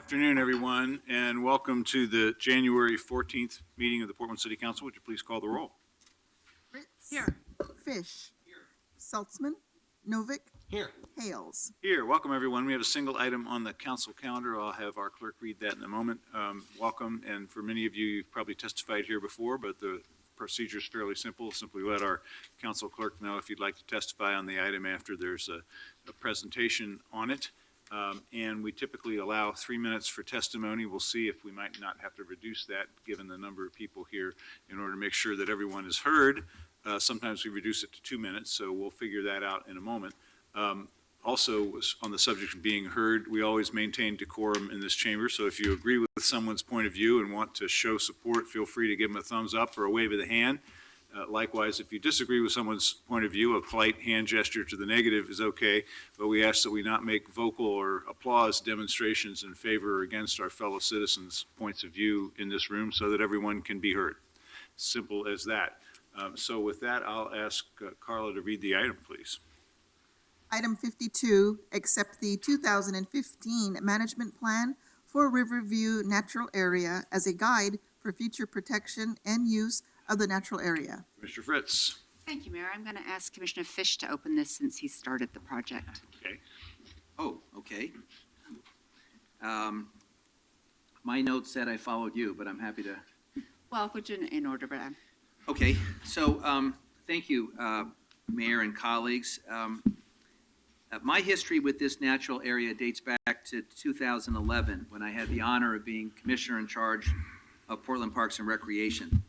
Afternoon, everyone, and welcome to the January 14th meeting of the Portland City Council. Would you please call the roll? Fritz. Here. Fish. Here. Saltzman. Novick. Here. Hales. Here. Welcome, everyone. We have a single item on the council calendar. I'll have our clerk read that in a moment. Welcome, and for many of you, you've probably testified here before, but the procedure is fairly simple. Simply let our council clerk know if you'd like to testify on the item after there's a presentation on it. And we typically allow 3 minutes for testimony. We'll see if we might not have to reduce that given the number of people here in order to make sure that everyone is heard. Sometimes we reduce it to 2 minutes, so we'll figure that out in a moment. Also, on the subject of being heard, we always maintain decorum in this chamber, so if you agree with someone's point of view and want to show support, feel free to give them a thumbs up or a wave of the hand. Likewise, if you disagree with someone's point of view, a polite hand gesture to the negative is okay, but we ask that we not make vocal or applause demonstrations in favor or against our fellow citizens' points of view in this room so that everyone can be heard. Simple as that. So with that, I'll ask Carla to read the item, please. Item 52, accept the 2015 Management Plan for Riverview Natural Area as a guide for future protection and use of the natural area. Mr. Fritz. Thank you, Mayor. I'm going to ask Commissioner Fish to open this since he started the project. Okay. Oh, okay. My notes said I followed you, but I'm happy to. Well, we're doing it in order, but Okay, so thank you, Mayor and colleagues. My history with this natural area dates back to 2011 when I had the honor of being Commissioner in charge of Portland Parks and Recreation.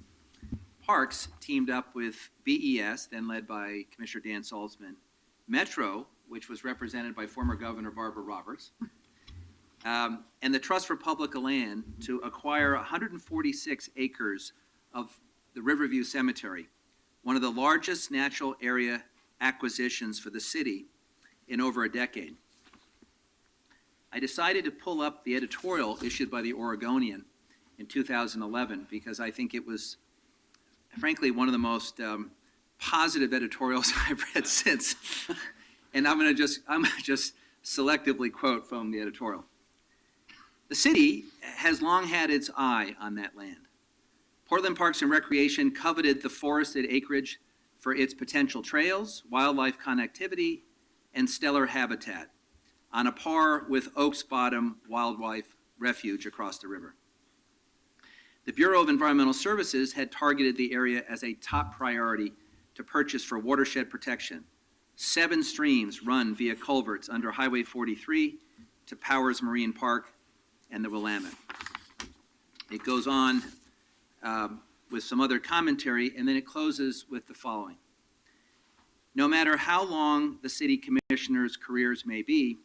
Parks teamed up with BES, then led by Commissioner Dan Salzman, Metro, which was represented by former Governor Barbara Roberts, and the Trust for Public Land to acquire 146 acres of the Riverview Cemetery, one of the largest natural area acquisitions for the city in over a decade. I decided to pull up the editorial issued by the Oregonian in 2011 because I think it was frankly one of the most positive editorials I've read since. And I'm going to just selectively quote from the editorial. The city has long had its eye on that land. Portland Parks and Recreation coveted the forested acreage for its potential trails, wildlife connectivity, and stellar habitat, on a par with Oaks Bottom Wildlife Refuge across the river. The Bureau of Environmental Services had targeted the area as a top priority to purchase for watershed protection. 7 streams run via culverts under Highway 43 to Powers Marine Park and the Willamette. It goes on with some other commentary, and then it closes with the following. No matter how long the city commissioners' careers may be,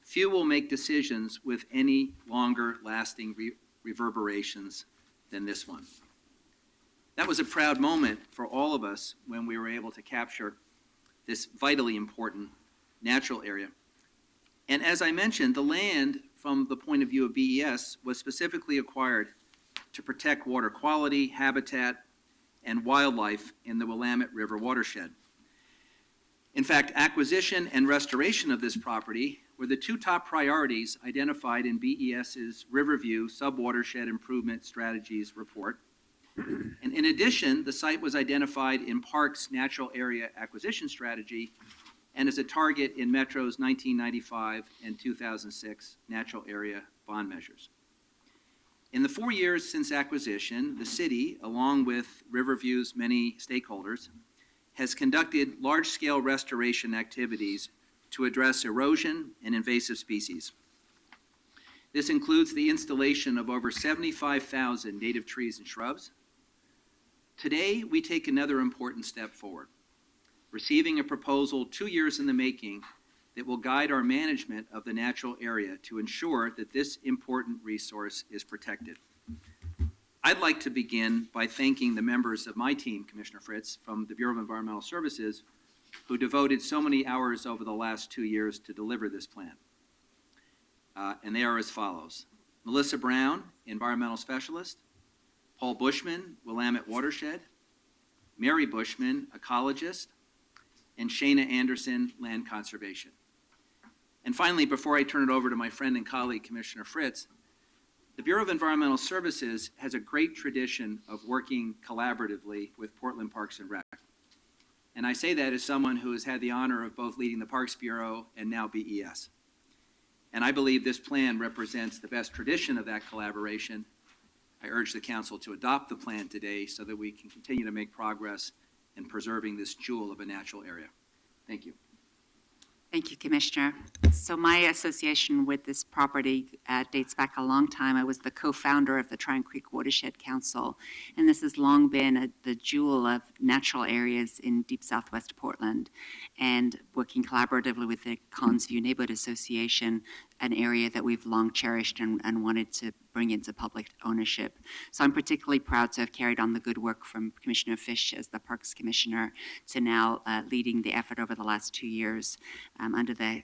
few will make decisions with any longer lasting reverberations than this one. That was a proud moment for all of us when we were able to capture this vitally important natural area. And as I mentioned, the land, from the point of view of BES, was specifically acquired to protect water quality, habitat, and wildlife in the Willamette River watershed. In fact, acquisition and restoration of this property were the 2 top priorities identified in BES's Riverview Subwatershed Improvement Strategies report. And in addition, the site was identified in Parks' Natural Area Acquisition Strategy and as a target in Metro's 1995 and 2006 Natural Area Bond Measures. In the 4 years since acquisition, the city, along with Riverview's many stakeholders, has conducted large-scale restoration activities to address erosion and invasive species. This includes the installation of over 75,000 native trees and shrubs. Today, we take another important step forward, receiving a proposal 2 years in the making that will guide our management of the natural area to ensure that this important resource is protected. I'd like to begin by thanking the members of my team, Commissioner Fritz, from the Bureau of Environmental Services, who devoted so many hours over the last 2 years to deliver this plan. And they are as follows. Melissa Brown, Environmental Specialist, Paul Bushman, Willamette Watershed, Mary Bushman, Ecologist, and Shana Anderson, Land Conservation. And finally, before I turn it over to my friend and colleague, Commissioner Fritz, The Bureau of Environmental Services has a great tradition of working collaboratively with Portland Parks and Rec. And I say that as someone who has had the honor of both leading the Parks Bureau and now BES. And I believe this plan represents the best tradition of that collaboration. I urge the council to adopt the plan today so that we can continue to make progress in preserving this jewel of a natural area. Thank you. Thank you, Commissioner. So my association with this property dates back a long time. I was the co-founder of the Tryon Creek Watershed Council, and this has long been the jewel of natural areas in deep southwest Portland. And working collaboratively with the Collins View Neighborhood Association, an area that we've long cherished and wanted to bring into public ownership. So I'm particularly proud to have carried on the good work from Commissioner Fish as the Parks Commissioner to now leading the effort over the last 2 years under the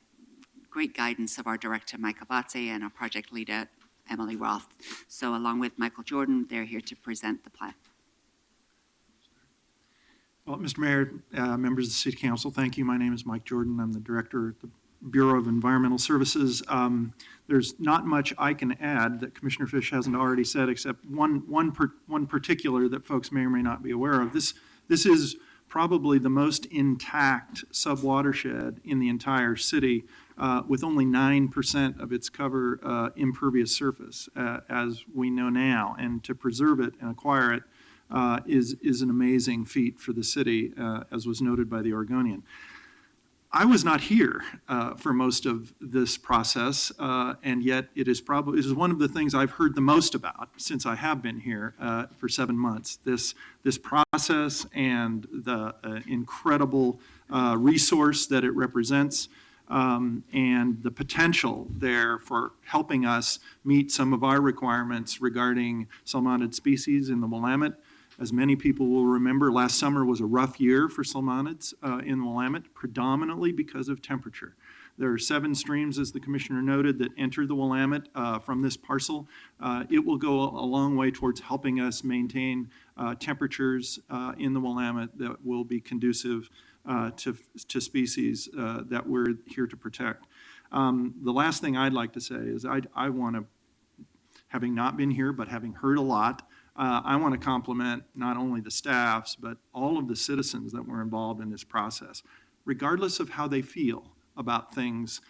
great guidance of our director, Mike Abate, and our project leader, Emily Roth. So along with Michael Jordan, they're here to present the plan. Well, Mr. Mayor, members of the City Council, thank you. My name is Mike Jordan. I'm the Director at the Bureau of Environmental Services. There's not much I can add that Commissioner Fish hasn't already said, except one particular that folks may or may not be aware of. This is probably the most intact subwatershed in the entire city, with only 9% of its cover impervious surface, as we know now. And to preserve it and acquire it is an amazing feat for the city, as was noted by the Oregonian. I was not here for most of this process, and yet it is one of the things I've heard the most about since I have been here for 7 months. This process and the incredible resource that it represents, and the potential there for helping us meet some of our requirements regarding salmonid species in the Willamette. As many people will remember, last summer was a rough year for salmonids in the Willamette, predominantly because of temperature. There are 7 streams, as the Commissioner noted, that enter the Willamette from this parcel. It will go a long way towards helping us maintain temperatures in the Willamette that will be conducive to species that we're here to protect. The last thing I'd like to say is I want to, having not been here, but having heard a lot, I want to compliment not only the staffs, but all of the citizens that were involved in this process, regardless of how they feel about things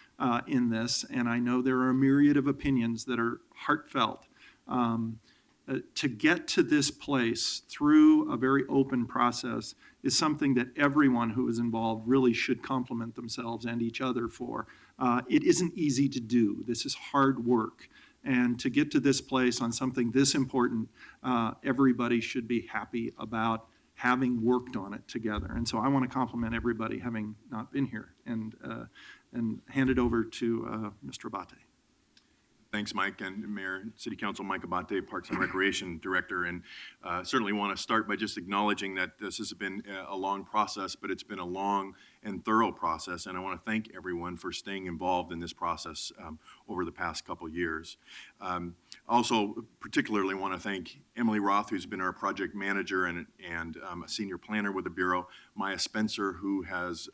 in this. And I know there are a myriad of opinions that are heartfelt. To get to this place through a very open process is something that everyone who is involved really should compliment themselves and each other for. It isn't easy to do. This is hard work. And to get to this place on something this important, everybody should be happy about having worked on it together. And so I want to compliment everybody having not been here and hand it over to Mr. Abate. Thanks, Mike, and Mayor, City Council, Mike Abate, Parks and Recreation Director, and certainly want to start by just acknowledging that this has been a long process, but it's been a long and thorough process, and I want to thank everyone for staying involved in this process over the past couple years. Also, particularly want to thank Emily Roth, who's been our project manager and a senior planner with the Bureau, Maya Spencer, who has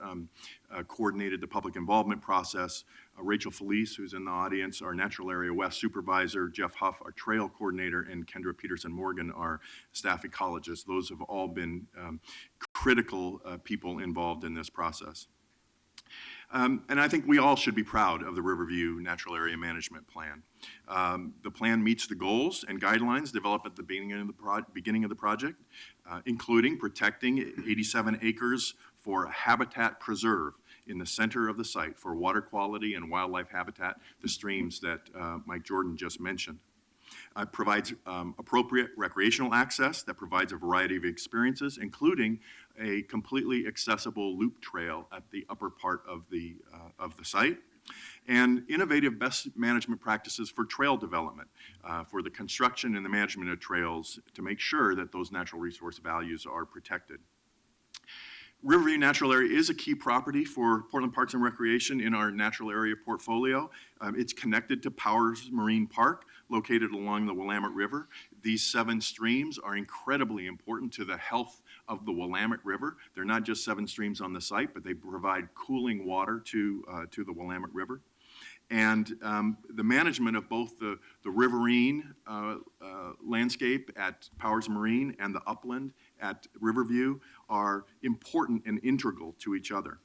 coordinated the public involvement process, Rachel Felice, who's in the audience, our Natural Area West Supervisor, Jeff Huff, our Trail Coordinator, and Kendra Peterson-Morgan, our staff ecologist. Those have all been critical people involved in this process. And I think we all should be proud of the Riverview Natural Area Management Plan. The plan meets the goals and guidelines developed at the beginning of the project, including protecting 87 acres for habitat preserve in the center of the site for water quality and wildlife habitat, the streams that Mike Jordan just mentioned. Provides appropriate recreational access that provides a variety of experiences, including a completely accessible loop trail at the upper part of the site, and innovative best management practices for trail development, for the construction and the management of trails to make sure that those natural resource values are protected. Riverview Natural Area is a key property for Portland Parks and Recreation in our natural area portfolio. It's connected to Powers Marine Park, located along the Willamette River. These 7 streams are incredibly important to the health of the Willamette River. They're not just 7 streams on the site, but they provide cooling water to the Willamette River. And the management of both the riverine landscape at Powers Marine and the upland at Riverview are important and integral to each other.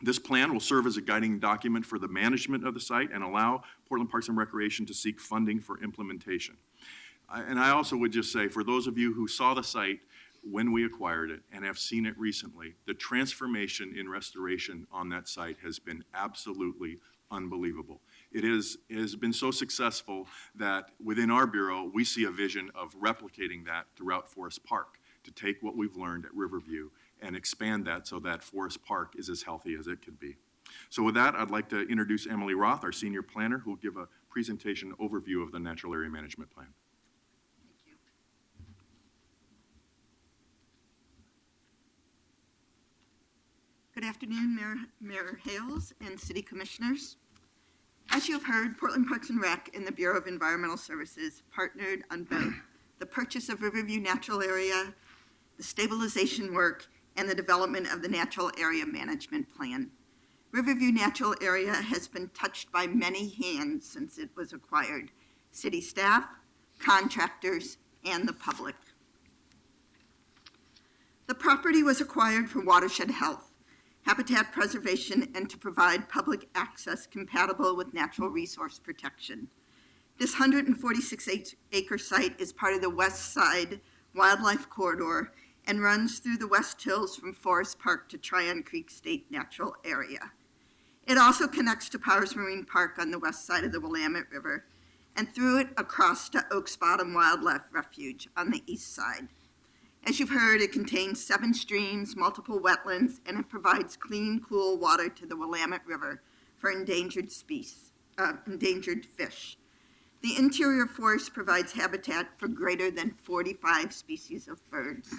This plan will serve as a guiding document for the management of the site and allow Portland Parks and Recreation to seek funding for implementation. And I also would just say, for those of you who saw the site when we acquired it and have seen it recently, the transformation in restoration on that site has been absolutely unbelievable. It has been so successful that within our Bureau, we see a vision of replicating that throughout Forest Park, to take what we've learned at Riverview and expand that so that Forest Park is as healthy as it can be. So with that, I'd like to introduce Emily Roth, our senior planner, who will give a presentation overview of the Natural Area Management Plan. Good afternoon, Mayor Hales and City Commissioners. As you have heard, Portland Parks and Rec and the Bureau of Environmental Services partnered on both the purchase of Riverview Natural Area, the stabilization work, and the development of the Natural Area Management Plan. Riverview Natural Area has been touched by many hands since it was acquired: city staff, contractors, and the public. The property was acquired for watershed health, habitat preservation, and to provide public access compatible with natural resource protection. This 146-acre site is part of the West Side Wildlife Corridor and runs through the West Hills from Forest Park to Tryon Creek State Natural Area. It also connects to Powers Marine Park on the west side of the Willamette River, and through it across to Oaks Bottom Wildlife Refuge on the east side. As you've heard, it contains 7 streams, multiple wetlands, and it provides clean, cool water to the Willamette River for endangered fish. The interior forest provides habitat for greater than 45 species of birds.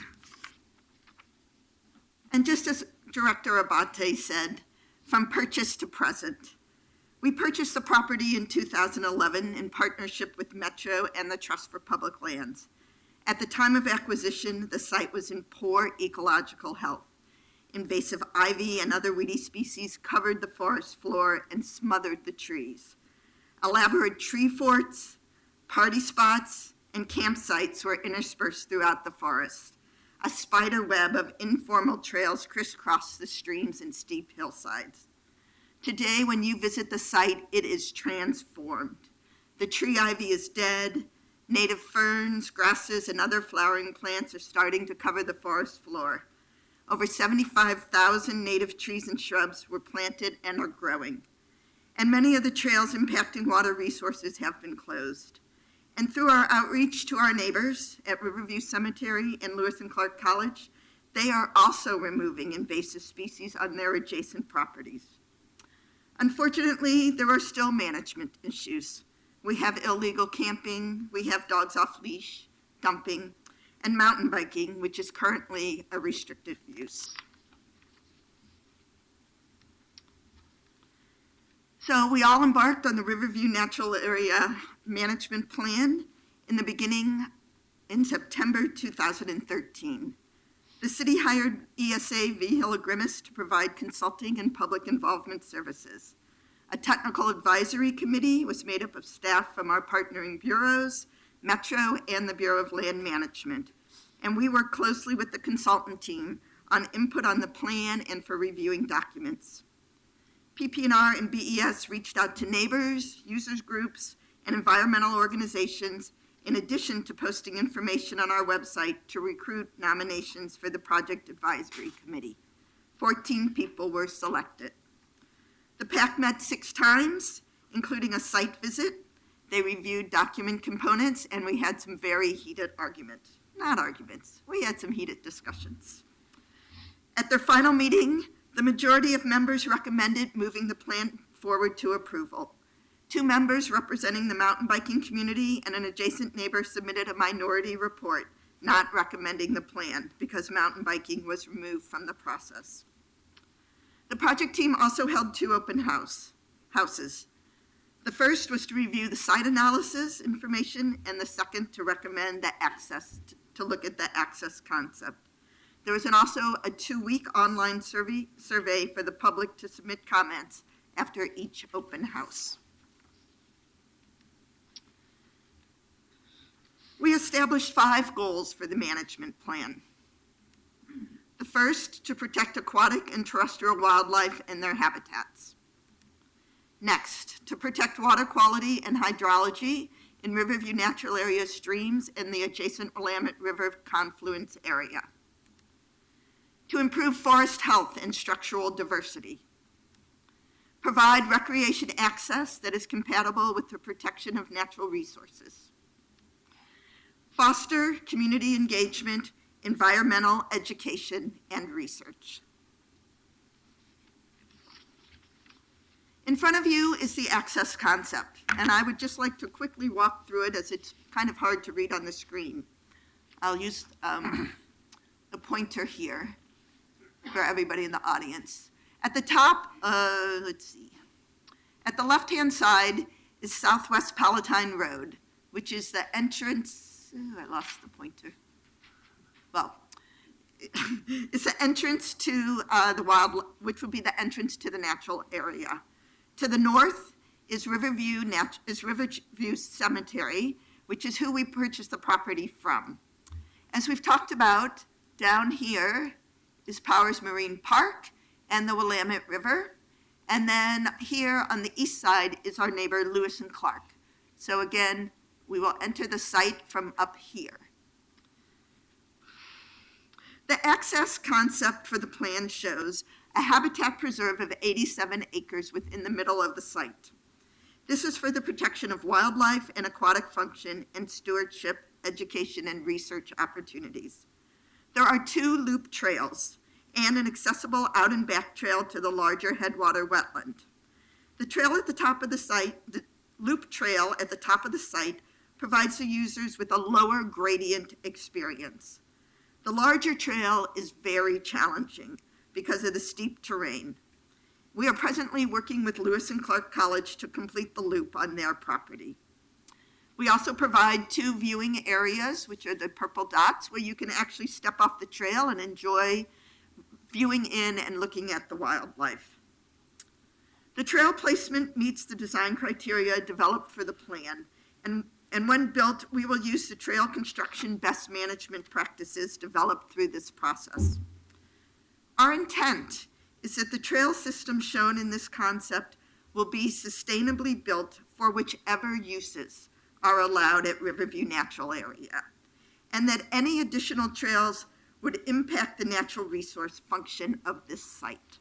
And just as Director Abate said, from purchase to present. We purchased the property in 2011 in partnership with Metro and the Trust for Public Lands. At the time of acquisition, the site was in poor ecological health. Invasive ivy and other weedy species covered the forest floor and smothered the trees. Elaborate tree forts, party spots, and campsites were interspersed throughout the forest. A spider web of informal trails crisscrossed the streams and steep hillsides. Today, when you visit the site, it is transformed. The tree ivy is dead. Native ferns, grasses, and other flowering plants are starting to cover the forest floor. Over 75,000 native trees and shrubs were planted and are growing. And many of the trails impacting water resources have been closed. And through our outreach to our neighbors at Riverview Cemetery and Lewis and Clark College, they are also removing invasive species on their adjacent properties. Unfortunately, there are still management issues. We have illegal camping, we have dogs off leash, dumping, and mountain biking, which is currently a restricted use. So we all embarked on the Riverview Natural Area Management Plan in September 2013. The city hired ESA Vigil Grimace to provide consulting and public involvement services. A technical advisory committee was made up of staff from our partnering bureaus, Metro, and the Bureau of Land Management. And we worked closely with the consultant team on input on the plan and for reviewing documents. PP&R and BES reached out to neighbors, users groups, and environmental organizations, in addition to posting information on our website to recruit nominations for the Project Advisory Committee. 14 people were selected. The PAC met 6 times, including a site visit. They reviewed document components, and we had some very heated arguments. Not arguments, we had some heated discussions. At their final meeting, the majority of members recommended moving the plan forward to approval. 2 members representing the mountain biking community and an adjacent neighbor submitted a minority report not recommending the plan because mountain biking was removed from the process. The project team also held 2 open houses. The first was to review the site analysis information, and the second to recommend the access, to look at the access concept. There was also a 2-week online survey for the public to submit comments after each open house. We established 5 goals for the management plan. The first, to protect aquatic and terrestrial wildlife and their habitats. Next, to protect water quality and hydrology in Riverview Natural Area streams and the adjacent Willamette River confluence area. To improve forest health and structural diversity. Provide recreation access that is compatible with the protection of natural resources. Foster community engagement, environmental education, and research. In front of you is the access concept, and I would just like to quickly walk through it as it's kind of hard to read on the screen. I'll use the pointer here for everybody in the audience. At the top, let's see. At the left-hand side is Southwest Palatine Road, which is the entrance, I lost the pointer. Well, it's the entrance to which would be the entrance to the natural area. To the north is Riverview Cemetery, which is who we purchased the property from. As we've talked about, down here is Powers Marine Park and the Willamette River. And then here on the east side is our neighbor Lewis and Clark. So again, we will enter the site from up here. The access concept for the plan shows a habitat preserve of 87 acres within the middle of the site. This is for the protection of wildlife and aquatic function and stewardship, education, and research opportunities. There are 2 loop trails and an accessible out and back trail to the larger headwater wetland. The trail at the top of the site, the loop trail at the top of the site, provides the users with a lower gradient experience. The larger trail is very challenging because of the steep terrain. We are presently working with Lewis and Clark College to complete the loop on their property. We also provide 2 viewing areas, which are the purple dots, where you can actually step off the trail and enjoy viewing in and looking at the wildlife. The trail placement meets the design criteria developed for the plan, and when built, we will use the trail construction best management practices developed through this process. Our intent is that the trail system shown in this concept will be sustainably built for whichever uses are allowed at Riverview Natural Area, and that any additional trails would impact the natural resource function of this site.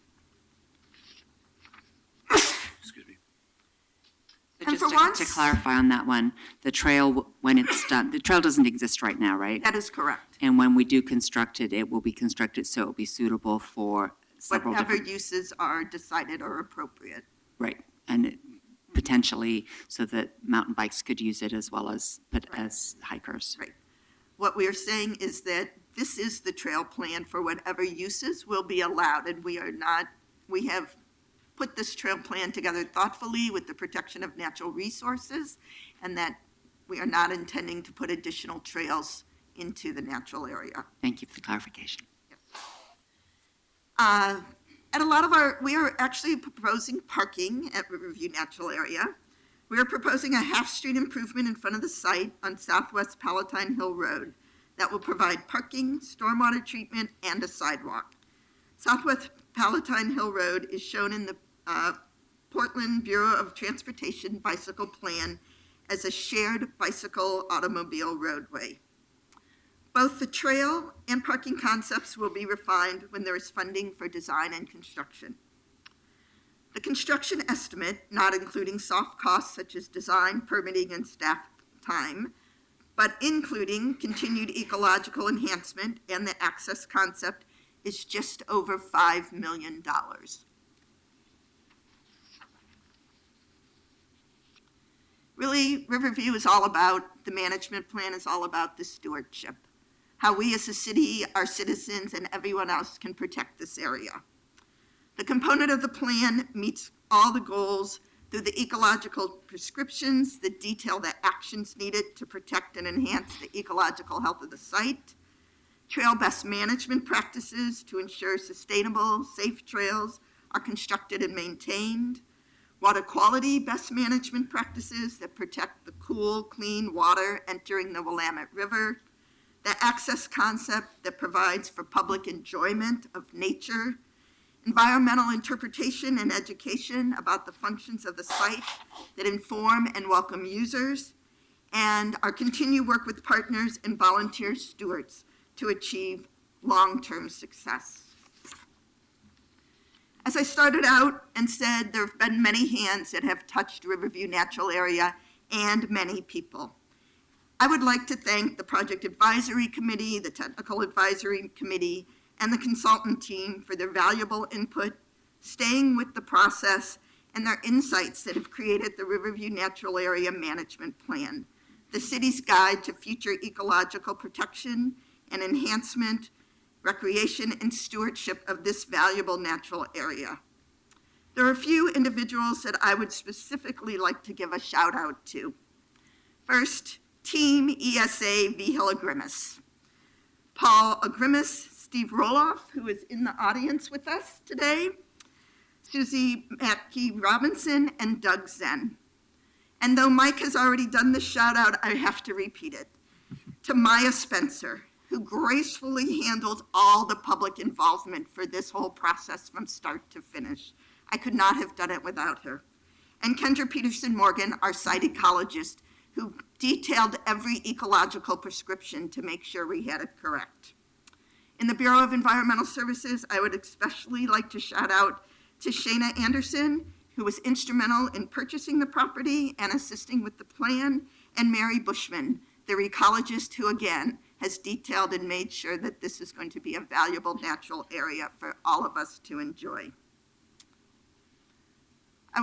Excuse me. So And just for once- to clarify on that one, the trail, when it's done, the trail doesn't exist right now, right? That is correct. And when we do construct it, it will be constructed so it will be suitable for several Whatever different, uses are decided or appropriate. right, and potentially so that mountain bikes could use it as well as, but as hikers. Right. What we are saying is that this is the trail plan for whatever uses will be allowed, and we have put this trail plan together thoughtfully with the protection of natural resources, and that we are not intending to put additional trails into the natural area. Thank you for the clarification. We are actually proposing parking at Riverview Natural Area. We are proposing a half-street improvement in front of the site on Southwest Palatine Hill Road that will provide parking, stormwater treatment, and a sidewalk. Southwest Palatine Hill Road is shown in the Portland Bureau of Transportation bicycle plan as a shared bicycle automobile roadway. Both the trail and parking concepts will be refined when there is funding for design and construction. The construction estimate, not including soft costs such as design, permitting, and staff time, but including continued ecological enhancement and the access concept, is just over $5 million. Really, Riverview is all about, the management plan is all about the stewardship, how we as a city, our citizens, and everyone else can protect this area. The component of the plan meets all the goals through the ecological prescriptions that detail the actions needed to protect and enhance the ecological health of the site, trail best management practices to ensure sustainable, safe trails are constructed and maintained, water quality best management practices that protect the cool, clean water entering the Willamette River, the access concept that provides for public enjoyment of nature, environmental interpretation and education about the functions of the site that inform and welcome users, and our continued work with partners and volunteer stewards to achieve long-term success. As I started out and said, there have been many hands that have touched Riverview Natural Area and many people. I would like to thank the Project Advisory Committee, the Technical Advisory Committee, and the consultant team for their valuable input, staying with the process, and their insights that have created the Riverview Natural Area Management Plan, the city's guide to future ecological protection and enhancement, recreation, and stewardship of this valuable natural area. There are a few individuals that I would specifically like to give a shout out to. First, Team ESA Vihil Agrimis. Paul Agrimis, Steve Roloff, who is in the audience with us today, Susie Mackey Robinson, and Doug Zen. And though Mike has already done the shout out, I have to repeat it. To Maya Spencer, who gracefully handled all the public involvement for this whole process from start to finish. I could not have done it without her. And Kendra Peterson Morgan, our site ecologist, who detailed every ecological prescription to make sure we had it correct. In the Bureau of Environmental Services, I would especially like to shout out to Shana Anderson, who was instrumental in purchasing the property and assisting with the plan, and Mary Bushman, the ecologist who, again, has detailed and made sure that this is going to be a valuable natural area for all of us to enjoy. Are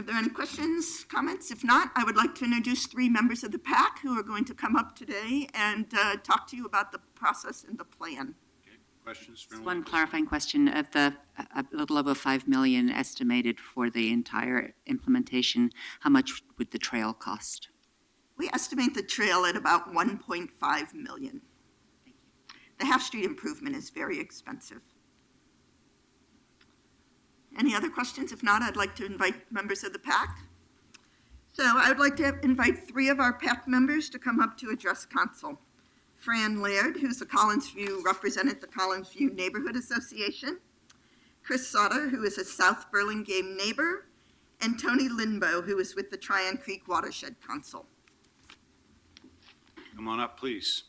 there any questions, comments? If not, I would like to introduce three members of the PAC who are going to come up today and talk to you about the process and the plan. Okay, questions from Just one clarifying question. Of the a little over 5 million estimated for the entire implementation, how much would the trail cost? We estimate the trail at about 1.5 million. The Half Street improvement is very expensive. Any other questions? If not, I'd like to invite members of the PAC. So I would like to invite three of our PAC members to come up to address council. Fran Laird, who's represented the Collinsview Neighborhood Association. Chris Sauter, who is a South Burlingame neighbor. And Tony Lindbow, who is with the Tryon Creek Watershed Council. Come on up, please.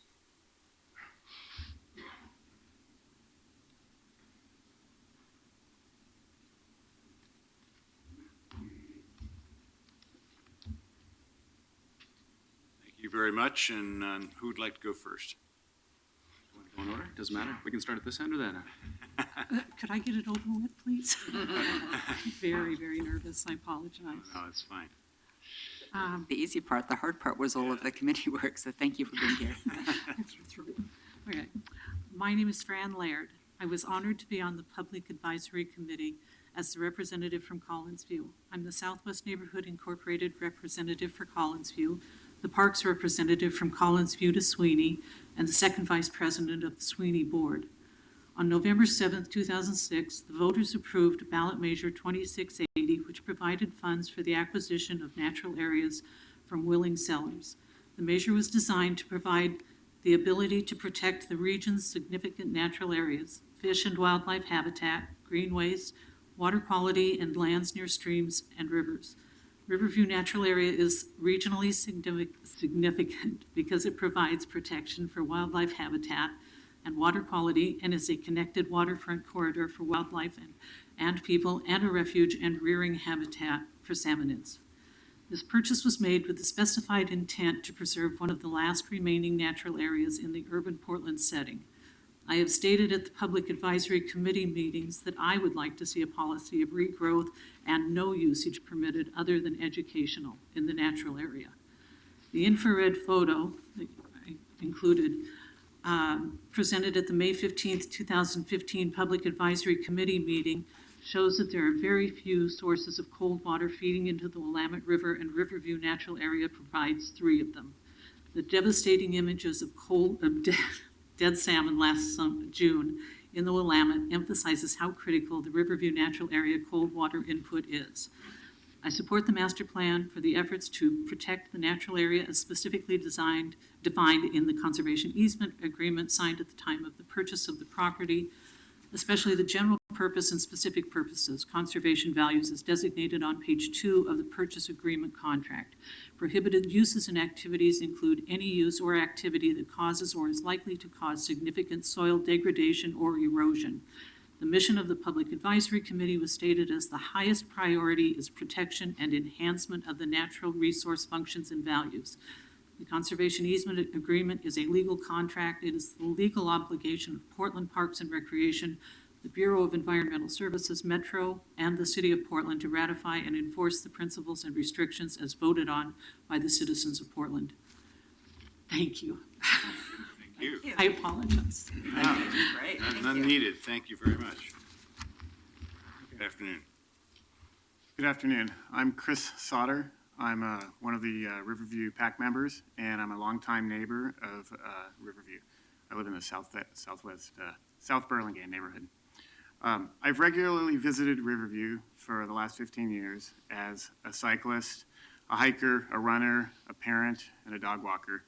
Thank you very much. And who would like to go first? One order, doesn't matter. We can start at this end or that end. Could I get it over with, please? Very, very nervous. I apologize. No, it's fine. The easy part, the hard part was all of the committee work, so thank you for being here. Okay. My name is Fran Laird. I was honored to be on the Public Advisory Committee as the representative from Collinsview. I'm the Southwest Neighborhood Incorporated representative for Collinsview, the Parks representative from Collinsview to Sweeney, and the second vice president of the Sweeney Board. On November 7th, 2006, the voters approved ballot measure 2680, which provided funds for the acquisition of natural areas from willing sellers. The measure was designed to provide the ability to protect the region's significant natural areas, fish and wildlife habitat, greenways, water quality, and lands near streams and rivers. Riverview Natural Area is regionally significant because it provides protection for wildlife habitat and water quality, and is a connected waterfront corridor for wildlife and people, and a refuge and rearing habitat for salmonids. This purchase was made with the specified intent to preserve one of the last remaining natural areas in the urban Portland setting. I have stated at the Public Advisory Committee meetings that I would like to see a policy of regrowth and no usage permitted other than educational in the natural area. The infrared photo that I included presented at the May 15th, 2015 Public Advisory Committee meeting shows that there are very few sources of cold water feeding into the Willamette River, and Riverview Natural Area provides 3 of them. The devastating images of dead salmon last June in the Willamette emphasizes how critical the Riverview Natural Area cold water input is. I support the master plan for the efforts to protect the natural area as specifically defined in the conservation easement agreement signed at the time of the purchase of the property, especially the general purpose and specific purposes, conservation values as designated on page 2 of the purchase agreement contract. Prohibited uses and activities include any use or activity that causes or is likely to cause significant soil degradation or erosion. The mission of the Public Advisory Committee was stated as the highest priority is protection and enhancement of the natural resource functions and values. The Conservation Easement Agreement is a legal contract. It is the legal obligation of Portland Parks and Recreation, the Bureau of Environmental Services, Metro, and the City of Portland to ratify and enforce the principles and restrictions as voted on by the citizens of Portland. Thank you. Thank you. I apologize. Great. None needed. Thank you very much. Good afternoon. Good afternoon. I'm Chris Sauter. I'm one of the Riverview PAC members, and I'm a longtime neighbor of Riverview. I live in the South Burlingame neighborhood. I've regularly visited Riverview for the last 15 years as a cyclist, a hiker, a runner, a parent, and a dog walker.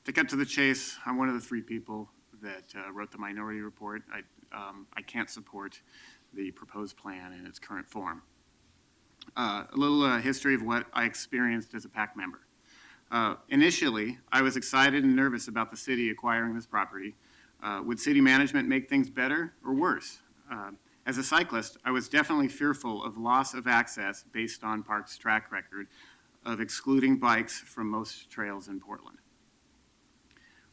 To cut to the chase, I'm one of the 3 people that wrote the minority report. I can't support the proposed plan in its current form. A little history of what I experienced as a PAC member. Initially, I was excited and nervous about the city acquiring this property. Would city management make things better or worse? As a cyclist, I was definitely fearful of loss of access based on Park's track record of excluding bikes from most trails in Portland.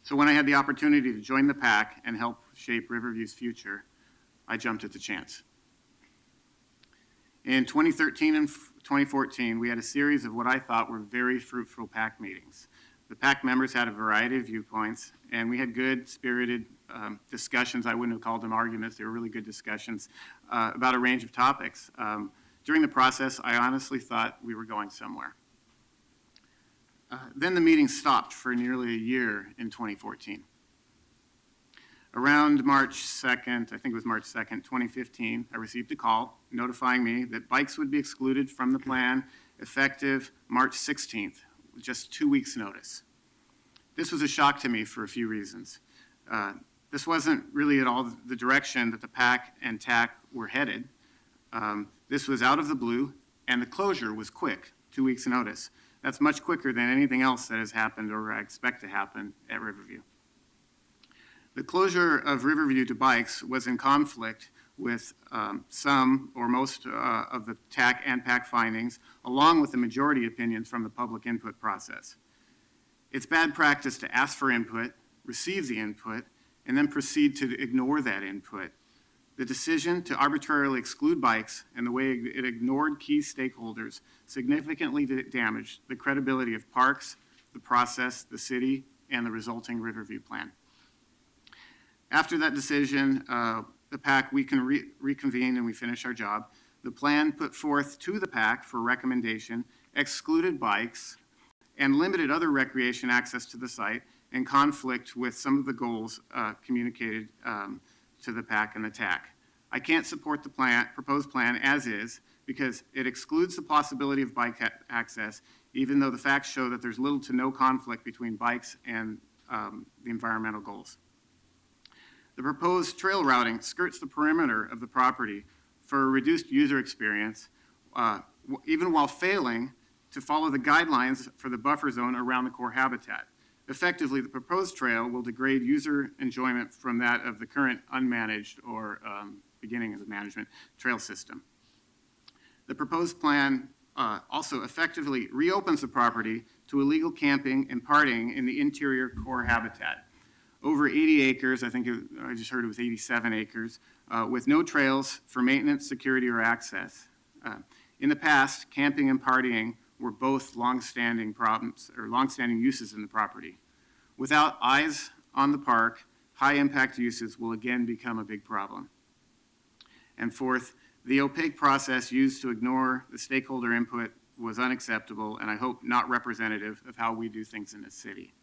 So when I had the opportunity to join the PAC and help shape Riverview's future, I jumped at the chance. In 2013 and 2014, we had a series of what I thought were very fruitful PAC meetings. The PAC members had a variety of viewpoints, and we had good, spirited discussions. I wouldn't have called them arguments. They were really good discussions about a range of topics. During the process, I honestly thought we were going somewhere. Then the meeting stopped for nearly a year in 2014. Around March 2nd, I think it was March 2nd, 2015, I received a call notifying me that bikes would be excluded from the plan effective March 16th, with just 2 weeks' notice. This was a shock to me for a few reasons. This wasn't really at all the direction that the PAC and TAC were headed. This was out of the blue, and the closure was quick, 2 weeks' notice. That's much quicker than anything else that has happened or I expect to happen at Riverview. The closure of Riverview to bikes was in conflict with some or most of the TAC and PAC findings, along with the majority opinions from the public input process. It's bad practice to ask for input, receive the input, and then proceed to ignore that input. The decision to arbitrarily exclude bikes and the way it ignored key stakeholders significantly damaged the credibility of parks, the process, the city, and the resulting Riverview plan. After that decision, the PAC, we can reconvene and we finish our job. The plan put forth to the PAC for recommendation excluded bikes and limited other recreation access to the site in conflict with some of the goals communicated to the PAC and the TAC. I can't support the proposed plan as is because it excludes the possibility of bike access, even though the facts show that there's little to no conflict between bikes and the environmental goals. The proposed trail routing skirts the perimeter of the property for a reduced user experience, even while failing to follow the guidelines for the buffer zone around the core habitat. Effectively, the proposed trail will degrade user enjoyment from that of the current unmanaged or beginning of the management trail system. The proposed plan also effectively reopens the property to illegal camping and partying in the interior core habitat. Over 80 acres, I just heard it was 87 acres, with no trails for maintenance, security, or access. In the past, camping and partying were both long-standing problems or long-standing uses in the property. Without eyes on the park, high-impact uses will again become a big problem. And fourth, the opaque process used to ignore the stakeholder input was unacceptable and I hope not representative of how we do things in this city.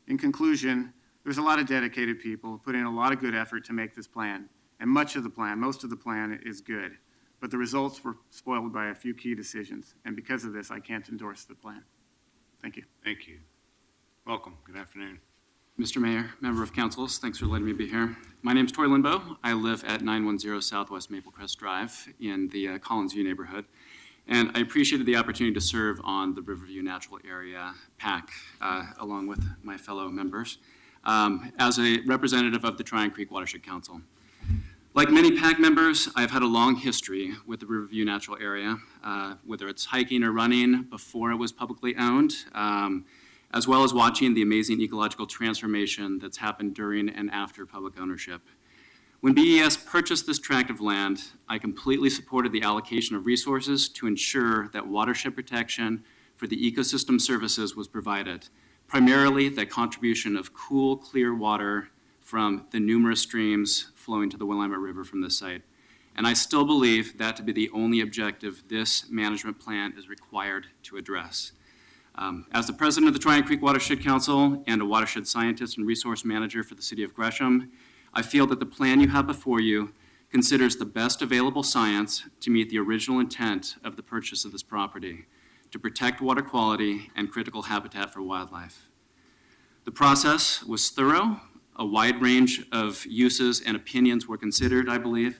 In conclusion, there's a lot of dedicated people who put in a lot of good effort to make this plan, and most of the plan is good. but the results were spoiled by a few key decisions, and because of this, I can't endorse the plan. Thank you. Thank you. Welcome. Good afternoon. Mr. Mayor, member of councils, thanks for letting me be here. My name's Toy Limbo. I live at 910 Southwest Maple Crest Drive in the Collins View neighborhood. And I appreciated the opportunity to serve on the Riverview Natural Area PAC along with my fellow members as a representative of the Tryon Creek Watershed Council. Like many PAC members, I've had a long history with the Riverview Natural Area, whether it's hiking or running before it was publicly owned, as well as watching the amazing ecological transformation that's happened during and after public ownership. When BES purchased this tract of land, I completely supported the allocation of resources to ensure that watershed protection for the ecosystem services was provided, primarily the contribution of cool, clear water from the numerous streams flowing to the Willamette River from this site. And I still believe that to be the only objective this management plan is required to address. As the president of the Tryon Creek Watershed Council and a watershed scientist and resource manager for the city of Gresham, I feel that the plan you have before you considers the best available science to meet the original intent of the purchase of this property, to protect water quality and critical habitat for wildlife. The process was thorough. A wide range of uses and opinions were considered, I believe.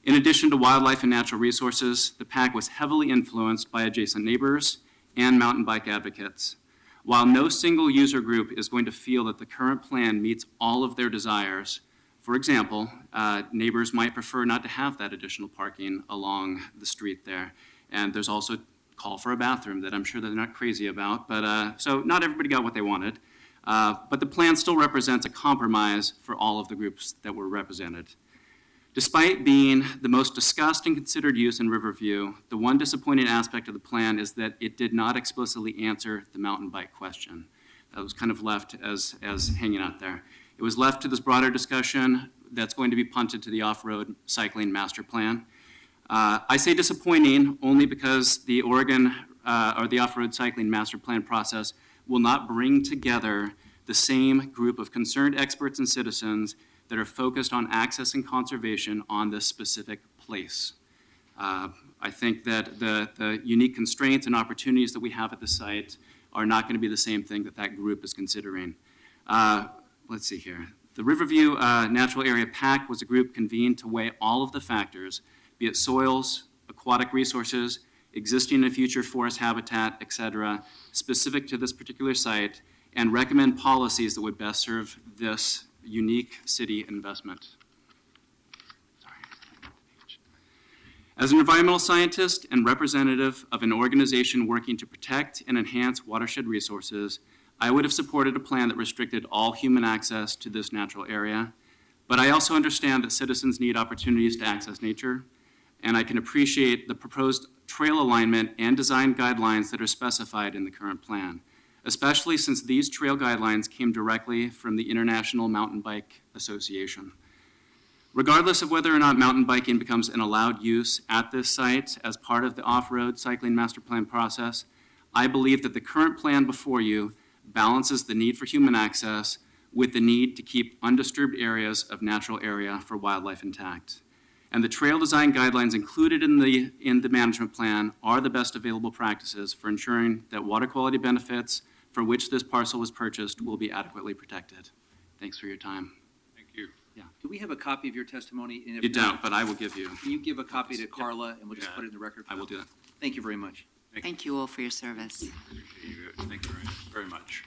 In addition to wildlife and natural resources, the PAC was heavily influenced by adjacent neighbors and mountain bike advocates. While no single user group is going to feel that the current plan meets all of their desires, for example, neighbors might prefer not to have that additional parking along the street there. And there's also call for a bathroom that I'm sure they're not crazy about, but so not everybody got what they wanted. But the plan still represents a compromise for all of the groups that were represented. Despite being the most discussed and considered use in Riverview, the one disappointing aspect of the plan is that it did not explicitly answer the mountain bike question. That was kind of left as hanging out there. It was left to this broader discussion that's going to be punted to the off-road cycling master plan. I say disappointing only because the Oregon or the off-road cycling master plan process will not bring together the same group of concerned experts and citizens that are focused on access and conservation on this specific place. I think that the unique constraints and opportunities that we have at the site are not going to be the same thing that that group is considering. Let's see here. The Riverview Natural Area PAC was a group convened to weigh all of the factors, be it soils, aquatic resources, existing and future forest habitat, et cetera, specific to this particular site, and recommend policies that would best serve this unique city investment. As an environmental scientist and representative of an organization working to protect and enhance watershed resources, I would have supported a plan that restricted all human access to this natural area, but I also understand that citizens need opportunities to access nature, and I can appreciate the proposed trail alignment and design guidelines that are specified in the current plan, especially since these trail guidelines came directly from the International Mountain Bike Association. Regardless of whether or not mountain biking becomes an allowed use at this site as part of the off-road cycling master plan process, I believe that the current plan before you balances the need for human access with the need to keep undisturbed areas of natural area for wildlife intact. And the trail design guidelines included in the management plan are the best available practices for ensuring that water quality benefits for which this parcel was purchased will be adequately protected. Thanks for your time. Thank you. Do we have a copy of your testimony? And if You not, don't, but I will give you. Can you give a copy to Carla, and we'll just Yeah. put it in the record? I will do that. Thank you very much. Thank you all for your service. Thank you very much.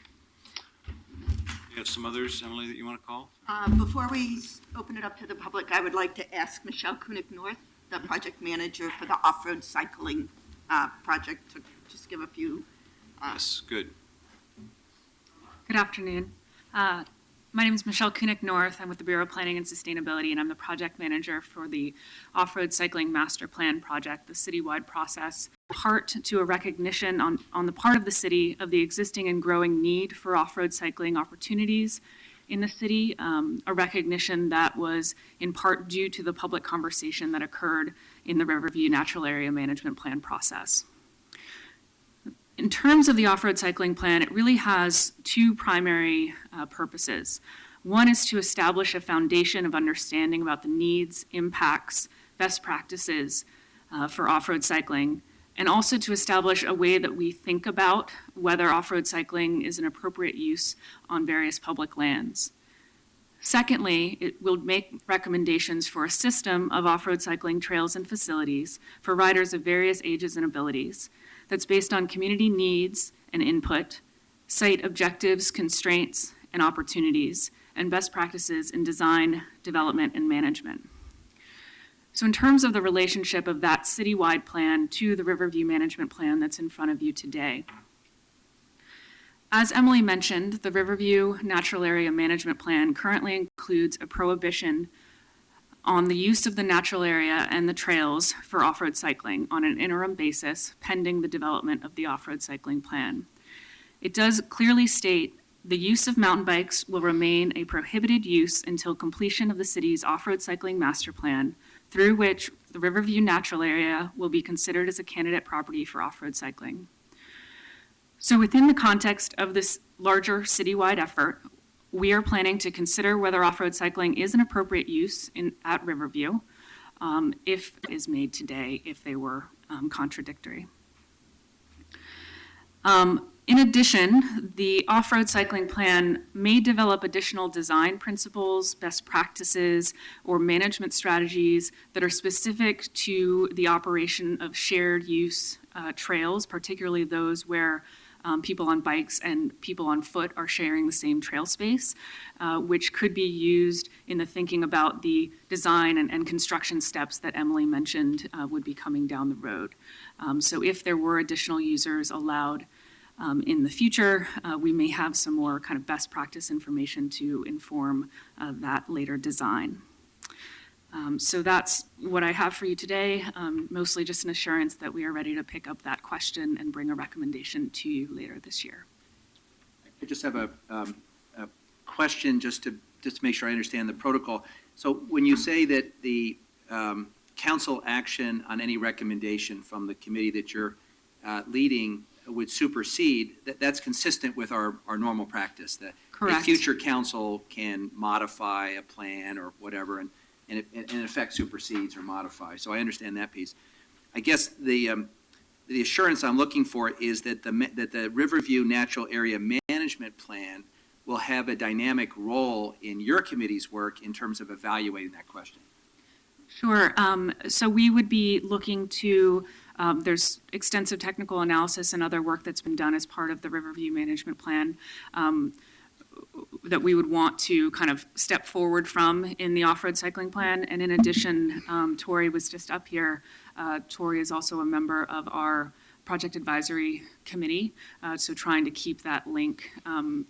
You have some others, Emily, that you want to call? Before we open it up to the public, I would like to ask Michelle Koenig-North, the project manager for the off-road cycling project, to just give a few. Yes, good. Good afternoon. My name is Michelle Koenig-North. I'm with the Bureau of Planning and Sustainability, and I'm the project manager for the Off-Road Cycling Master Plan project, the citywide process. Part to a recognition on the part of the city of the existing and growing need for off-road cycling opportunities in the city, a recognition that was in part due to the public conversation that occurred in the Riverview Natural Area Management Plan process. In terms of the off-road cycling plan, it really has two primary purposes. One is to establish a foundation of understanding about the needs, impacts, best practices for off-road cycling, and also to establish a way that we think about whether off-road cycling is an appropriate use on various public lands. Secondly, it will make recommendations for a system of off-road cycling trails and facilities for riders of various ages and abilities that's based on community needs and input, site objectives, constraints, and opportunities, and best practices in design, development, and management. So in terms of the relationship of that citywide plan to the Riverview Management Plan that's in front of you today, as Emily mentioned, the Riverview Natural Area Management Plan currently includes a prohibition on the use of the natural area and the trails for off-road cycling on an interim basis pending the development of the off-road cycling plan. It does clearly state the use of mountain bikes will remain a prohibited use until completion of the city's off-road cycling master plan, through which the Riverview Natural Area will be considered as a candidate property for off-road cycling. So within the context of this larger citywide effort, we are planning to consider whether off-road cycling is an appropriate use at Riverview, if it is made today, if they were contradictory. In addition, the off-road cycling plan may develop additional design principles, best practices, or management strategies that are specific to the operation of shared use trails, particularly those where people on bikes and people on foot are sharing the same trail space, which could be used in the thinking about the design and construction steps that Emily mentioned would be coming down the road. So if there were additional users allowed in the future, we may have some more kind of best practice information to inform that later design. So that's what I have for you today, mostly just an assurance that we are ready to pick up that question and bring a recommendation to you later this year. I just have a question just to make sure I understand the protocol. So when you say that the council action on any recommendation from the committee that you're leading would supersede, that's consistent with our normal practice, that Correct. a future council can modify a plan or whatever, and it in effect supersedes or modifies. So I understand that piece. I guess the assurance I'm looking for is that the Riverview Natural Area Management Plan will have a dynamic role in your committee's work in terms of evaluating that question. Sure. So we would be looking to, there's extensive technical analysis and other work that's been done as part of the Riverview Management Plan that we would want to kind of step forward from in the off-road cycling plan. And in addition, Tori was just up here. Tori is also a member of our project advisory committee, so trying to keep that link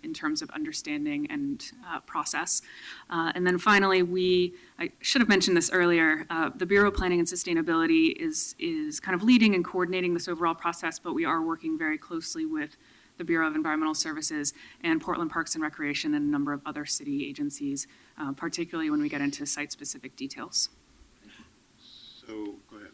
in terms of understanding and process. And then finally, I should have mentioned this earlier, the Bureau of Planning and Sustainability is kind of leading and coordinating this overall process, but we are working very closely with the Bureau of Environmental Services and Portland Parks and Recreation and a number of other city agencies, particularly when we get into site-specific details. So, go ahead.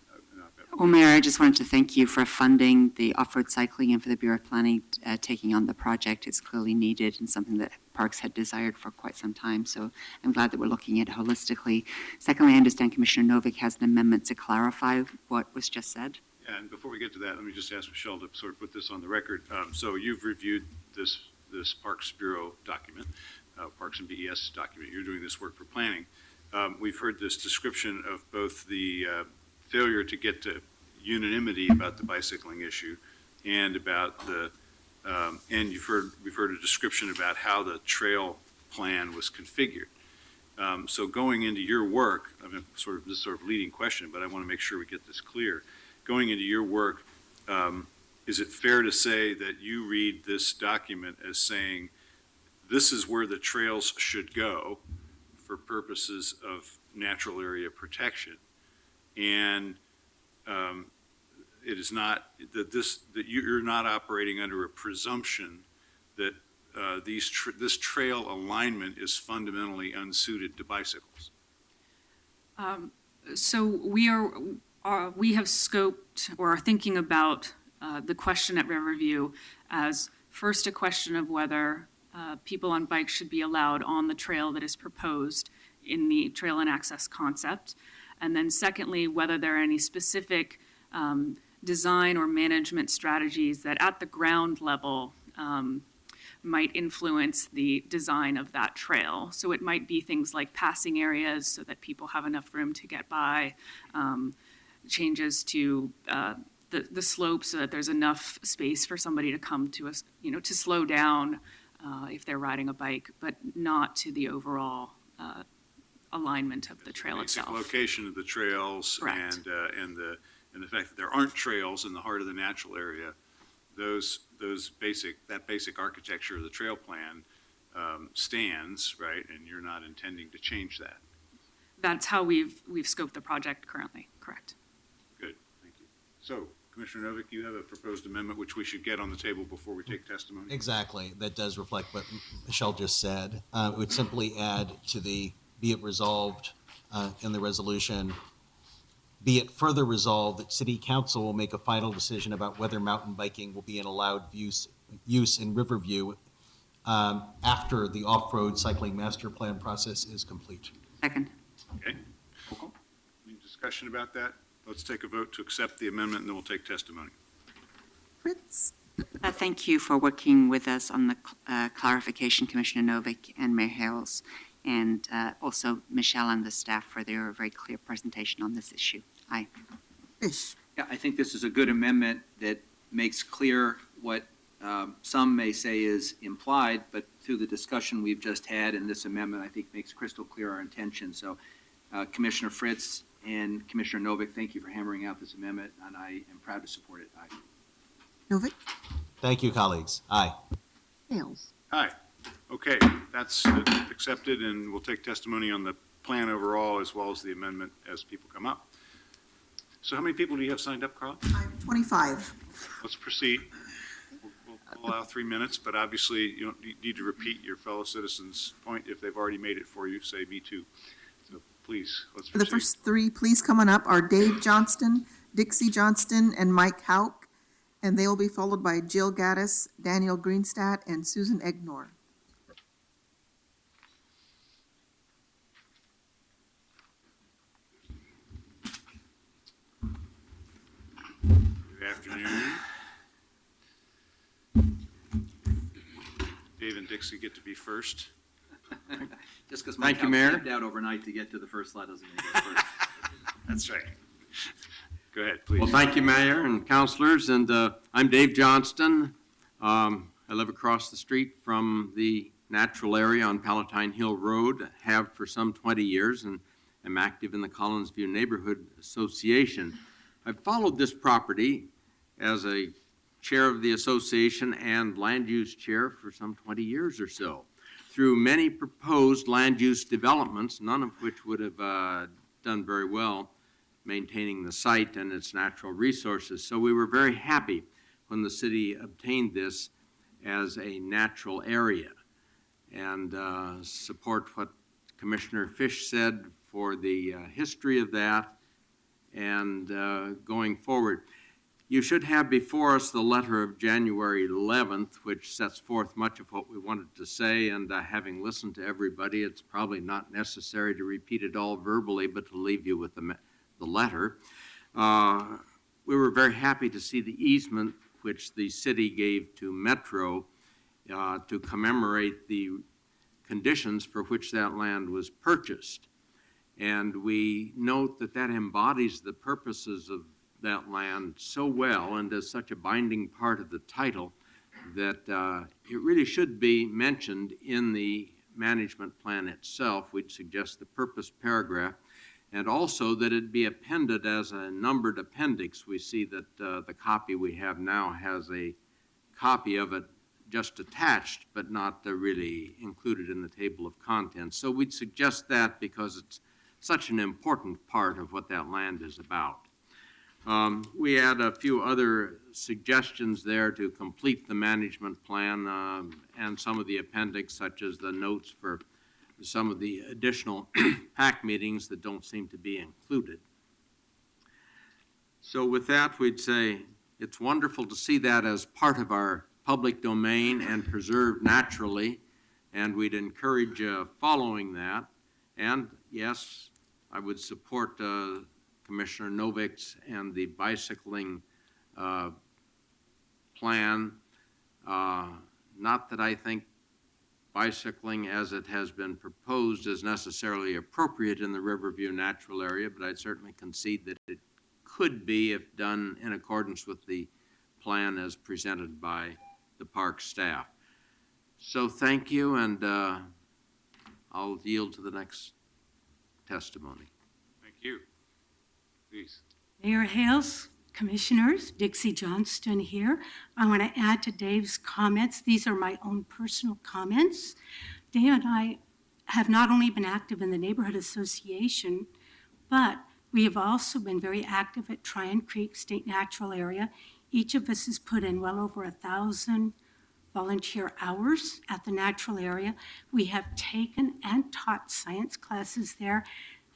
Well, Mayor, I just wanted to thank you for funding the off-road cycling and for the Bureau of Planning taking on the project. It's clearly needed and something that Parks had desired for quite some time. So I'm glad that we're looking at it holistically. Secondly, I understand Commissioner Novick has an amendment to clarify what was just said. Yeah, and before we get to that, let me just ask Michelle to sort of put this on the record. So you've reviewed this Parks Bureau document, Parks and BES document. You're doing this work for planning. We've heard this description of both the failure to get to unanimity about the bicycling issue and about the, and we've heard a description about how the trail plan was configured. So going into your work, I mean, this sort of leading question, but I want to make sure we get this clear. Going into your work, is it fair to say that you read this document as saying this is where the trails should go for purposes of natural area protection, and it is not that you're not operating under a presumption that this trail alignment is fundamentally unsuited to bicycles? So we have scoped or are thinking about the question at Riverview as first a question of whether people on bikes should be allowed on the trail that is proposed in the trail and access concept. And then secondly, whether there are any specific design or management strategies that at the ground level might influence the design of that trail. So it might be things like passing areas so that people have enough room to get by, changes to the slope so that there's enough space for somebody to come to us, to slow down if they're riding a bike, but not to the overall alignment of the trail Basic itself. location of the trails Correct. and the fact that there aren't trails in the heart of the natural area, that basic architecture of the trail plan stands, right? And you're not intending to change that. That's how we've scoped the project currently, correct? Good, thank you. So, Commissioner Novick, you have a proposed amendment which we should get on the table before we take testimony? Exactly. That does reflect what Michelle just said. It would simply add to the be it resolved in the resolution, be it further resolved that City Council will make a final decision about whether mountain biking will be an allowed use in Riverview after the off-road cycling master plan process is complete. Second. Okay. Any discussion about that? Let's take a vote to accept the amendment, and then we'll take testimony. Fritz? Thank you for working with us on the clarification, Commissioner Novick and Mayor Hales, and also Michelle and the staff for their very clear presentation on this issue. Aye. Fish? Yeah, I think this is a good amendment that makes clear what some may say is implied, but through the discussion we've just had in this amendment, I think makes crystal clear our intention. So Commissioner Fritz and Commissioner Novick, thank you for hammering out this amendment, and I am proud to support it. Aye. Novick? Thank you, colleagues. Aye. Hales? Aye. Okay, that's accepted, and we'll take testimony on the plan overall as well as the amendment as people come up. So how many people do you have signed up, Carl? I have 25. Let's proceed. We'll allow 3 minutes, but obviously you don't need to repeat your fellow citizens' point. If they've already made it for you, say me too. So please, let's The proceed. first three, please, coming up are Dave Johnston, Dixie Johnston, and Mike Hauk, and they will be followed by Jill Gaddis, Daniel Greenstadt, and Susan Egnor. Good afternoon. Dave and Dixie get to be first. Just because Thank Mike you, Mayor. stepped out overnight to get to the first slide doesn't mean he goes first. That's right. Go ahead, please. Well, thank you, Mayor and councilors, and I'm Dave Johnston. I live across the street from the natural area on Palatine Hill Road, have for some 20 years, and am active in the Collinsview Neighborhood Association. I've followed this property as a chair of the association and land use chair for some 20 years or so, through many proposed land use developments, none of which would have done very well maintaining the site and its natural resources. So we were very happy when the city obtained this as a natural area, and support what Commissioner Fish said for the history of that and going forward. You should have before us the letter of January 11th, which sets forth much of what we wanted to say, and having listened to everybody, it's probably not necessary to repeat it all verbally, but to leave you with the letter. We were very happy to see the easement which the city gave to Metro to commemorate the conditions for which that land was purchased. And we note that that embodies the purposes of that land so well and is such a binding part of the title that it really should be mentioned in the management plan itself. We'd suggest the purpose paragraph, and also that it be appended as a numbered appendix. We see that the copy we have now has a copy of it just attached, but not really included in the table of contents. So we'd suggest that because it's such an important part of what that land is about. We had a few other suggestions there to complete the management plan and some of the appendix, such as the notes for some of the additional PAC meetings that don't seem to be included. So with that, we'd say it's wonderful to see that as part of our public domain and preserved naturally, and we'd encourage following that. And yes, I would support Commissioner Novik's and the bicycling plan. Not that I think bicycling as it has been proposed is necessarily appropriate in the Riverview Natural Area, but I'd certainly concede that it could be if done in accordance with the plan as presented by the park staff. So thank you, and I'll yield to the next testimony. Thank you. Please. Mayor Hales, Commissioners, Dixie Johnston here. I want to add to Dave's comments. These are my own personal comments. Dave and I have not only been active in the Neighborhood Association, but we have also been very active at Tryon Creek State Natural Area. Each of us has put in well over 1,000 volunteer hours at the natural area. We have taken and taught science classes there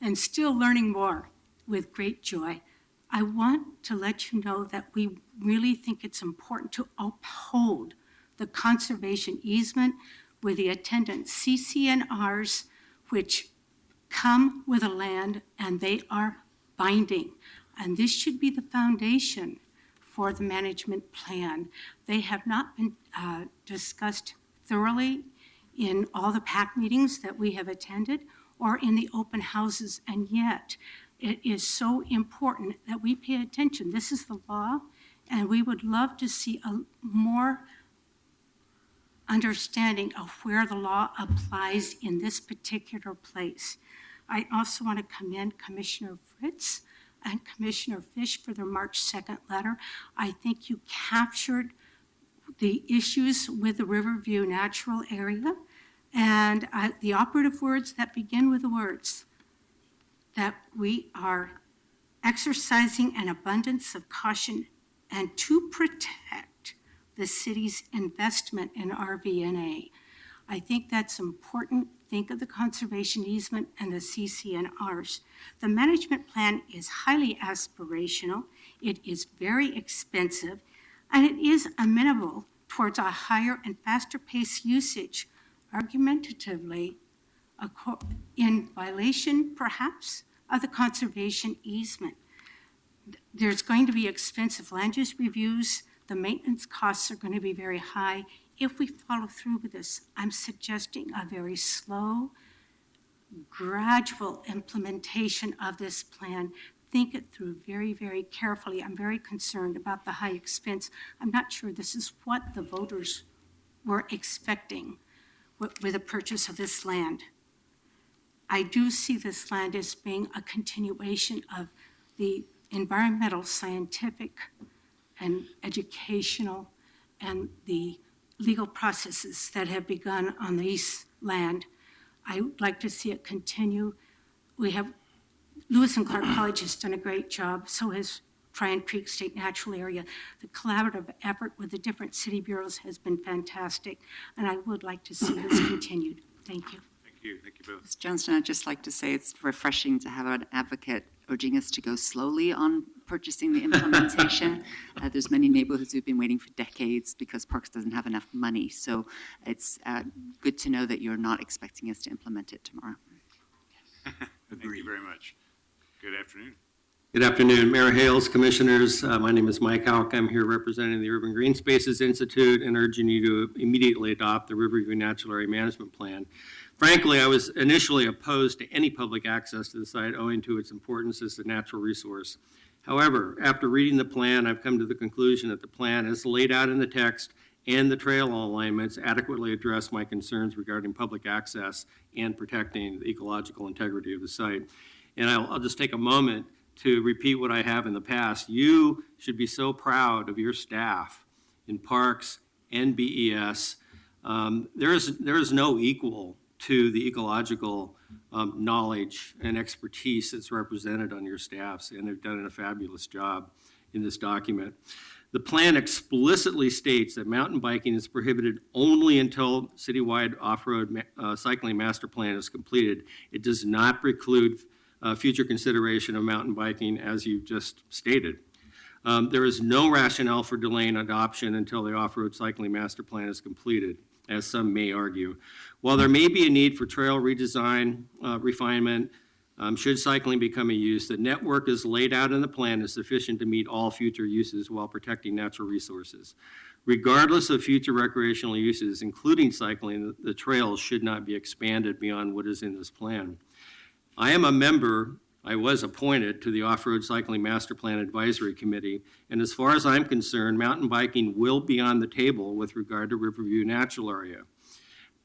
and still learning more with great joy. I want to let you know that we really think it's important to uphold the conservation easement with the attendant CCNRs, which come with the land and they are binding. And this should be the foundation for the management plan. They have not been discussed thoroughly in all the PAC meetings that we have attended or in the open houses, and yet it is so important that we pay attention. This is the law, and we would love to see a more understanding of where the law applies in this particular place. I also want to commend Commissioner Fritz and Commissioner Fish for their March 2nd letter. I think you captured the issues with the Riverview Natural Area and the operative words that begin with the words that we are exercising an abundance of caution and to protect the city's investment in RV&A. I think that's important. Think of the conservation easement and the CCNRs. The management plan is highly aspirational. It is very expensive, and it is amenable towards a higher and faster pace usage, argumentatively in violation, perhaps, of the conservation easement. There's going to be expensive land use reviews. The maintenance costs are going to be very high. If we follow through with this, I'm suggesting a very slow, gradual implementation of this plan. Think it through very, very carefully. I'm very concerned about the high expense. I'm not sure this is what the voters were expecting with the purchase of this land. I do see this land as being a continuation of the environmental, scientific, and educational, and the legal processes that have begun on this land. I would like to see it continue. We have, Lewis and Clark College has done a great job, so has Tryon Creek State Natural Area. The collaborative effort with the different city bureaus has been fantastic, and I would like to see this continued. Thank you. Thank you. Thank you both. Ms. Johnston, I'd just like to say it's refreshing to have an advocate urging us to go slowly on purchasing the implementation. There's many neighborhoods who've been waiting for decades because Parks doesn't have enough money. So it's good to know that you're not expecting us to implement it tomorrow. Thank you very much. Good afternoon. Good afternoon, Mayor Hales, Commissioners. My name is Mike Houck. I'm here representing the Urban Green Spaces Institute and urging you to immediately adopt the Riverview Natural Area Management Plan. Frankly, I was initially opposed to any public access to the site owing to its importance as a natural resource. However, after reading the plan, I've come to the conclusion that the plan as laid out in the text and the trail alignments adequately address my concerns regarding public access and protecting the ecological integrity of the site. And I'll just take a moment to repeat what I have in the past. You should be so proud of your staff in Parks and BES. There is no equal to the ecological knowledge and expertise that's represented on your staffs, and they've done a fabulous job in this document. The plan explicitly states that mountain biking is prohibited only until citywide off-road cycling master plan is completed. It does not preclude future consideration of mountain biking, as you just stated. There is no rationale for delaying adoption until the off-road cycling master plan is completed. as some may argue. While there may be a need for trail redesign, refinement, should cycling become a use, the network is laid out in the plan is sufficient to meet all future uses while protecting natural resources. Regardless of future recreational uses, including cycling, the trails should not be expanded beyond what is in this plan. I am a member, I was appointed to the Off-Road Cycling Master Plan Advisory Committee, and as far as I'm concerned, mountain biking will be on the table with regard to Riverview Natural Area.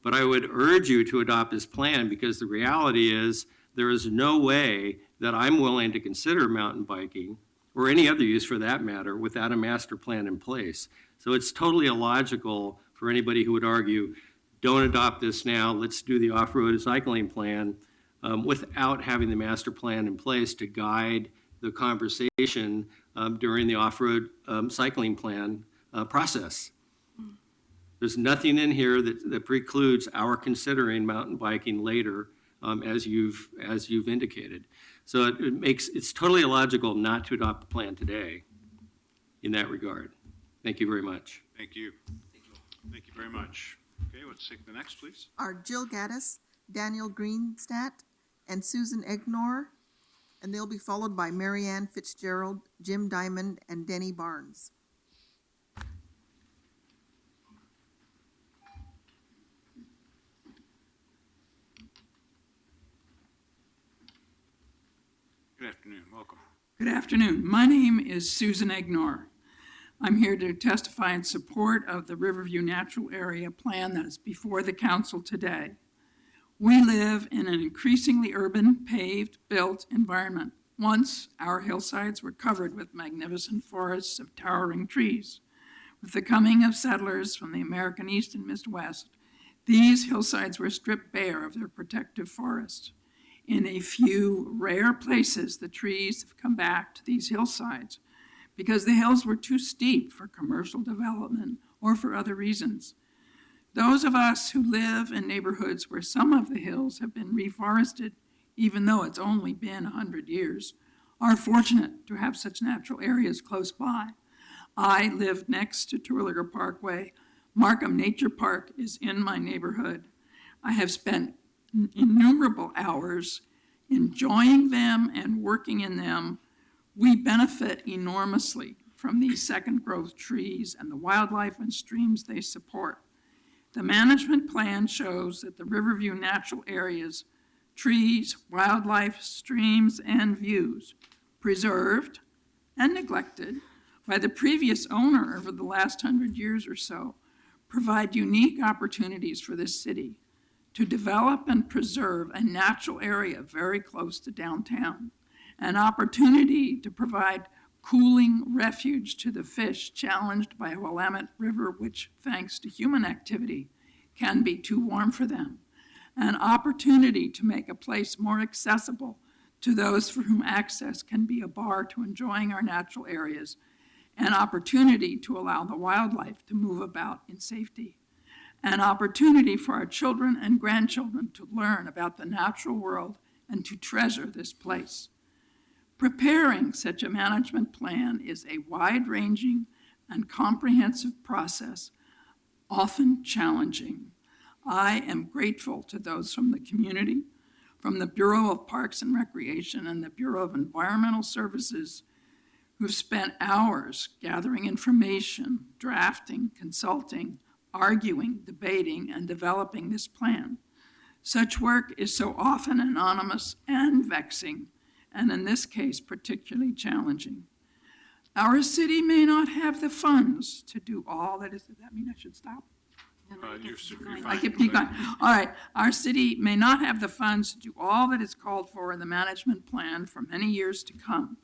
But I would urge you to adopt this plan because the reality is there is no way that I'm willing to consider mountain biking, or any other use for that matter, without a master plan in place. So it's totally illogical for anybody who would argue, don't adopt this now, let's do the off-road cycling plan, without having the master plan in place to guide the conversation during the off-road cycling plan process. There's nothing in here that precludes our considering mountain biking later, as you've indicated. So it's totally illogical not to adopt the plan today in that regard. Thank you very much. Thank you. Thank you very much. Okay, let's take the next, please. Are Jill Gaddis, Daniel Greenstadt, and Susan Egnor, and they'll be followed by Marianne Fitzgerald, Jim Diamond, and Denny Barnes. Good afternoon, welcome. Good afternoon. My name is Susan Egnor. I'm here to testify in support of the Riverview Natural Area Plan that is before the council today. We live in an increasingly urban, paved, built environment. Once, our hillsides were covered with magnificent forests of towering trees. With the coming of settlers from the American East and Midwest, these hillsides were stripped bare of their protective forests. In a few rare places, the trees have come back to these hillsides because the hills were too steep for commercial development or for other reasons. Those of us who live in neighborhoods where some of the hills have been reforested, even though it's only been 100 years, are fortunate to have such natural areas close by. I live next to Terwilliger Parkway. Markham Nature Park is in my neighborhood. I have spent innumerable hours enjoying them and working in them. We benefit enormously from these second growth trees and the wildlife and streams they support. The management plan shows that the Riverview Natural Areas, trees, wildlife, streams, and views, preserved and neglected by the previous owner over the last 100 years or so, provide unique opportunities for this city to develop and preserve a natural area very close to downtown, an opportunity to provide cooling refuge to the fish challenged by a Willamette River, which, thanks to human activity, can be too warm for them, an opportunity to make a place more accessible to those for whom access can be a bar to enjoying our natural areas, an opportunity to allow the wildlife to move about in safety, an opportunity for our children and grandchildren to learn about the natural world and to treasure this place. Preparing such a management plan is a wide-ranging and comprehensive process, often challenging. I am grateful to those from the community, from the Bureau of Parks and Recreation and the Bureau of Environmental Services, who've spent hours gathering information, drafting, consulting, arguing, debating, and developing this plan. Such work is so often anonymous and vexing, and in this case, particularly challenging. Our city may not have the funds to do all that is, does that mean I should stop? You're fine. I keep going. All right, our city may not have the funds to do all that is called for in the management plan for many years to come.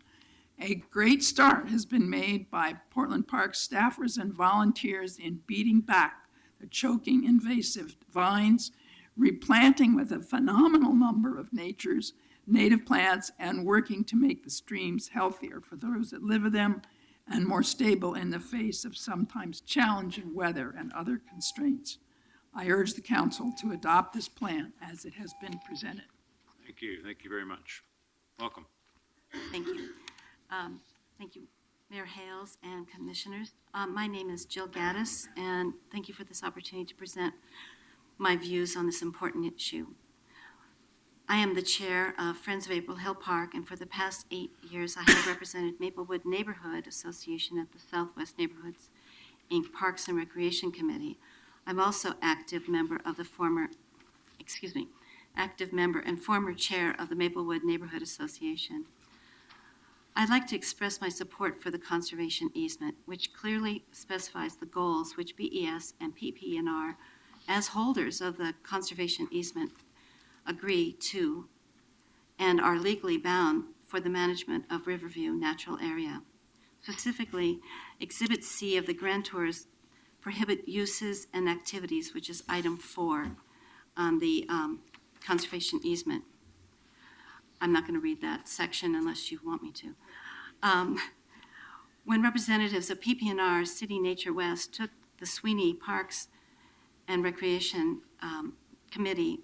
A great start has been made by Portland Park staffers and volunteers in beating back the choking invasive vines, replanting with a phenomenal number of native plants, and working to make the streams healthier for those that live in them and more stable in the face of sometimes challenging weather and other constraints. I urge the council to adopt this plan as it has been presented. Thank you very much. Welcome. Thank you. Thank you. Mayor Hales and Commissioners. My name is Jill Gaddis, and thank you for this opportunity to present my views on this important issue. I am the chair of Friends of April Hill Park, and for the past 8 years, I have represented Maplewood Neighborhood Association at the Southwest Neighborhoods, Inc. Parks and Recreation Committee. I'm also active member and former chair of the Maplewood Neighborhood Association. I'd like to express my support for the conservation easement, which clearly specifies the goals which BES and PP&R, as holders of the conservation easement, agree to and are legally bound for the management of Riverview Natural Area. Specifically, Exhibit C of the grantors prohibit uses and activities, which is item 4 on the conservation easement. I'm not going to read that section unless you want me to. When representatives of PP&R City Nature West took the Sweeney Parks and Recreation Committee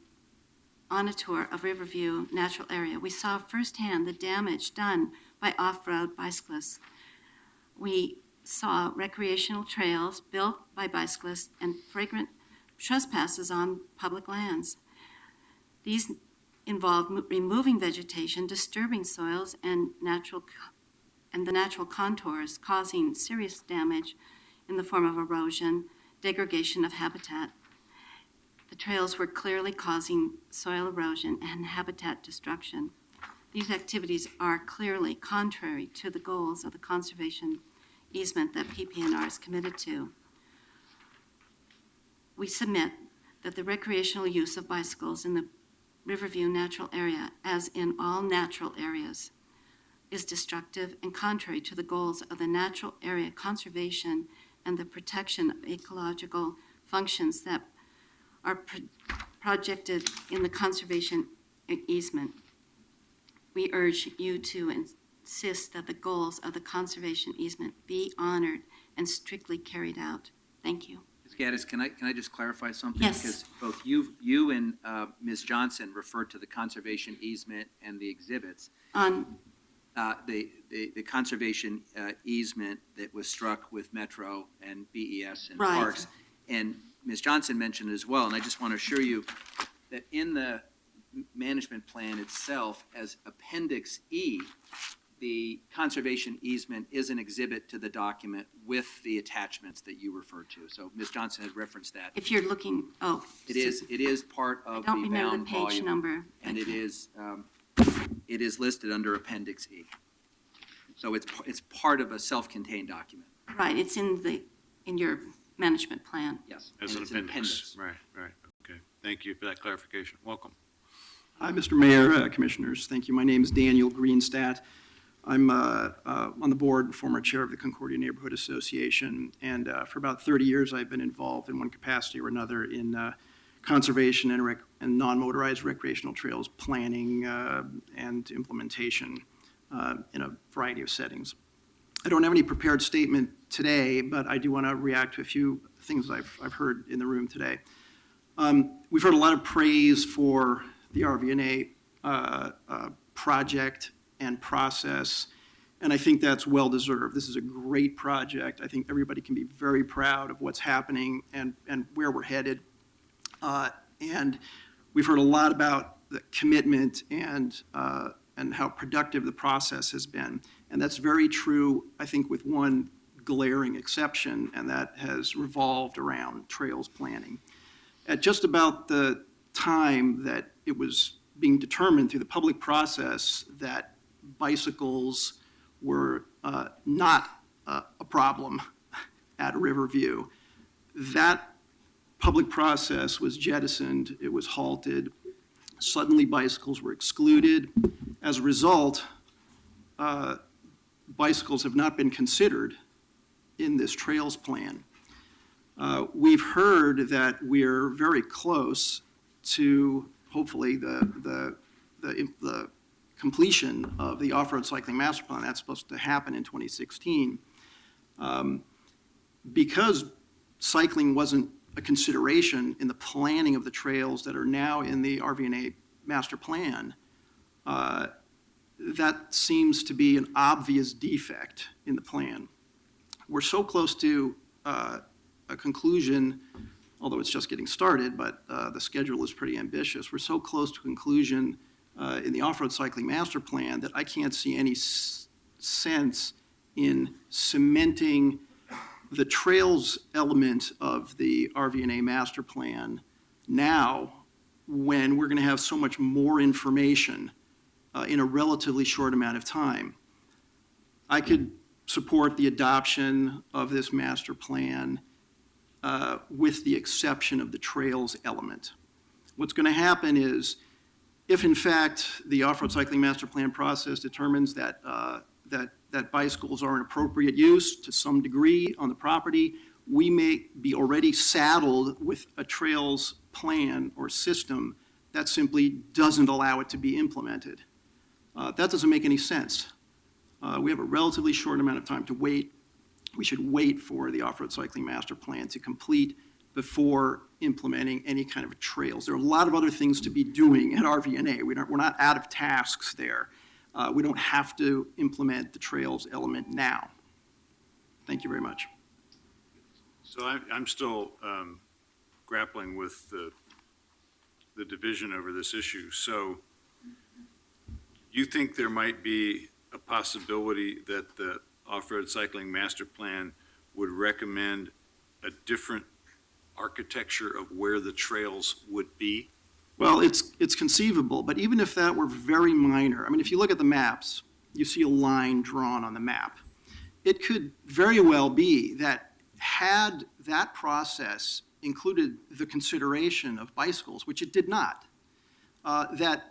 on a tour of Riverview Natural Area, we saw firsthand the damage done by off-road bicyclists. We saw recreational trails built by bicyclists and flagrant trespasses on public lands. These involved removing vegetation, disturbing soils and the natural contours, causing serious damage in the form of erosion, degradation of habitat. The trails were clearly causing soil erosion and habitat destruction. These activities are clearly contrary to the goals of the conservation easement that PP&R is committed to. We submit that the recreational use of bicycles in the Riverview Natural Area, as in all natural areas, is destructive and contrary to the goals of the natural area conservation and the protection of ecological functions that are projected in the conservation easement. We urge you to insist that the goals of the conservation easement be honored and strictly carried out. Thank you. Ms. Gaddis, can I just clarify something? Yes. Because both you and Ms. Johnson referred to the conservation easement and the exhibits. On The conservation easement that was struck with Metro and BES and Right. Parks. And Ms. Johnson mentioned as well, and I just want to assure you that in the management plan itself, as Appendix E, the conservation easement is an exhibit to the document with the attachments that you referred to. So Ms. Johnson had referenced that. If you're looking, It is part of the I don't remember the bound page volume. number. And it is listed under Appendix E. So it's part of a self-contained document. Right, it's in your management plan. Yes. As and an it's an appendix. Right. Okay. Thank you for that clarification. Welcome. Hi, Mr. Mayor, Commissioners. Thank you. My name is Daniel Greenstadt. I'm on the board, former chair of the Concordia Neighborhood Association, and for about 30 years I've been involved in one capacity or another in conservation and non-motorized recreational trails planning and implementation in a variety of settings. I don't have any prepared statement today, but I do want to react to a few things I've heard in the room today. We've heard a lot of praise for the RV&A project and process, and I think that's well-deserved. This is a great project. I think everybody can be very proud of what's happening and where we're headed. And we've heard a lot about the commitment and how productive the process has been. And that's very true, I think, with one glaring exception, and that has revolved around trails planning. At just about the time that it was being determined through the public process that bicycles were not a problem at Riverview, that public process was jettisoned, it was halted. Suddenly bicycles were excluded. As a result, bicycles have not been considered in this trails plan. We've heard that we're very close to hopefully the completion of the off-road cycling master plan. That's supposed to happen in 2016. Because cycling wasn't a consideration in the planning of the trails that are now in the RV&A master plan, that seems to be an obvious defect in the plan. We're so close to a conclusion, although it's just getting started, but the schedule is pretty ambitious. We're so close to conclusion in the off-road cycling master plan that I can't see any sense in cementing the trails element of the RV&A master plan now, when we're going to have so much more information in a relatively short amount of time. I could support the adoption of this master plan with the exception of the trails element. What's going to happen is, if in fact the off-road cycling master plan process determines that that bicycles are an appropriate use to some degree on the property, we may be already saddled with a trails plan or system that simply doesn't allow it to be implemented. That doesn't make any sense. We have a relatively short amount of time to wait. We should wait for the off-road cycling master plan to complete before implementing any kind of trails. There are a lot of other things to be doing at RV&A. We're not out of tasks there. We don't have to implement the trails element now. Thank you very much. So I'm still grappling with the division over this issue. So you think there might be a possibility that the off-road cycling master plan would recommend a different architecture of where the trails would be? Well, it's conceivable, but even if that were very minor, I mean, if you look at the maps, you see a line drawn on the map. It could very well be that had that process included the consideration of bicycles, which it did not, that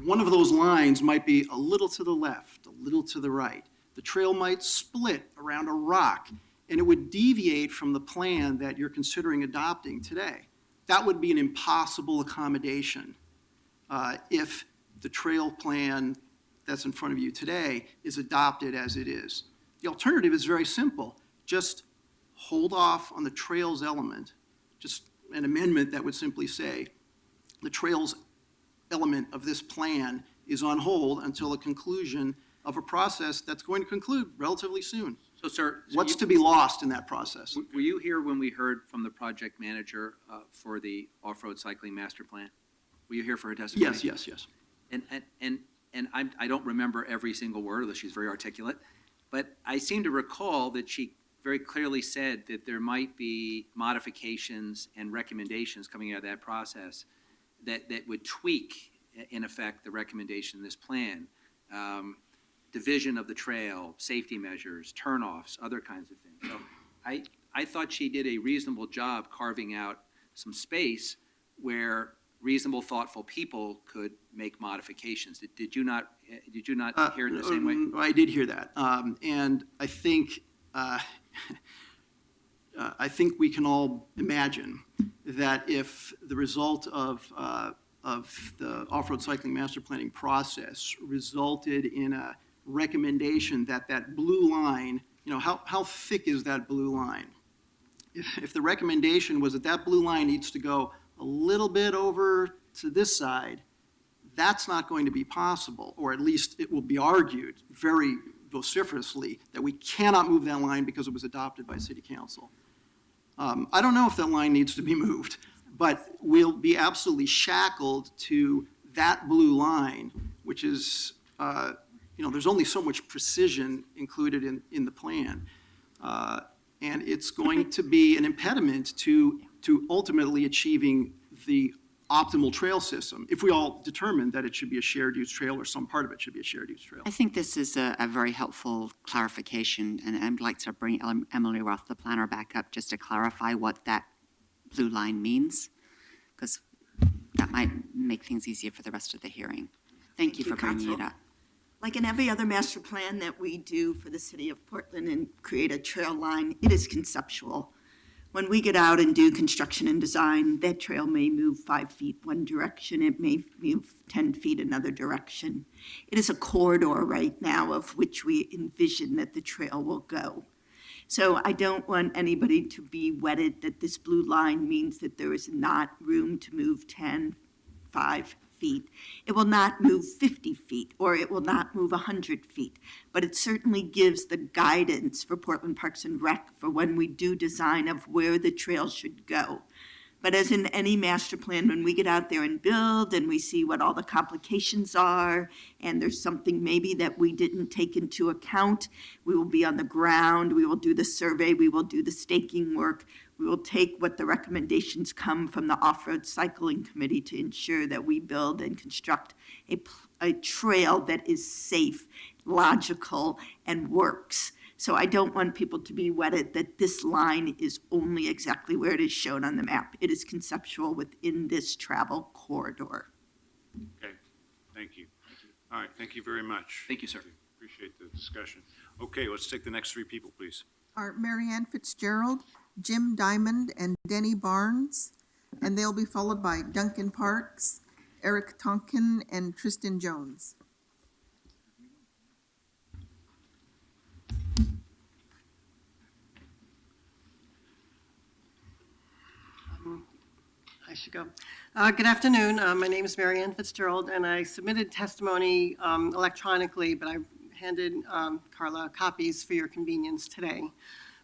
one of those lines might be a little to the left, a little to the right. The trail might split around a rock, and it would deviate from the plan that you're considering adopting today. That would be an impossible accommodation if the trail plan that's in front of you today is adopted as it is. The alternative is very simple. Just hold off on the trails element, just an amendment that would simply say the trails element of this plan is on hold until the conclusion of a process that's going to conclude relatively soon. So, sir. What's to be lost in that process? Were you here when we heard from the project manager for the off-road cycling master plan? Were you here for her testimony? Yes. And I don't remember every single word, although she's very articulate, but I seem to recall that she very clearly said that there might be modifications and recommendations coming out of that process that would tweak, in effect, the recommendation in this plan. Division of the trail, safety measures, turnoffs, other kinds of things. So I thought she did a reasonable job carving out some space where reasonable, thoughtful people could make modifications. Did you not hear it the same way? I did hear that, and I think we can all imagine that if the result of the off-road cycling master planning process resulted in a recommendation that blue line, how thick is that blue line? If the recommendation was that blue line needs to go a little bit over to this side, that's not going to be possible, or at least it will be argued very vociferously that we cannot move that line because it was adopted by City Council. I don't know if that line needs to be moved, but we'll be absolutely shackled to that blue line, which is, there's only so much precision included in the plan. And it's going to be an impediment to ultimately achieving the optimal trail system, if we all determine that it should be a shared use trail or some part of it should be a shared use trail. I think this is a very helpful clarification, and I'd like to bring Emily Roth, the planner, back up just to clarify what that blue line means, because that might make things easier for the rest of the hearing. Thank you for bringing it up. Like in every other master plan that we do for the city of Portland and create a trail line, it is conceptual. When we get out and do construction and design, that trail may move 5 feet one direction, it may move 10 feet another direction. It is a corridor right now of which we envision that the trail will go. So I don't want anybody to be wedded that this blue line means that there is not room to move 10, 5, feet. It will not move 50 feet, or it will not move 100 feet, but it certainly gives the guidance for Portland Parks and Rec for when we do design of where the trail should go. But as in any master plan, when we get out there and build and we see what all the complications are, and there's something maybe that we didn't take into account, we will be on the ground, we will do the survey, we will do the staking work, we will take what the recommendations come from the Off-Road Cycling Committee to ensure that we build and construct a trail that is safe, logical, and works. So I don't want people to be wedded that this line is only exactly where it is shown on the map. It is conceptual within this travel corridor. Okay, thank you. All right, thank you very much. Thank you, sir. Appreciate the discussion. Okay, let's take the next three people, please. Are Marianne Fitzgerald, Jim Diamond, and Denny Barnes, and they'll be followed by Duncan Parks, Eric Tonkin, and Tristan Jones. I should go. Good afternoon. My name is Marianne Fitzgerald, and I submitted testimony electronically, but I handed Carla copies for your convenience today.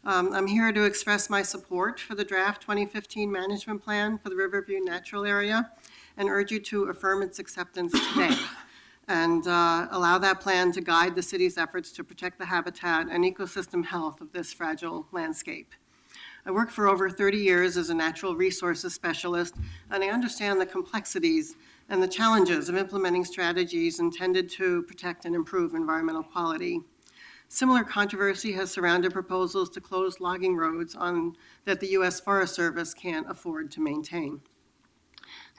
I'm here to express my support for the draft 2015 management plan for the Riverview Natural Area and urge you to affirm its acceptance today and allow that plan to guide the city's efforts to protect the habitat and ecosystem health of this fragile landscape. I worked for over 30 years as a natural resources specialist, and I understand the complexities and the challenges of implementing strategies intended to protect and improve environmental quality. Similar controversy has surrounded proposals to close logging roads that the U.S. Forest Service can't afford to maintain.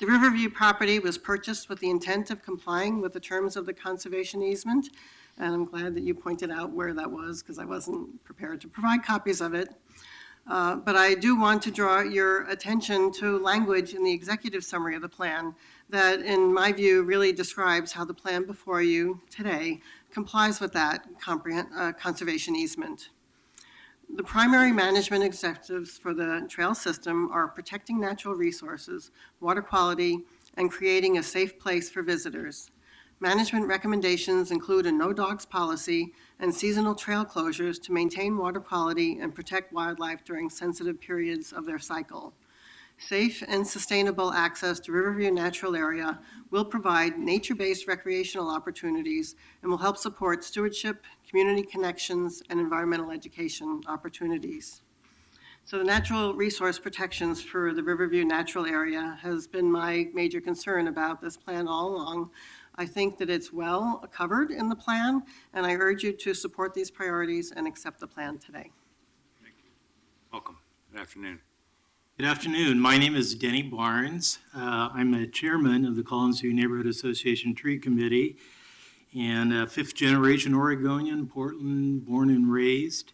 The Riverview property was purchased with the intent of complying with the terms of the conservation easement, and I'm glad that you pointed out where that was because I wasn't prepared to provide copies of it. But I do want to draw your attention to language in the executive summary of the plan that, in my view, really describes how the plan before you today complies with that conservation easement. The primary management objectives for the trail system are protecting natural resources, water quality, and creating a safe place for visitors. Management recommendations include a no dogs policy and seasonal trail closures to maintain water quality and protect wildlife during sensitive periods of their cycle. Safe and sustainable access to Riverview Natural Area will provide nature-based recreational opportunities and will help support stewardship, community connections, and environmental education opportunities. So the natural resource protections for the Riverview Natural Area has been my major concern about this plan all along. I think that it's well covered in the plan, and I urge you to support these priorities and accept the plan today. Welcome. Good afternoon. Good afternoon. My name is Denny Barnes. I'm a chairman of the Collinsview Neighborhood Association Tree Committee and a fifth-generation Oregonian, Portland born and raised.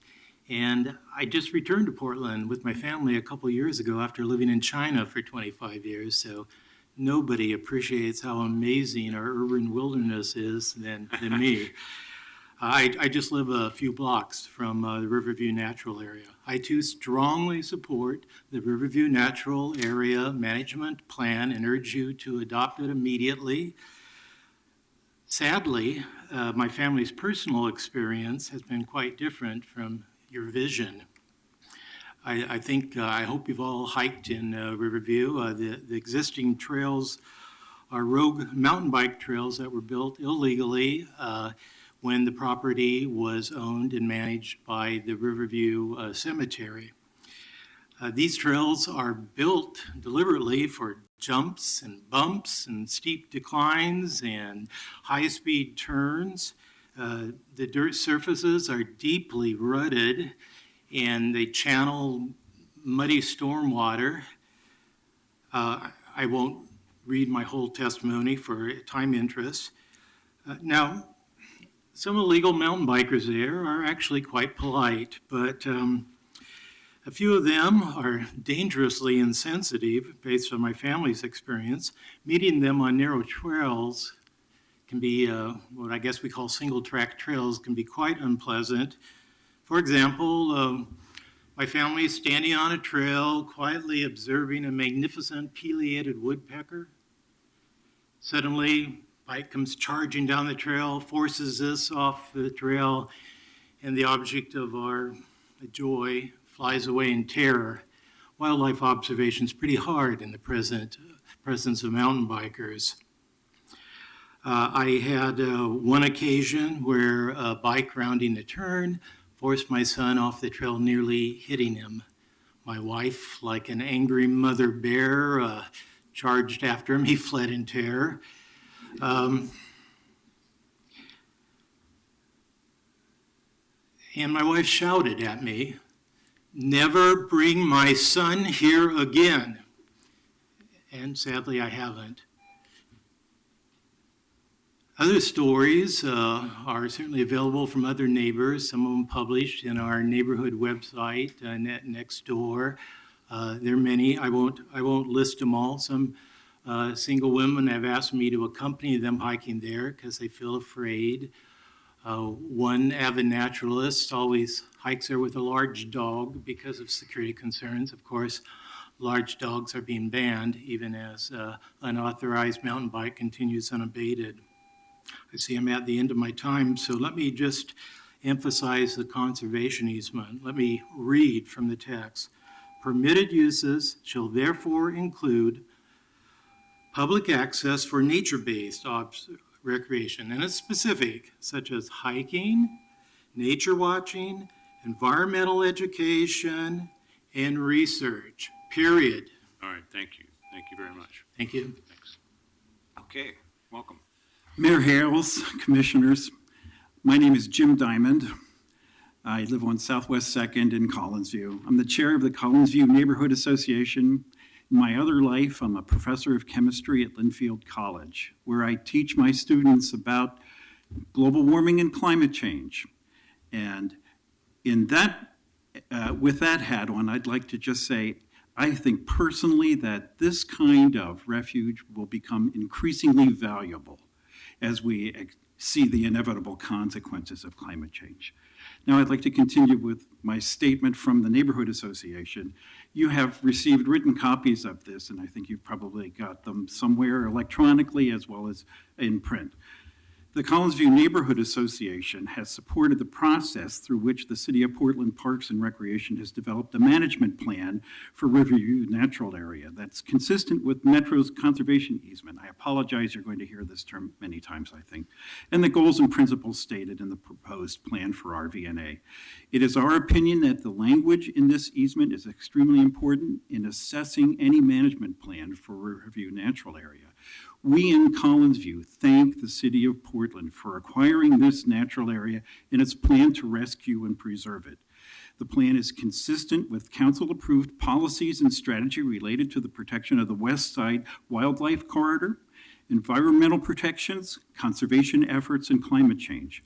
And I just returned to Portland with my family a couple years ago after living in China for 25 years. So nobody appreciates how amazing our urban wilderness is than me. I just live a few blocks from the Riverview Natural Area. I too strongly support the Riverview Natural Area Management Plan and urge you to adopt it immediately. Sadly, my family's personal experience has been quite different from your vision. I hope you've all hiked in Riverview. The existing trails are rogue mountain bike trails that were built illegally when the property was owned and managed by the Riverview Cemetery. These trails are built deliberately for jumps and bumps and steep declines and high-speed turns. The dirt surfaces are deeply rutted and they channel muddy stormwater. I won't read my whole testimony for time interest. Now, some illegal mountain bikers there are actually quite polite, but a few of them are dangerously insensitive based on my family's experience. Meeting them on narrow trails can be what I guess we call single track trails, can be quite unpleasant. For example, my family is standing on a trail quietly observing a magnificent pileated woodpecker. Suddenly, bike comes charging down the trail, forces us off the trail, and the object of our joy flies away in terror. Wildlife observation is pretty hard in the presence of mountain bikers. I had one occasion where a bike rounding a turn forced my son off the trail, nearly hitting him. My wife, like an angry mother bear, charged after him. He fled in terror. And my wife shouted at me, "Never bring my son here again." And sadly, I haven't. Other stories are certainly available from other neighbors, some of them published in our neighborhood website, Nextdoor. There are many. I won't list them all. Some single women have asked me to accompany them hiking there because they feel afraid. One avid naturalist always hikes there with a large dog because of security concerns. Of course, large dogs are being banned even as unauthorized mountain bike continues unabated. I see I'm at the end of my time, so let me just emphasize the conservation easement. Let me read from the text. Permitted uses shall therefore include public access for nature-based recreation, and it's specific, such as hiking, nature watching, environmental education, and research, period. All right, thank you. Thank you very much. Thank you. Thanks. Okay, welcome. Mayor Hales, Commissioners, my name is Jim Diamond. I live on Southwest 2nd in Collinsview. I'm the chair of the Collinsview Neighborhood Association. In my other life, I'm a professor of chemistry at Linfield College, where I teach my students about global warming and climate change. And in that, with that hat on, I'd like to just say, I think personally that this kind of refuge will become increasingly valuable as we see the inevitable consequences of climate change. Now, I'd like to continue with my statement from the Neighborhood Association. You have received written copies of this, and I think you've probably got them somewhere electronically as well as in print. The Collinsview Neighborhood Association has supported the process through which the City of Portland Parks and Recreation has developed a management plan for Riverview Natural Area that's consistent with Metro's conservation easement. I apologize, you're going to hear this term many times, I think. And the goals and principles stated in the proposed plan for RVNA. It is our opinion that the language in this easement is extremely important in assessing any management plan for Riverview Natural Area. We in Collinsview thank the City of Portland for acquiring this natural area in its plan to rescue and preserve it. The plan is consistent with council-approved policies and strategy related to the protection of the West Side Wildlife Corridor, environmental protections, conservation efforts, and climate change.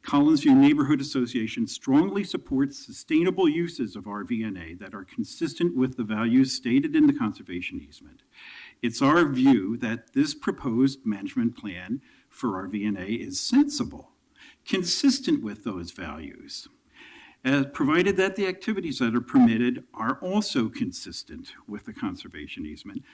Collinsview Neighborhood Association strongly supports sustainable uses of RVNA that are consistent with the values stated in the conservation easement. It's our view that this proposed management plan for RVNA is sensible, consistent with those values, provided that the activities that are permitted are also consistent with the conservation easement,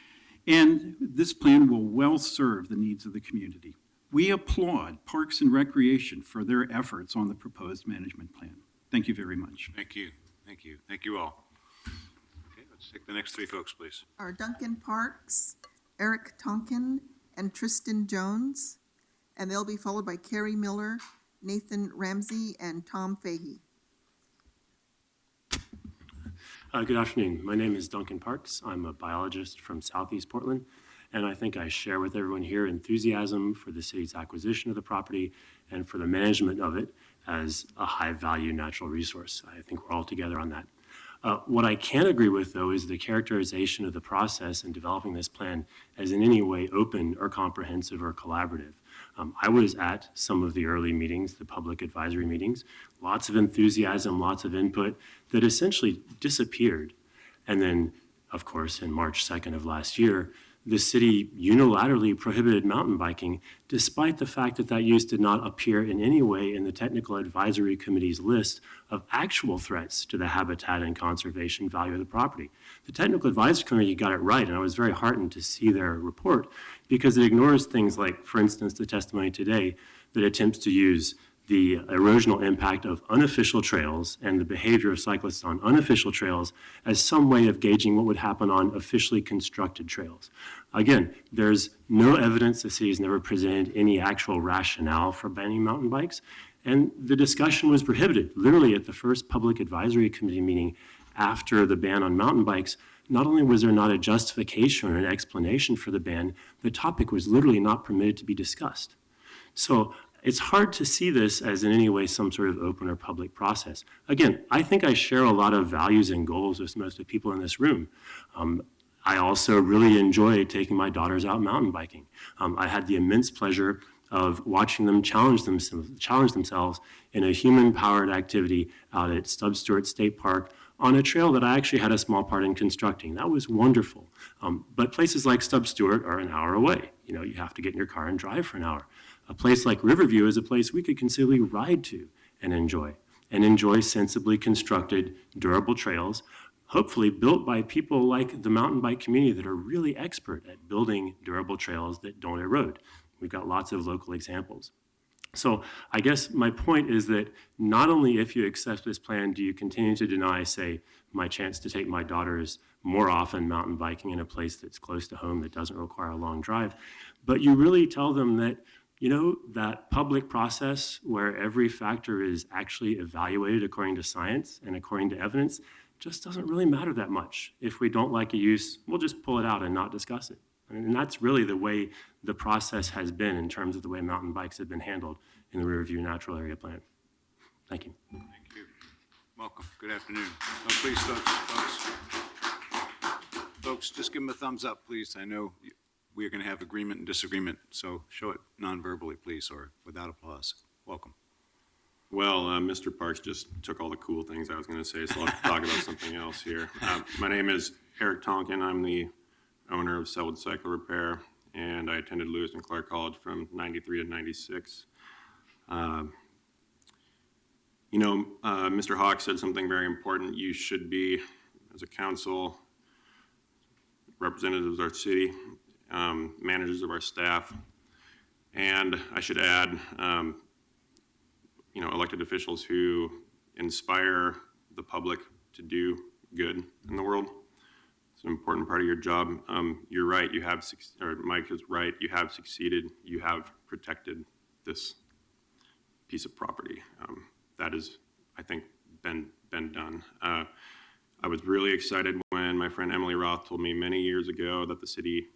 and this plan will well serve the needs of the community. We applaud Parks and Recreation for their efforts on the proposed management plan. Thank you very much. Thank you. Thank you. Thank you all. Okay, let's take the next three folks, please. Are Duncan Parks, Eric Tonkin, and Tristan Jones, and they'll be followed by Carrie Miller, Nathan Ramsey, and Tom Fahey. Good afternoon. My name is Duncan Parks. I'm a biologist from Southeast Portland, and I think I share with everyone here enthusiasm for the city's acquisition of the property and for the management of it as a high-value natural resource. I think we're all together on that. What I can't agree with, though, is the characterization of the process in developing this plan as in any way open or comprehensive or collaborative. I was at some of the early meetings, the public advisory meetings, lots of enthusiasm, lots of input that essentially disappeared. And then, of course, in March 2nd of last year, the city unilaterally prohibited mountain biking, despite the fact that that use did not appear in any way in the Technical Advisory Committee's list of actual threats to the habitat and conservation value of the property. The Technical Advisory Committee got it right, and I was very heartened to see their report, because it ignores things like, for instance, the testimony today that attempts to use the erosional impact of unofficial trails and the behavior of cyclists on unofficial trails as some way of gauging what would happen on officially constructed trails. Again, there's no evidence, the city has never presented any actual rationale for banning mountain bikes, and the discussion was prohibited. Literally at the first Public Advisory Committee meeting after the ban on mountain bikes, not only was there not a justification or an explanation for the ban, the topic was literally not permitted to be discussed. So it's hard to see this as in any way some sort of open or public process. Again, I think I share a lot of values and goals with most of the people in this room. I also really enjoy taking my daughters out mountain biking. I had the immense pleasure of watching them challenge themselves in a human-powered activity out at Stubbs Stewart State Park on a trail that I actually had a small part in constructing. That was wonderful. But places like Stubbs Stewart are an hour away. You know, you have to get in your car and drive for an hour. A place like Riverview is a place we could conceivably ride to and enjoy sensibly constructed, durable trails, hopefully built by people like the mountain bike community that are really expert at building durable trails that don't erode. We've got lots of local examples. So I guess my point is that not only if you accept this plan do you continue to deny, say, my chance to take my daughters more often mountain biking in a place that's close to home that doesn't require a long drive, but you really tell them that, you know, that public process where every factor is actually evaluated according to science and according to evidence just doesn't really matter that much. If we don't like a use, we'll just pull it out and not discuss it. And that's really the way the process has been in terms of the way mountain bikes have been handled in the Riverview Natural Area Plan. Thank you. Thank you. Welcome. Good afternoon. Oh, please, folks. Folks, just give them a thumbs up, please. I know we're going to have agreement and disagreement, so show it non-verbally, please, or without applause. Welcome. Well, Mr. Parks just took all the cool things I was going to say, so I'll talk about something else here. My name is Eric Tonkin. I'm the owner of Selwood Cycle Repair, and I attended Lewis and Clark College from 93 to 96. Mr. Hawk said something very important. You should be, as a council, representatives of our city, managers of our staff, and I should add, elected officials who inspire the public to do good in the world. It's an important part of your job. You're right, Mike is right, you have succeeded, you have protected this piece of property. That is, I think, been done. I was really excited when my friend Emily Roth told me many years ago that the city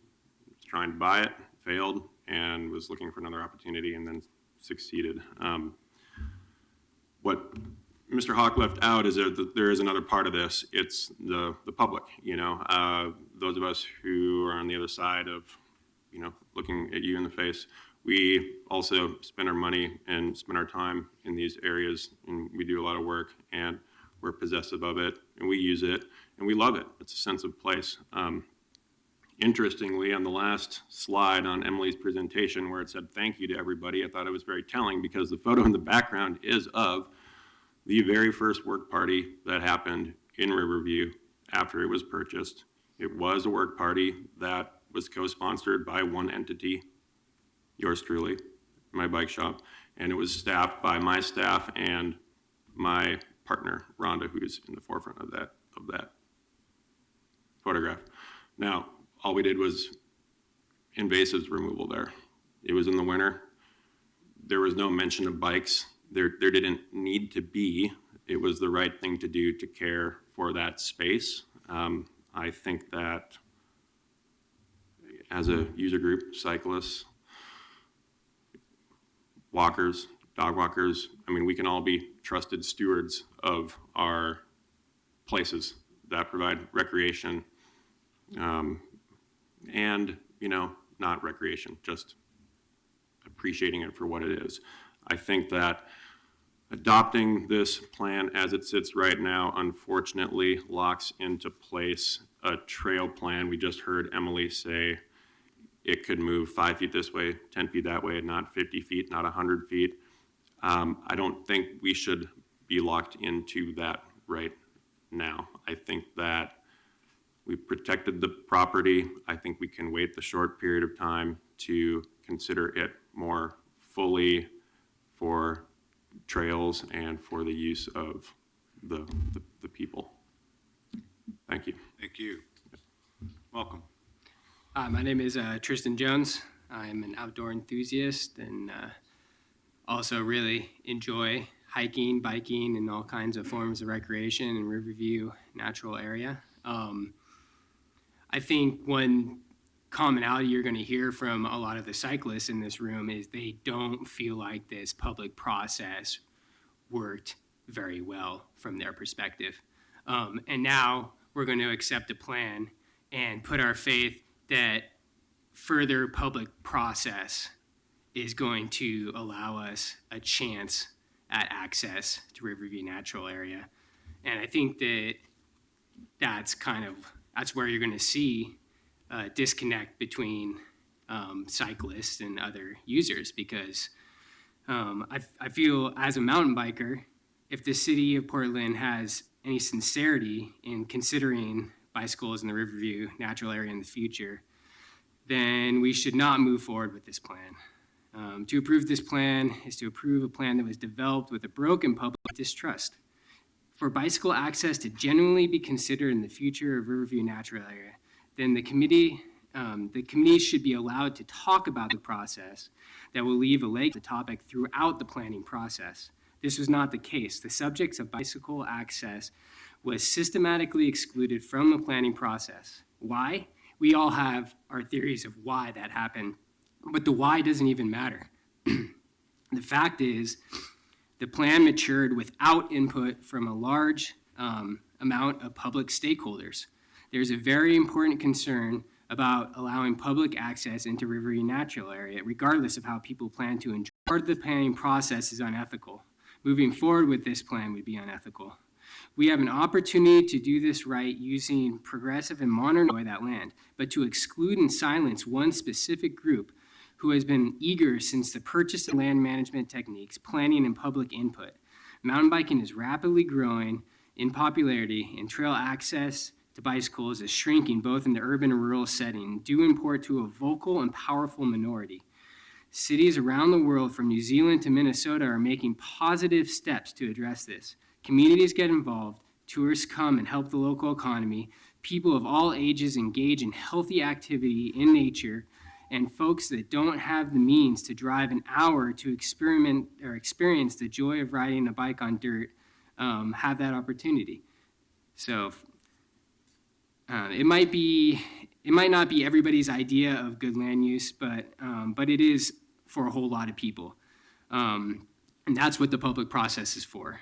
was trying to buy it, failed, and was looking for another opportunity and then succeeded. What Mr. Hawk left out is that there is another part of this. It's the public, those of us who are on the other side of, looking at you in the face. We also spend our money and spend our time in these areas, and we do a lot of work, and we're possessive of it, and we use it, and we love it. It's a sense of place. Interestingly, on the last slide on Emily's presentation where it said thank you to everybody, I thought it was very telling because the photo in the background is of the very first work party that happened in Riverview after it was purchased. It was a work party that was co-sponsored by one entity, yours truly, my bike shop, and it was staffed by my staff and my partner, Rhonda, who's in the forefront of that photograph. Now, all we did was invasives removal there. It was in the winter. There was no mention of bikes. There didn't need to be. It was the right thing to do to care for that space. I think that as a user group, cyclists, walkers, dog walkers, we can all be trusted stewards of our places that provide recreation and, not recreation, just appreciating it for what it is. I think that adopting this plan as it sits right now, unfortunately, locks into place a trail plan. We just heard Emily say it could move 5 feet this way, 10 feet that way, not 50 feet, not 100 feet. I don't think we should be locked into that right now. I think that we've protected the property. I think we can wait the short period of time to consider it more fully for trails and for the use of the people. Thank you. Thank you. Welcome. My name is Tristan Jones. I'm an outdoor enthusiast and also really enjoy hiking, biking, and all kinds of forms of recreation in Riverview Natural Area. I think one commonality you're going to hear from a lot of the cyclists in this room is they don't feel like this public process worked very well from their perspective. And now we're going to accept a plan and put our faith that further public process is going to allow us a chance at access to Riverview Natural Area. And I think that that's where you're going to see a disconnect between cyclists and other users, because I feel as a mountain biker, if the city of Portland has any sincerity in considering bicycles in the Riverview Natural Area in the future, then we should not move forward with this plan. To approve this plan is to approve a plan that was developed with a broken public distrust. For bicycle access to genuinely be considered in the future of Riverview Natural Area, then the committee should be allowed to talk about the process that will leave a leg to the topic throughout the planning process. This was not the case. The subjects of bicycle access was systematically excluded from the planning process. Why? We all have our theories of why that happened, but the why doesn't even matter. The fact is, the plan matured without input from a large amount of public stakeholders. There's a very important concern about allowing public access into Riverview Natural Area, regardless of how people plan to enjoy. Part of the planning process is unethical. Moving forward with this plan would be unethical. We have an opportunity to do this right using progressive and modern that land, but to exclude and silence one specific group who has been eager since the purchase of land management techniques, planning, and public input. Mountain biking is rapidly growing in popularity, and trail access to bicycles is shrinking both in the urban and rural setting, due in part to a vocal and powerful minority. Cities around the world, from New Zealand to Minnesota, are making positive steps to address this. Communities get involved, tourists come and help the local economy, people of all ages engage in healthy activity in nature, and folks that don't have the means to drive an hour to experience the joy of riding a bike on dirt have that opportunity. So it might not be everybody's idea of good land use, but it is for a whole lot of people. And that's what the public process is for.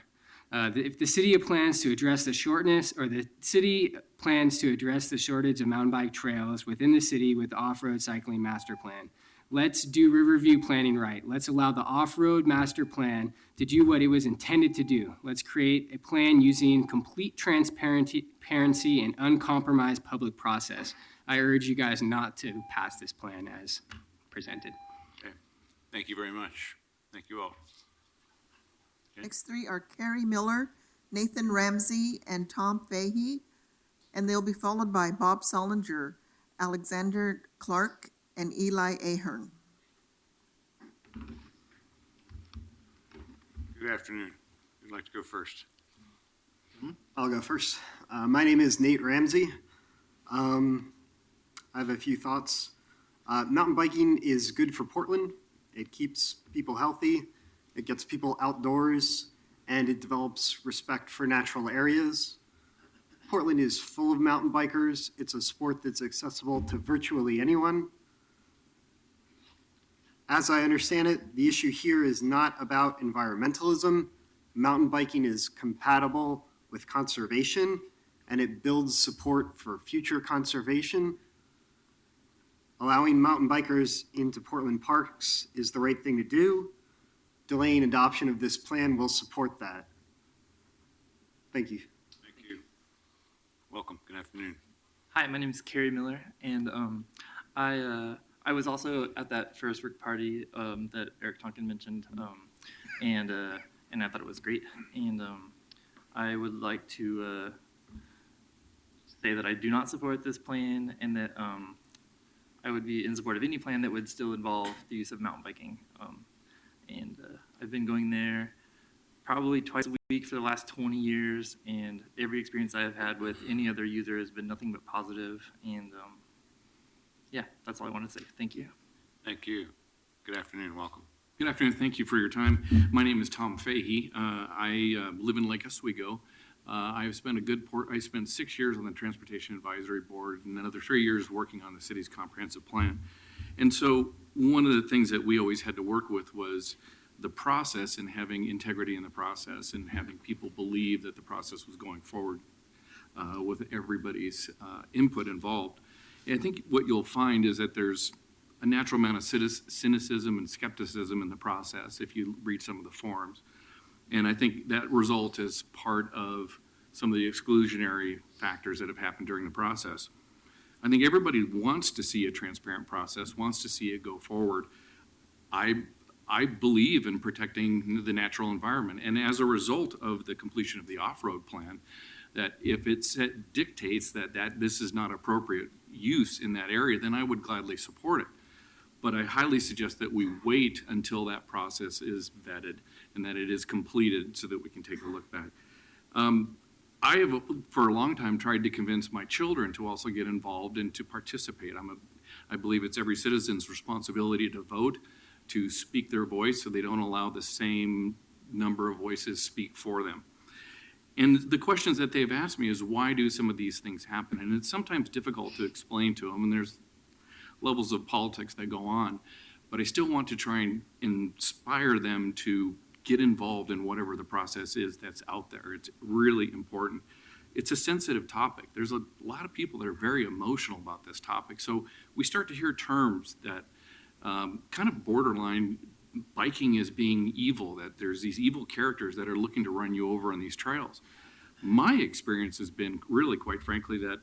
If the city plans to address the shortage of mountain bike trails within the city with the off-road cycling master plan, let's do Riverview planning right. Let's allow the off-road master plan to do what it was intended to do. Let's create a plan using complete transparency and uncompromised public process. I urge you guys not to pass this plan as presented. Okay. Thank you very much. Thank you all. Next three are Carrie Miller, Nathan Ramsey, and Tom Fahey, and they'll be followed by Bob Solinger, Alexander Clark, and Eli Ahern. Good afternoon. Who'd like to go first? I'll go first. My name is Nate Ramsey. I have a few thoughts. Mountain biking is good for Portland. It keeps people healthy. It gets people outdoors, and it develops respect for natural areas. Portland is full of mountain bikers. It's a sport that's accessible to virtually anyone. As I understand it, the issue here is not about environmentalism. Mountain biking is compatible with conservation, and it builds support for future conservation. Allowing mountain bikers into Portland parks is the right thing to do. Delaying adoption of this plan will support that. Thank you. Thank you. Welcome. Good afternoon. Hi, my name is Carrie Miller, and I I was also at that first work party that Eric Tonkin mentioned, and I thought it was great. And I would like to say that I do not support this plan, and that I would be in support of any plan that would still involve the use of mountain biking. I've been going there probably twice a week for the last 20 years, and every experience I have had with any other user has been nothing but positive. And yeah, that's all I want to say. Thank you. Thank you. Good afternoon. Welcome. Good afternoon. Thank you for your time. My name is Tom Fahey. I live in Lake Oswego. I spent 6 years on the Transportation Advisory Board and another 3 years working on the city's comprehensive plan. And so one of the things that we always had to work with was the process and having integrity in the process and having people believe that the process was going forward with everybody's input involved. And I think what you'll find is that there's a natural amount of cynicism and skepticism in the process if you read some of the forms. And I think that result is part of some of the exclusionary factors that have happened during the process. I think everybody wants to see a transparent process, wants to see it go forward. I believe in protecting the natural environment. And as a result of the completion of the off-road plan, that if it dictates that this is not appropriate use in that area, then I would gladly support it. But I highly suggest that we wait until that process is vetted and that it is completed so that we can take a look back. I have, for a long time, tried to convince my children to also get involved and to participate. I believe it's every citizen's responsibility to vote, to speak their voice so they don't allow the same number of voices speak for them. And the questions that they've asked me is, why do some of these things happen? And it's sometimes difficult to explain to them, and there's levels of politics that go on, but I still want to try and inspire them to get involved in whatever the process is that's out there. It's really important. It's a sensitive topic. There's a lot of people that are very emotional about this topic. So we start to hear terms that kind of borderline biking as being evil, that there's these evil characters that are looking to run you over on these trails. My experience has been really, quite frankly, that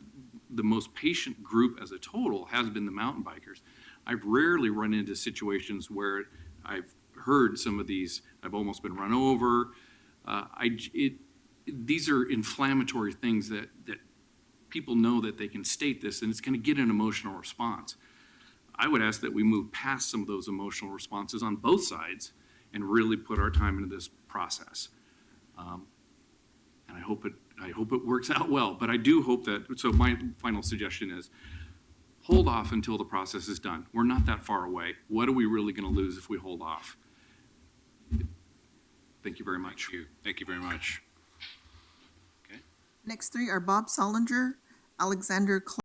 the most patient group as a total has been the mountain bikers. I've rarely run into situations where I've heard some of these, I've almost been run over. These are inflammatory things that people know that they can state this and it's going to get an emotional response. I would ask that we move past some of those emotional responses on both sides and really put our time into this process. And I hope it works out well, but I do hope that, so my final suggestion is hold off until the process is done. We're not that far away. What are we really going to lose if we hold off? Thank you very much. Thank you very much. Next three are Bob Solinger, Alexander Clark.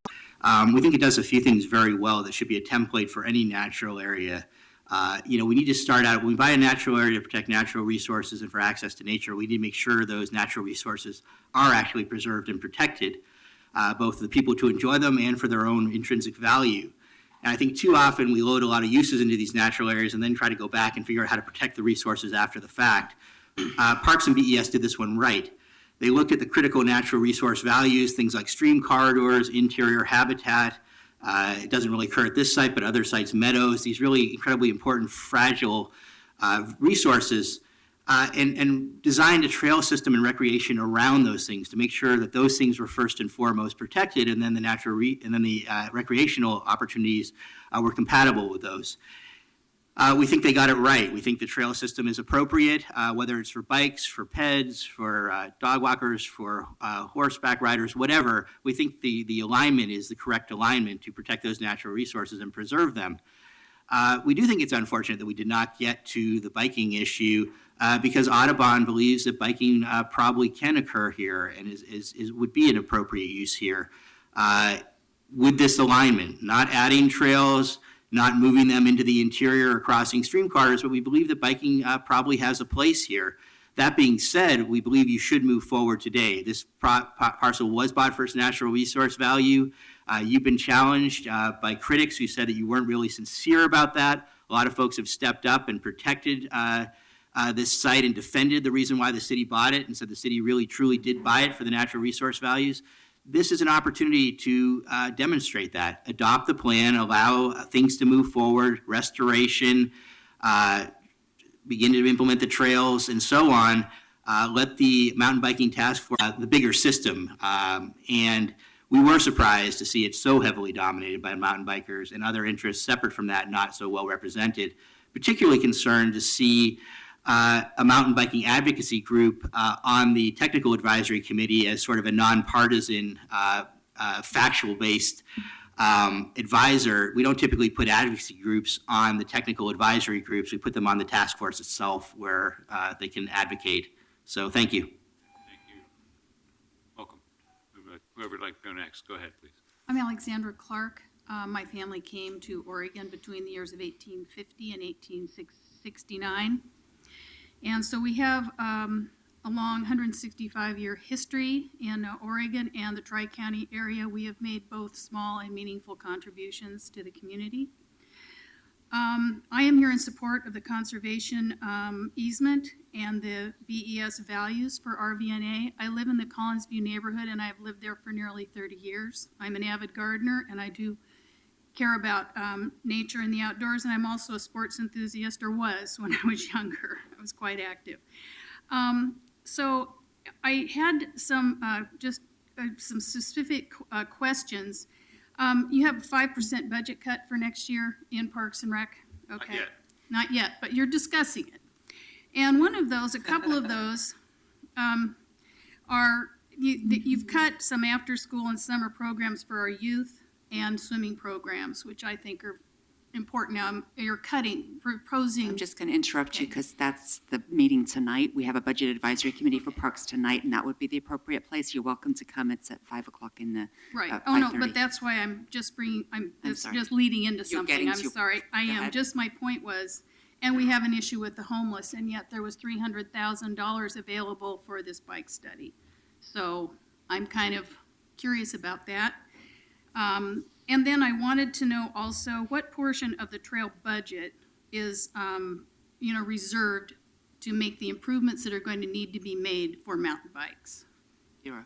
We think it does a few things very well that should be a template for any natural area. We need to start out, when we buy a natural area to protect natural resources and for access to nature, we need to make sure those natural resources are actually preserved and protected, both for the people to enjoy them and for their own intrinsic value. And I think too often we load a lot of uses into these natural areas and then try to go back and figure out how to protect the resources after the fact. Parks and BES did this one right. They looked at the critical natural resource values, things like stream corridors, interior habitat. It doesn't really occur at this site, but other sites, meadows, these really incredibly important, fragile resources, and designed a trail system and recreation around those things to make sure that those things were first and foremost protected, and then the recreational opportunities were compatible with those. We think they got it right. We think the trail system is appropriate, whether it's for bikes, for peds, for dog walkers, for horseback riders, whatever. We think the alignment is the correct alignment to protect those natural resources and preserve them. We do think it's unfortunate that we did not get to the biking issue because Audubon believes that biking probably can occur here and would be an appropriate use here. With this alignment, not adding trails, not moving them into the interior or crossing stream corridors, but we believe that biking probably has a place here. That being said, we believe you should move forward today. This parcel was bought for its natural resource value. You've been challenged by critics who said that you weren't really sincere about that. A lot of folks have stepped up and protected this site and defended the reason why the city bought it and said the city really truly did buy it for the natural resource values. this is an opportunity to demonstrate that. Adopt the plan, allow things to move forward, restoration, begin to implement the trails and so on. Let the mountain biking task force, the bigger system. And we were surprised to see it so heavily dominated by mountain bikers and other interests separate from that, not so well represented. Particularly concerned to see a mountain biking advocacy group on the technical advisory committee as sort of a nonpartisan, factual-based advisor. We don't typically put advocacy groups on the technical advisory groups. We put them on the task force itself where they can advocate. So thank you. Thank you. Welcome. Whoever would like to go next, go ahead, please. I'm Alexandra Clark. My family came to Oregon between the years of 1850 and 1869. And so we have a long 165-year history in Oregon and the Tri-County area. We have made both small and meaningful contributions to the community. I am here in support of the conservation easement and the BES values for RVNA. I live in the Collinsview neighborhood and I've lived there for nearly 30 years. I'm an avid gardener and I do care about nature and the outdoors, and I'm also a sports enthusiast, or was when I was younger. I was quite active. So I had some some specific questions. You have a 5% budget cut for next year in Parks and Rec? Okay. Not yet. Not yet, but you're discussing it. And one of those, a couple of those, you've cut some after-school and summer programs for our youth and swimming programs, which I think are important. Now, you're proposing. I'm just going to interrupt you because that's the meeting tonight. We have a budget advisory committee for parks tonight, and that would be the appropriate place. You're welcome to come. It's at 5 o'clock in the Right. 5:30. Oh, no, but that's why I'm just bringing, it's sorry. just leading into You're something. getting I'm to- sorry. I Go am. ahead. Just my point was, and we have an issue with the homeless, and yet there was $300,000 available for this bike study. So I'm kind of curious about that. And then I wanted to know also what portion of the trail budget is, reserved to make the improvements that are going to need to be made for mountain bikes. Zero.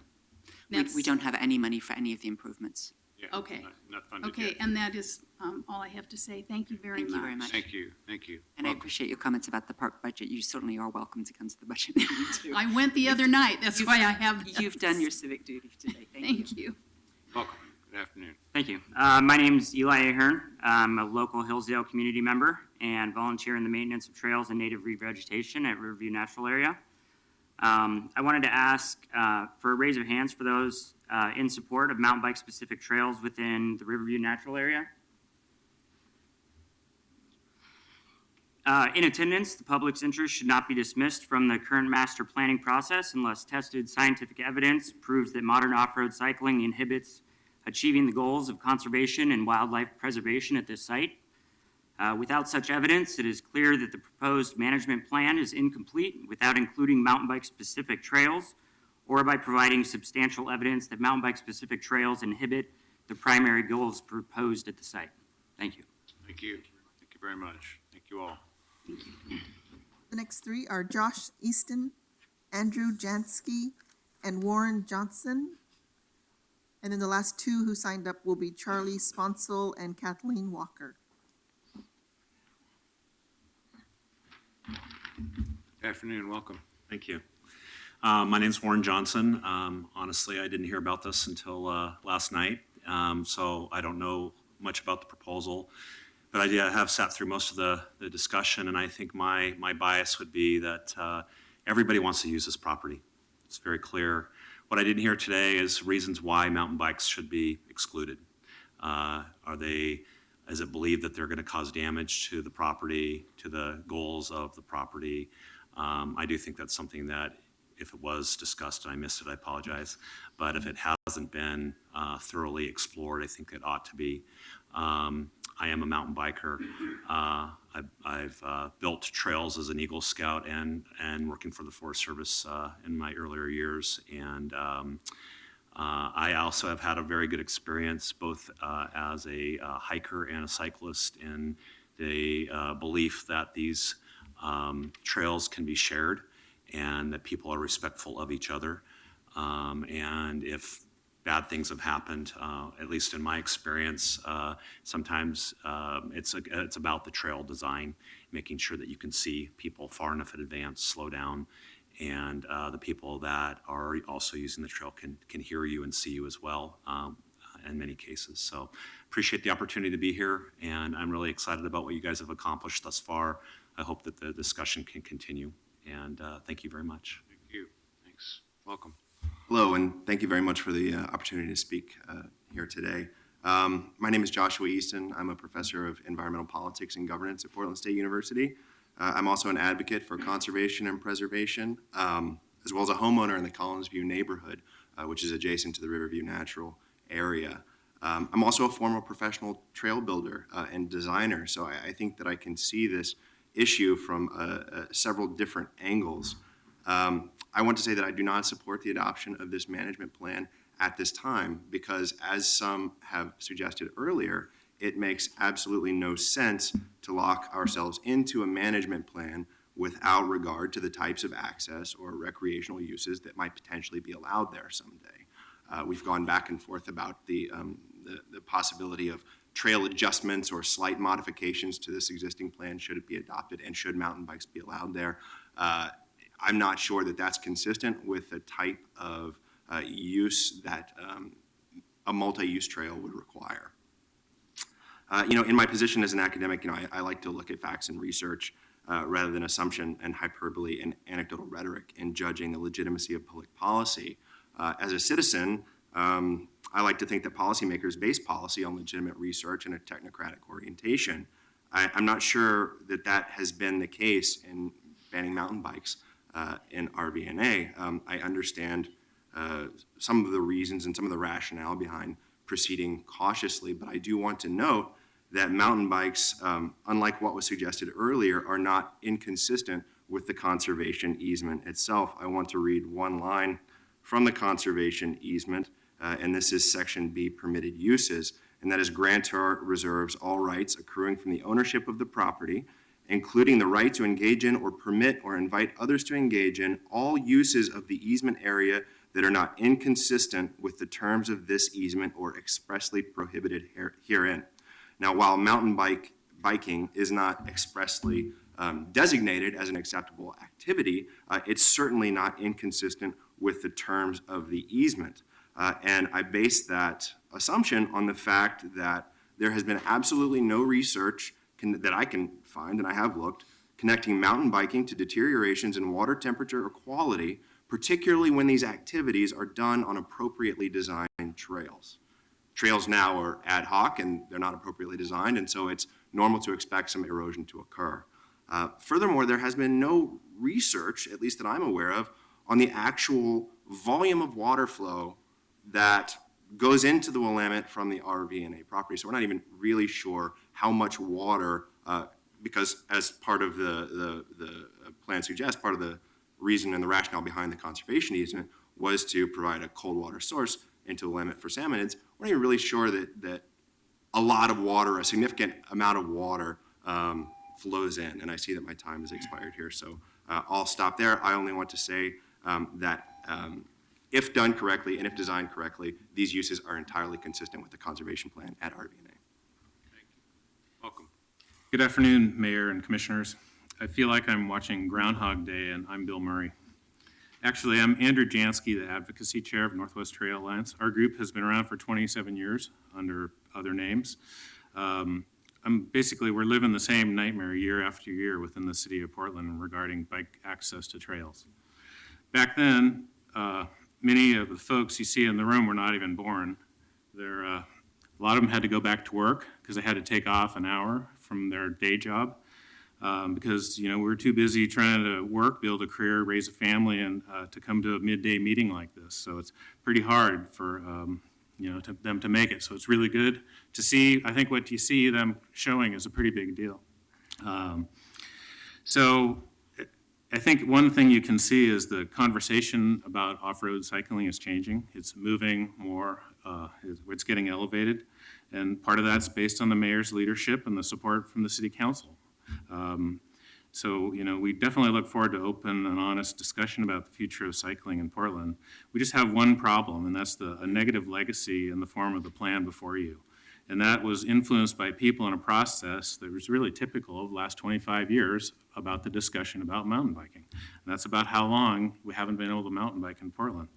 That's- We don't have any money for any of the improvements. Yeah, Okay. Not funded Okay, yet. and that is all I have to say. Thank you very much. Thank you very much. Thank you, thank you. And I appreciate your comments about the park budget. You certainly are welcome to come to the budget meeting too. I went the other night. That's You've- why I have. You've done your civic duty today. Thank you. Thank you. Welcome. Good afternoon. Thank you. My name's Eli Ahern. I'm a local Hillsdale community member and volunteer in the maintenance of trails and native revegetation at Riverview Natural Area. I wanted to ask for a raise of hands for those in support of mountain bike specific trails within the Riverview Natural Area. In attendance, the public's interest should not be dismissed from the current master planning process unless tested scientific evidence proves that modern off-road cycling inhibits achieving the goals of conservation and wildlife preservation at this site. Without such evidence, it is clear that the proposed management plan is incomplete without including mountain bike-specific trails or by providing substantial evidence that mountain bike-specific trails inhibit the primary goals proposed at the site. Thank you. Thank you. Thank you very much. Thank you all. The next three are Josh Easton, Andrew Jansky, and Warren Johnson. And then the last two who signed up will be Charlie Sponsel and Kathleen Walker. Good afternoon, welcome. Thank you. My name's Warren Johnson. Honestly, I didn't hear about this until last night, so I don't know much about the proposal. But I have sat through most of the discussion, and I think my bias would be that everybody wants to use this property. It's very clear. What I didn't hear today is reasons why mountain bikes should be excluded. Is it believed that they're going to cause damage to the property, to the goals of the property? I do think that's something that if it was discussed and I missed it, I apologize. But if it hasn't been thoroughly explored, I think it ought to be. I am a mountain biker. I've built trails as an Eagle Scout and working for the Forest Service in my earlier years. And I also have had a very good experience both as a hiker and a cyclist in the belief that these trails can be shared and that people are respectful of each other. And if bad things have happened, at least in my experience. Sometimes it's about the trail design, making sure that you can see people far enough in advance, slow down, and the people that are also using the trail can hear you and see you as well in many cases. So appreciate the opportunity to be here, and I'm really excited about what you guys have accomplished thus far. I hope that the discussion can continue, and thank you very much. Thank you. Thanks. Welcome. Hello, and thank you very much for the opportunity to speak here today. My name is Joshua Easton. I'm a professor of environmental politics and governance at Portland State University. I'm also an advocate for conservation and preservation, as well as a homeowner in the Collins View neighborhood, which is adjacent to the Riverview Natural area. I'm also a former professional trail builder and designer, so I think that I can see this issue from several different angles. I want to say that I do not support the adoption of this management plan at this time because, as some have suggested earlier, it makes absolutely no sense to lock ourselves into a management plan without regard to the types of access or recreational uses that might potentially be allowed there someday. We've gone back and forth about the possibility of trail adjustments or slight modifications to this existing plan should it be adopted, and should mountain bikes be allowed there. I'm not sure that that's consistent with the type of use that a multi-use trail would require. In my position as an academic, I like to look at facts and research rather than assumption and hyperbole and anecdotal rhetoric in judging the legitimacy of public policy. As a citizen, I like to think that policymakers base policy on legitimate research and a technocratic orientation. I'm not sure that that has been the case in banning mountain bikes in RVNA. I understand some of the reasons and some of the rationale behind proceeding cautiously, but I do want to note that mountain bikes, unlike what was suggested earlier, are not inconsistent with the conservation easement itself. I want to read one line from the conservation easement, and this is section B, permitted uses, and that is grantor reserves all rights accruing from the ownership of the property, including the right to engage in or permit or invite others to engage in all uses of the easement area that are not inconsistent with the terms of this easement or expressly prohibited herein. Now, while mountain biking is not expressly designated as an acceptable activity, it's certainly not inconsistent with the terms of the easement. And I base that assumption on the fact that there has been absolutely no research that I can find, and I have looked, connecting mountain biking to deteriorations in water temperature or quality, particularly when these activities are done on appropriately designed trails. Trails now are ad hoc and they're not appropriately designed, and so it's normal to expect some erosion to occur. Furthermore, there has been no research, at least that I'm aware of, on the actual volume of water flow that goes into the Willamette from the RVNA property. So we're not even really sure how much water, because as part of the plan suggests, part of the reason and the rationale behind the conservation easement was to provide a cold water source into the Willamette for salmonids. We're not even really sure that a lot of water, a significant amount of water flows in. And I see that my time has expired here, so I'll stop there. I only want to say that if done correctly and if designed correctly, these uses are entirely consistent with the conservation plan at RVNA. Welcome. Good afternoon, Mayor and Commissioners. I feel like I'm watching Groundhog Day, and I'm Bill Murray. Actually, I'm Andrew Jansky, the Advocacy Chair of Northwest Trail Alliance. Our group has been around for 27 years under other names. We're living the same nightmare year after year within the city of Portland regarding bike access to trails. Back then, many of the folks you see in the room were not even born. A lot of them had to go back to work because they had to take off an hour from their day job because we were too busy trying to work, build a career, raise a family, and to come to a midday meeting like this. So it's pretty hard for them to make it. So it's really good to see. I think what you see them showing is a pretty big deal. So I think one thing you can see is the conversation about off-road cycling is changing. It's moving more, it's getting elevated, and part of that's based on the mayor's leadership and the support from the city council. So, we definitely look forward to open and honest discussion about the future of cycling in Portland. We just have one problem, and that's a negative legacy in the form of the plan before you. And that was influenced by people in a process that was really typical of the last 25 years about the discussion about mountain biking. And that's about how long we haven't been able to mountain bike in Portland.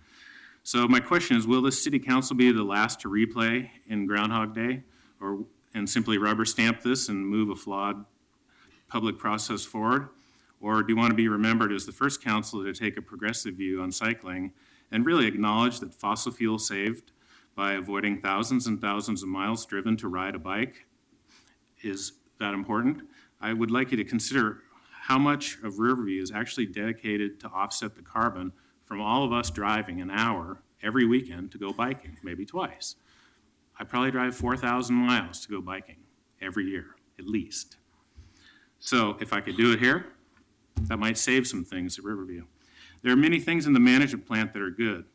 So my question is, will this city council be the last to replay in Groundhog Day, and simply rubber stamp this and move a flawed public process forward? Or do you want to be remembered as the first council to take a progressive view on cycling and really acknowledge that fossil fuel saved by avoiding thousands and thousands of miles driven to ride a bike is that important? I would like you to consider how much of Riverview is actually dedicated to offset the carbon from all of us driving an hour every weekend to go biking, maybe twice. I probably drive 4,000 miles to go biking every year, at least. So if I could do it here, that might save some things at Riverview. There are many things in the management plan that are good,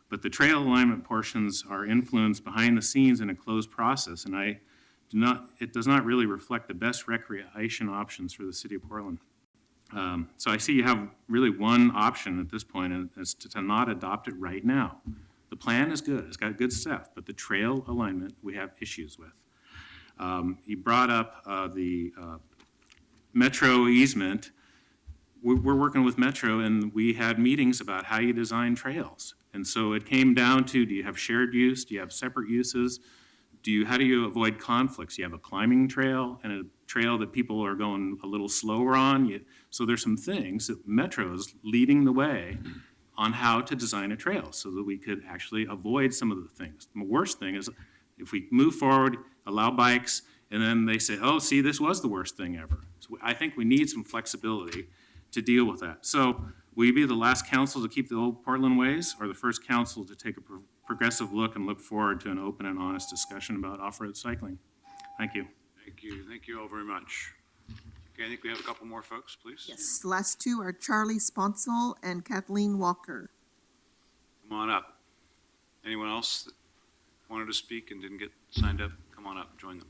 but the trail alignment portions are influenced behind the scenes in a closed process, and it does not really reflect the best recreation options for the city of Portland. So I see you have really one option at this point, and it's to not adopt it right now. The plan is good, it's got good stuff, but the trail alignment we have issues with. You brought up the Metro easement. We're working with Metro, and we had meetings about how you design trails. And so it came down to, do you have shared use? Do you have separate uses? How do you avoid conflicts? You have a climbing trail and a trail that people are going a little slower on. So there's some things that Metro is leading the way on how to design a trail so that we could actually avoid some of the things. The worst thing is if we move forward, allow bikes, and then they say, oh, see, this was the worst thing ever. So I think we need some flexibility to deal with that. So will you be the last council to keep the old Portland ways, or the first council to take a progressive look and look forward to an open and honest discussion about off-road cycling? Thank you. Thank you. Thank you all very much. Okay, I think we have a couple more folks, please. Yes, the last two are Charlie Sponsel and Kathleen Walker. Come on up. Anyone else that wanted to speak and didn't get signed up, come on up, join them.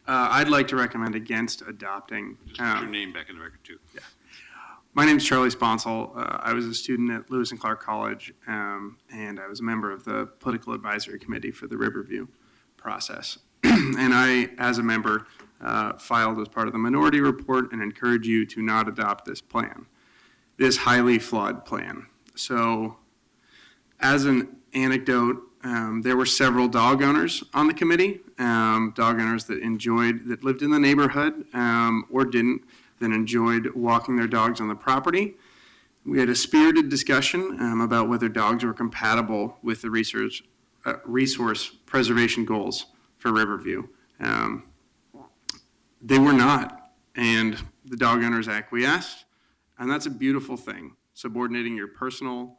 I'd like to recommend against adopting. Just put your name back in the record, too. Yeah. My name is Charlie Sponsel. I was a student at Lewis and Clark College, and I was a member of the Political Advisory Committee for the Riverview process. And I, as a member, filed as part of the minority report and encourage you to not adopt this plan, this highly flawed plan. So, as an anecdote, there were several dog owners on the committee, dog owners that lived in the neighborhood or didn't, that enjoyed walking their dogs on the property. We had a spirited discussion about whether dogs were compatible with the resource preservation goals for Riverview. They were not, and the dog owners acquiesced, and that's a beautiful thing, subordinating your personal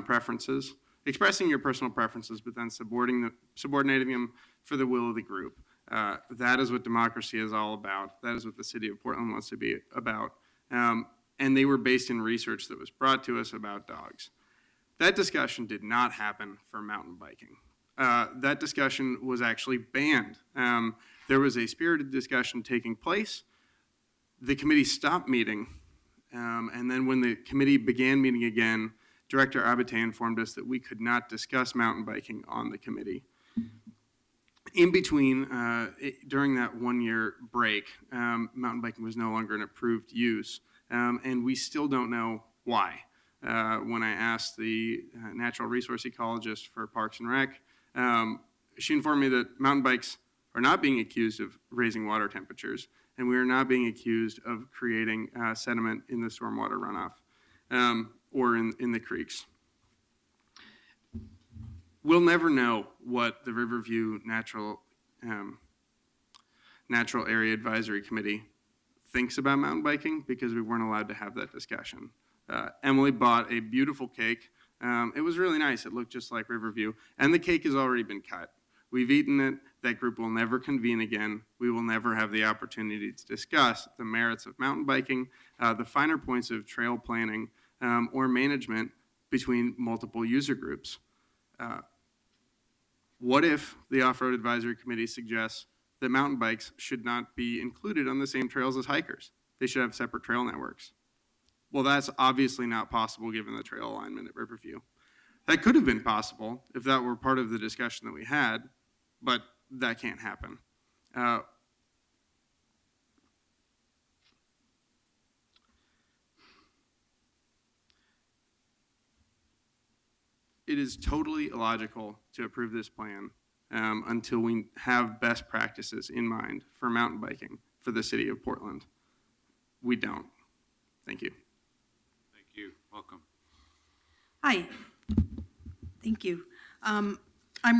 preferences, expressing your personal preferences, but then subordinating them for the will of the group. That is what democracy is all about. That is what the city of Portland wants to be about. And they were based in research that was brought to us about dogs. That discussion did not happen for mountain biking. That discussion was actually banned. There was a spirited discussion taking place. The committee stopped meeting, and then when the committee began meeting again, Director Abate informed us that we could not discuss mountain biking on the committee. In between, during that 1 year break, mountain biking was no longer an approved use, and we still don't know why. When I asked the natural resource ecologist for Parks and Rec, she informed me that mountain bikes are not being accused of raising water temperatures, and we are not being accused of creating sediment in the stormwater runoff or in the creeks. We'll never know what the Riverview Natural Area Advisory Committee thinks about mountain biking because we weren't allowed to have that discussion. Emily bought a beautiful cake. It was really nice. It looked just like Riverview, and the cake has already been cut. We've eaten it. That group will never convene again. We will never have the opportunity to discuss the merits of mountain biking, the finer points of trail planning or management between multiple user groups. What if the Off-Road Advisory Committee suggests that mountain bikes should not be included on the same trails as hikers? They should have separate trail networks. Well, that's obviously not possible given the trail alignment at Riverview. That could have been possible if that were part of the discussion that we had, but that can't happen. It is totally illogical to approve this plan until we have best practices in mind for mountain biking for the city of Portland. We don't. Thank you. Thank you. Welcome. Hi. Thank you. I'm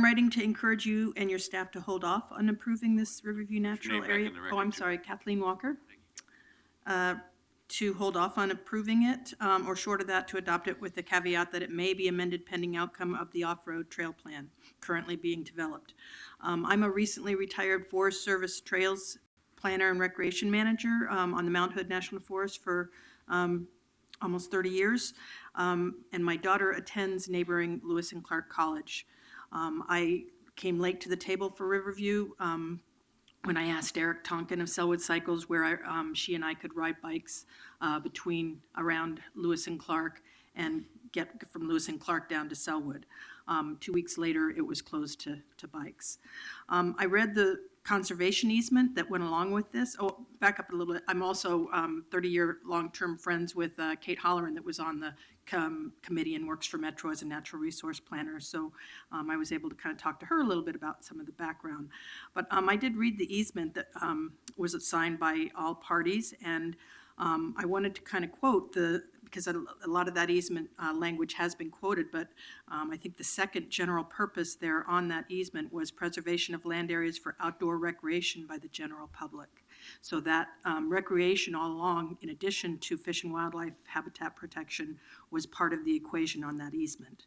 writing to encourage you and your staff to hold off on approving this Riverview Natural back Area. in the Oh, record, I'm too. sorry, Kathleen Walker. To hold off on approving it, or short of that, to adopt it with the caveat that it may be amended pending outcome of the off-road trail plan currently being developed. I'm a recently retired Forest Service Trails Planner and Recreation Manager on the Mount Hood National Forest for almost 30 years, and my daughter attends neighboring Lewis and Clark College. I came late to the table for Riverview when I asked Eric Tonkin of Selwood Cycles where she and I could ride bikes around Lewis and Clark and get from Lewis and Clark down to Selwood. 2 weeks later, it was closed to bikes. I read the conservation easement that went along with this. Oh, back up a little bit. I'm also 30-year long-term friends with Kate Holleran that was on the committee and works for Metro as a natural resource planner. So I was able to kind of talk to her a little bit about some of the background. But I did read the easement that was signed by all parties, and I wanted to kind of quote because a lot of that easement language has been quoted, but I think the second general purpose there on that easement was preservation of land areas for outdoor recreation by the general public. So that recreation all along, in addition to fish and wildlife habitat protection, was part of the equation on that easement.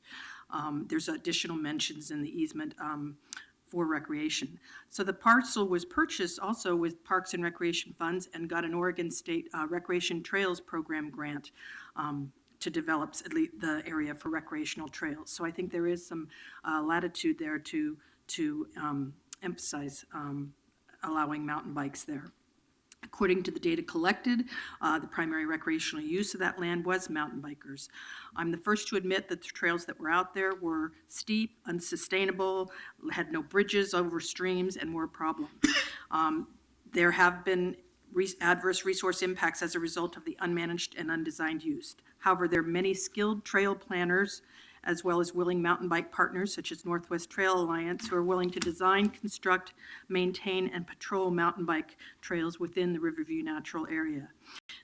There's additional mentions in the easement for recreation. So the parcel was purchased also with Parks and Recreation funds and got an Oregon State Recreation Trails Program grant to develop the area for recreational trails. So I think there is some latitude there to emphasize allowing mountain bikes there. According to the data collected, the primary recreational use of that land was mountain bikers. I'm the first to admit that the trails that were out there were steep, unsustainable, had no bridges over streams, and were a problem. There have been adverse resource impacts as a result of the unmanaged and undesigned use. However, there are many skilled trail planners as well as willing mountain bike partners such as Northwest Trail Alliance who are willing to design, construct, maintain, and patrol mountain bike trails within the Riverview Natural Area.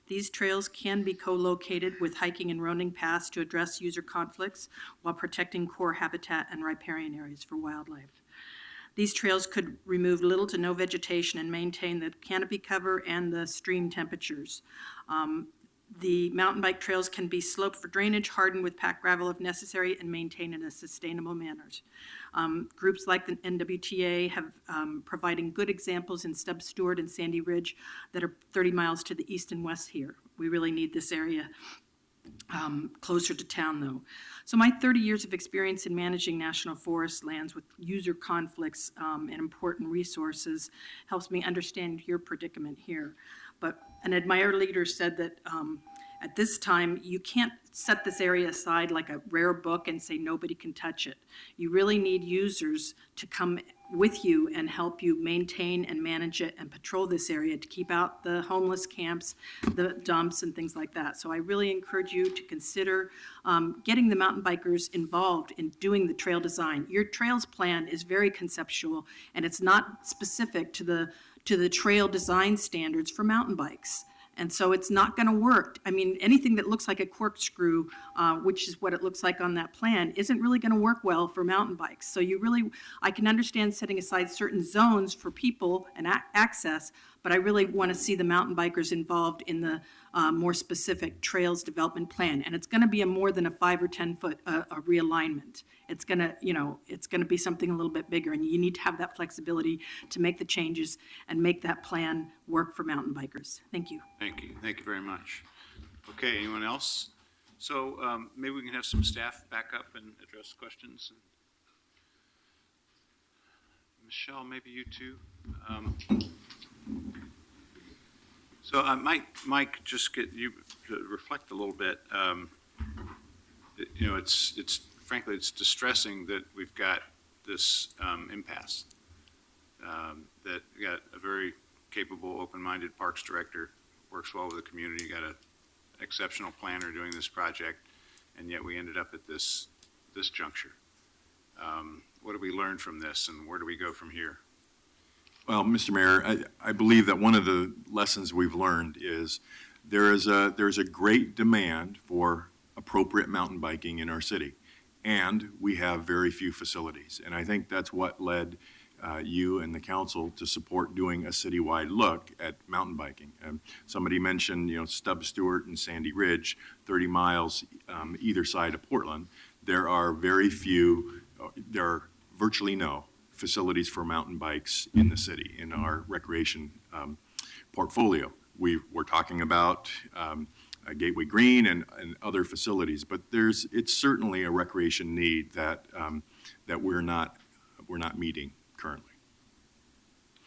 These trails can be co-located with hiking and roaming paths to address user conflicts while protecting core habitat and riparian areas for wildlife. These trails could remove little to no vegetation and maintain the canopy cover and the stream temperatures. The mountain bike trails can be sloped for drainage, hardened with packed gravel if necessary, and maintained in a sustainable manner. Groups like the NWTA have providing good examples in Stubbs Stewart and Sandy Ridge that are 30 miles to the east and west here. We really need this area closer to town, though. So my 30 years of experience in managing national forest lands with user conflicts and important resources helps me understand your predicament here. But an admired leader said that at this time, you can't set this area aside like a rare book and say nobody can touch it. You really need users to come with you and help you maintain and manage it and patrol this area to keep out the homeless camps, the dumps, and things like that. So I really encourage you to consider getting the mountain bikers involved in doing the trail design. Your trails plan is very conceptual, and it's not specific to the trail design standards for mountain bikes. And so it's not going to work. I mean, anything that looks like a corkscrew, which is what it looks like on that plan, isn't really going to work well for mountain bikes. So I can understand setting aside certain zones for people and access, but I really want to see the mountain bikers involved in the more specific trails development plan. And it's going to be more than a 5 or 10 foot realignment. It's going to be something a little bit bigger, and you need to have that flexibility to make the changes and make that plan work for mountain bikers. Thank you. Thank you. Thank you very much. Okay, anyone else? So maybe we can have some staff back up and address questions. Michelle, maybe you too. So Mike, just get you to reflect a little bit. You know, it's frankly, it's distressing that we've got this impasse. That you got a very capable, open-minded parks director, works well with the community, got an exceptional planner doing this project, and yet we ended up at this juncture. What do we learn from this, and where do we go from here? Well, Mr. Mayor, I believe that one of the lessons we've learned is there's a great demand for appropriate mountain biking in our city, and we have very few facilities. And I think that's what led you and the council to support doing a citywide look at mountain biking. Somebody mentioned, you know, Stubb Stewart and Sandy Ridge, 30 miles either side of Portland. There are very few, there are virtually no facilities for mountain bikes in the city, in our recreation portfolio. We're talking about Gateway Green and other facilities, but it's certainly a recreation need that we're not meeting currently.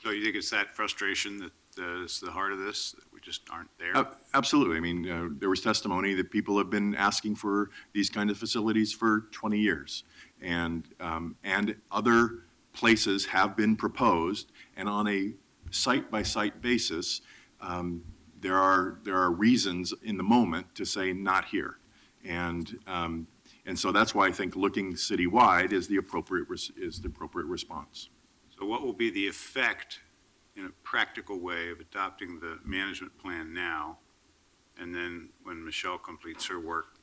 So you think it's that frustration that is the heart of this, that we just aren't there? Absolutely. I mean, there was testimony that people have been asking for these kind of facilities for 20 years. And other places have been proposed, and on a site-by-site basis, there are reasons in the moment to say not here. And so that's why I think looking citywide is the appropriate response. So what will be the effect in a practical way of adopting the management plan now, and then when Michelle completes her work,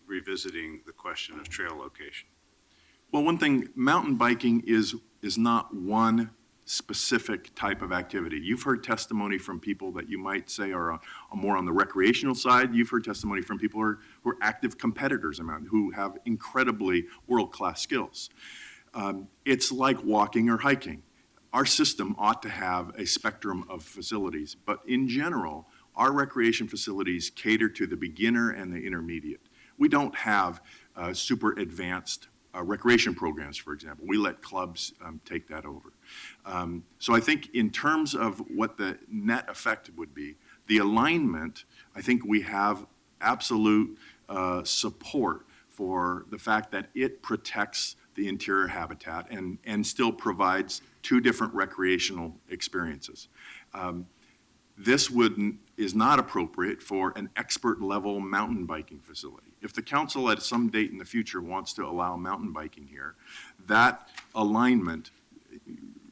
revisiting the question of trail location? Well, one thing, mountain biking is not one specific type of activity. You've heard testimony from people that you might say are more on the recreational side. You've heard testimony from people who are active competitors in mountain, who have incredibly world-class skills. It's like walking or hiking. Our system ought to have a spectrum of facilities, but in general, our recreation facilities cater to the beginner and the intermediate. We don't have super advanced recreation programs, for example. We let clubs take that over. So I think in terms of what the net effect would be, the alignment, I think we have absolute support for the fact that it protects the interior habitat and still provides two different recreational experiences. This is not appropriate for an expert level mountain biking facility. If the council at some date in the future wants to allow mountain biking here, that alignment,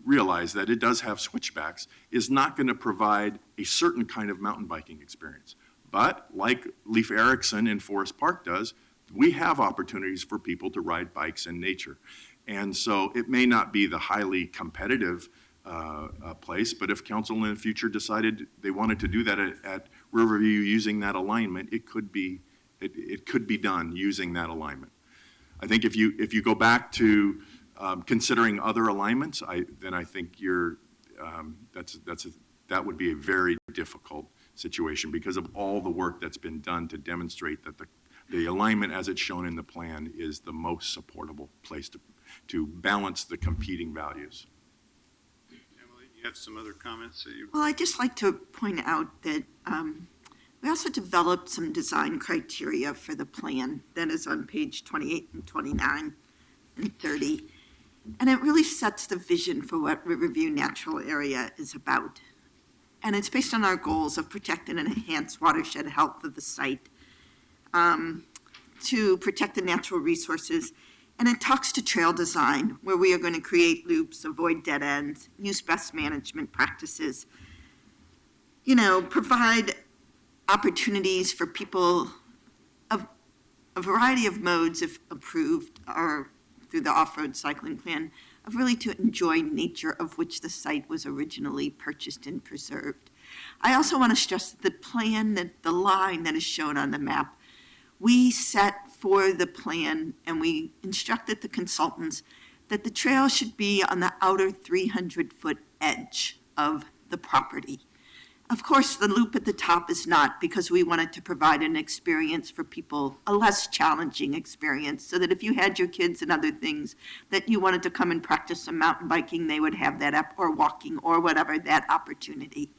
realize that it does have switchbacks, is not going to provide a certain kind of mountain biking experience. But like Leif Erikson in Forest Park does, we have opportunities for people to ride bikes in nature. And so it may not be the highly competitive place, but if council in the future decided they wanted to do that at Riverview using that alignment, it could be done using that alignment. I think if you go back to considering other alignments, then I think that would be a very difficult situation because of all the work that's been done to demonstrate that the alignment as it's shown in the plan is the most supportable place to balance the competing values. Emily, you have some other comments that you? Well, I'd just like to point out that we also developed some design criteria for the plan that is on page 28 and 29 and 30. And it really sets the vision for what Riverview Natural Area is about. And it's based on our goals of protecting and enhance watershed health of the site, to protect the natural resources. And it talks to trail design, where we are going to create loops, avoid dead ends, use best management practices, provide opportunities for people of a variety of modes, if approved, or through the off-road cycling plan, of really to enjoy nature of which the site was originally purchased and preserved. I also want to stress that the plan, that the line that is shown on the map, we set for the plan and we instructed the consultants that the trail should be on the outer 300-foot edge of the property. Of course, the loop at the top is not, because we wanted to provide an experience for people, a less challenging experience, so that if you had your kids and other things that you wanted to come and practice some mountain biking, they would have that up, or walking, or whatever, that opportunity.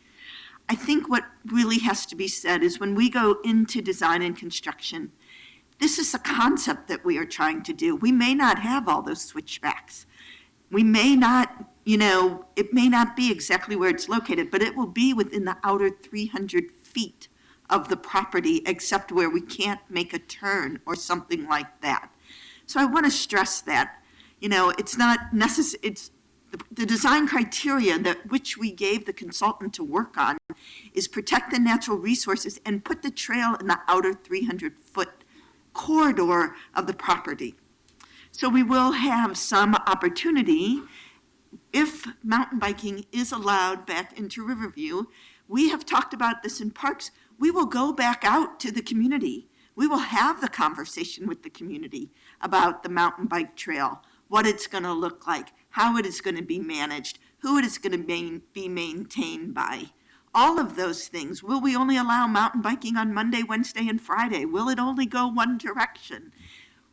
I think what really has to be said is when we go into design and construction, this is a concept that we are trying to do. We may not have all those switchbacks. We may not, it may not be exactly where it's located, but it will be within the outer 300 feet of the property, except where we can't make a turn or something like that. So I want to stress that, it's not necessary, it's the design criteria that which we gave the consultant to work on is protect the natural resources and put the trail in the outer 300-foot corridor of the property. So we will have some opportunity, if mountain biking is allowed back into Riverview. We have talked about this in parks. We will go back out to the community. We will have the conversation with the community about the mountain bike trail, what it's going to look like, how it is going to be managed, who it is going to be maintained by. All of those things. Will we only allow mountain biking on Monday, Wednesday, and Friday? Will it only go one direction?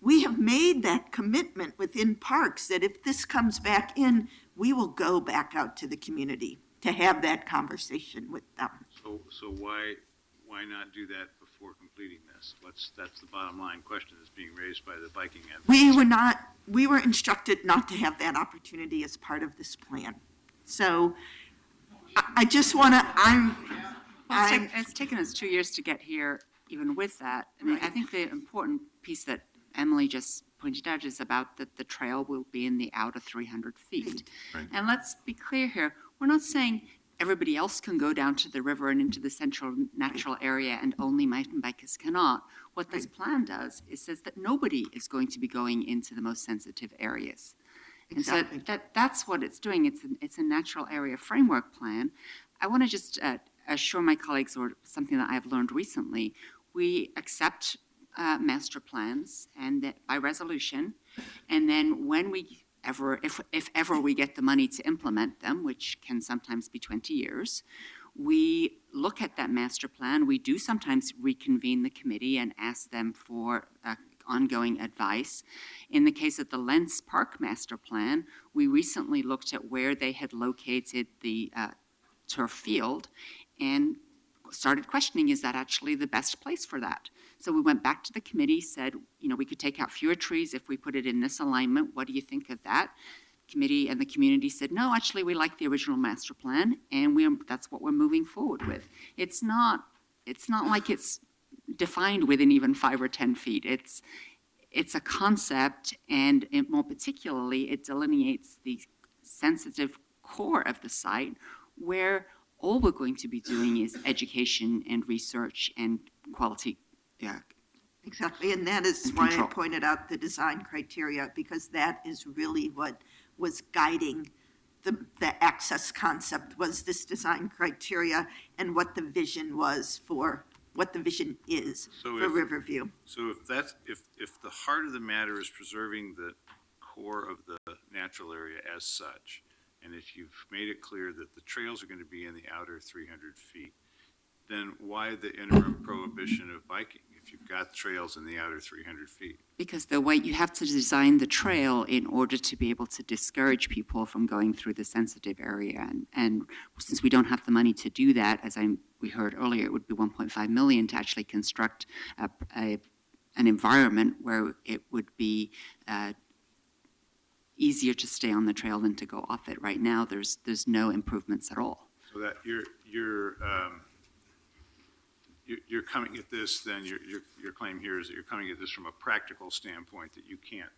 We have made that commitment within parks that if this comes back in, we will go back out to the community to have that conversation with them. So why not do that before completing this? That's the bottom line question that's being raised by the biking advocates. We were instructed not to have that opportunity as part of this plan. So I just want to, It's taken us 2 years to get here, even with that. I mean, I think the important piece that Emily just pointed out is about that the trail will be in the outer 300 feet. Right. And let's be clear here, we're not saying everybody else can go down to the river and into the central natural area and only mountain bikers cannot. What this plan does is says that nobody is going to be going into the most sensitive areas. And so that's what it's doing. It's a natural area framework plan. I want to just assure my colleagues, or something that I've learned recently, we accept master plans and that by resolution, and then when we if ever we get the money to implement them, which can sometimes be 20 years, we look at that master plan. We do sometimes reconvene the committee and ask them for ongoing advice. In the case of the Lentz Park master plan, we recently looked at where they had located the turf field and started questioning, is that actually the best place for that? So we went back to the committee, said, we could take out fewer trees if we put it in this alignment. What do you think of that? Committee and the community said, no, actually, we like the original master plan, and that's what we're moving forward with. It's not like it's defined within even 5 or 10 feet. It's a concept, and more particularly, it delineates the sensitive core of the site where all we're going to be doing is education and research and quality. Yeah. Exactly, and that is why I pointed out the design criteria, because that is really what was guiding the access concept, was this design criteria and what the vision was for, what the vision is for Riverview. So if the heart of the matter is preserving the core of the natural area as such, and if you've made it clear that the trails are going to be in the outer 300 feet, then why the interim prohibition of biking if you've got trails in the outer 300 feet? Because the way you have to design the trail in order to be able to discourage people from going through the sensitive area. And since we don't have the money to do that, as we heard earlier, it would be $1.5 million to actually construct an environment where it would be easier to stay on the trail than to go off it. Right now, there's no improvements at all. So that you're coming at this, then your claim here is that you're coming at this from a practical standpoint, that you can't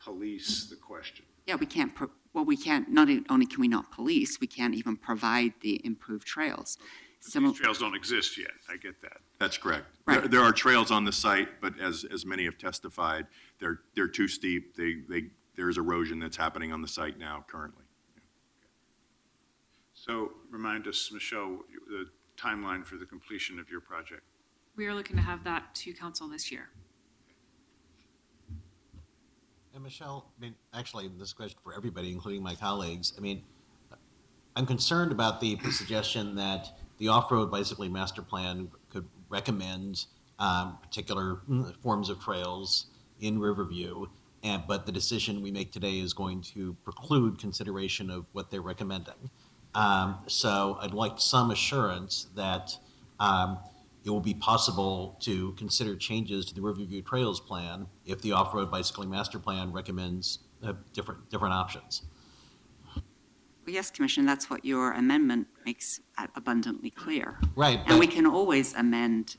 police the question. Yeah, we can't, we can't, not only can we not police, we can't even provide the improved trails. These trails don't exist yet, I get that. That's correct. Right. There are trails on the site, but as many have testified, they're too steep. There's erosion that's happening on the site now currently. So remind us, Michelle, the timeline for the completion of your project. We are looking to have that to council this year. And Michelle, actually, this question for everybody, including my colleagues. I'm concerned about the suggestion that the off-road bicycling master plan could recommend particular forms of trails in Riverview, but the decision we make today is going to preclude consideration of what they're recommending. So I'd like some assurance that it will be possible to consider changes to the Riverview Trails Plan if the off-road bicycling master plan recommends different options. Well, yes, Commissioner, that's what your amendment makes abundantly clear. Right. And we can always amend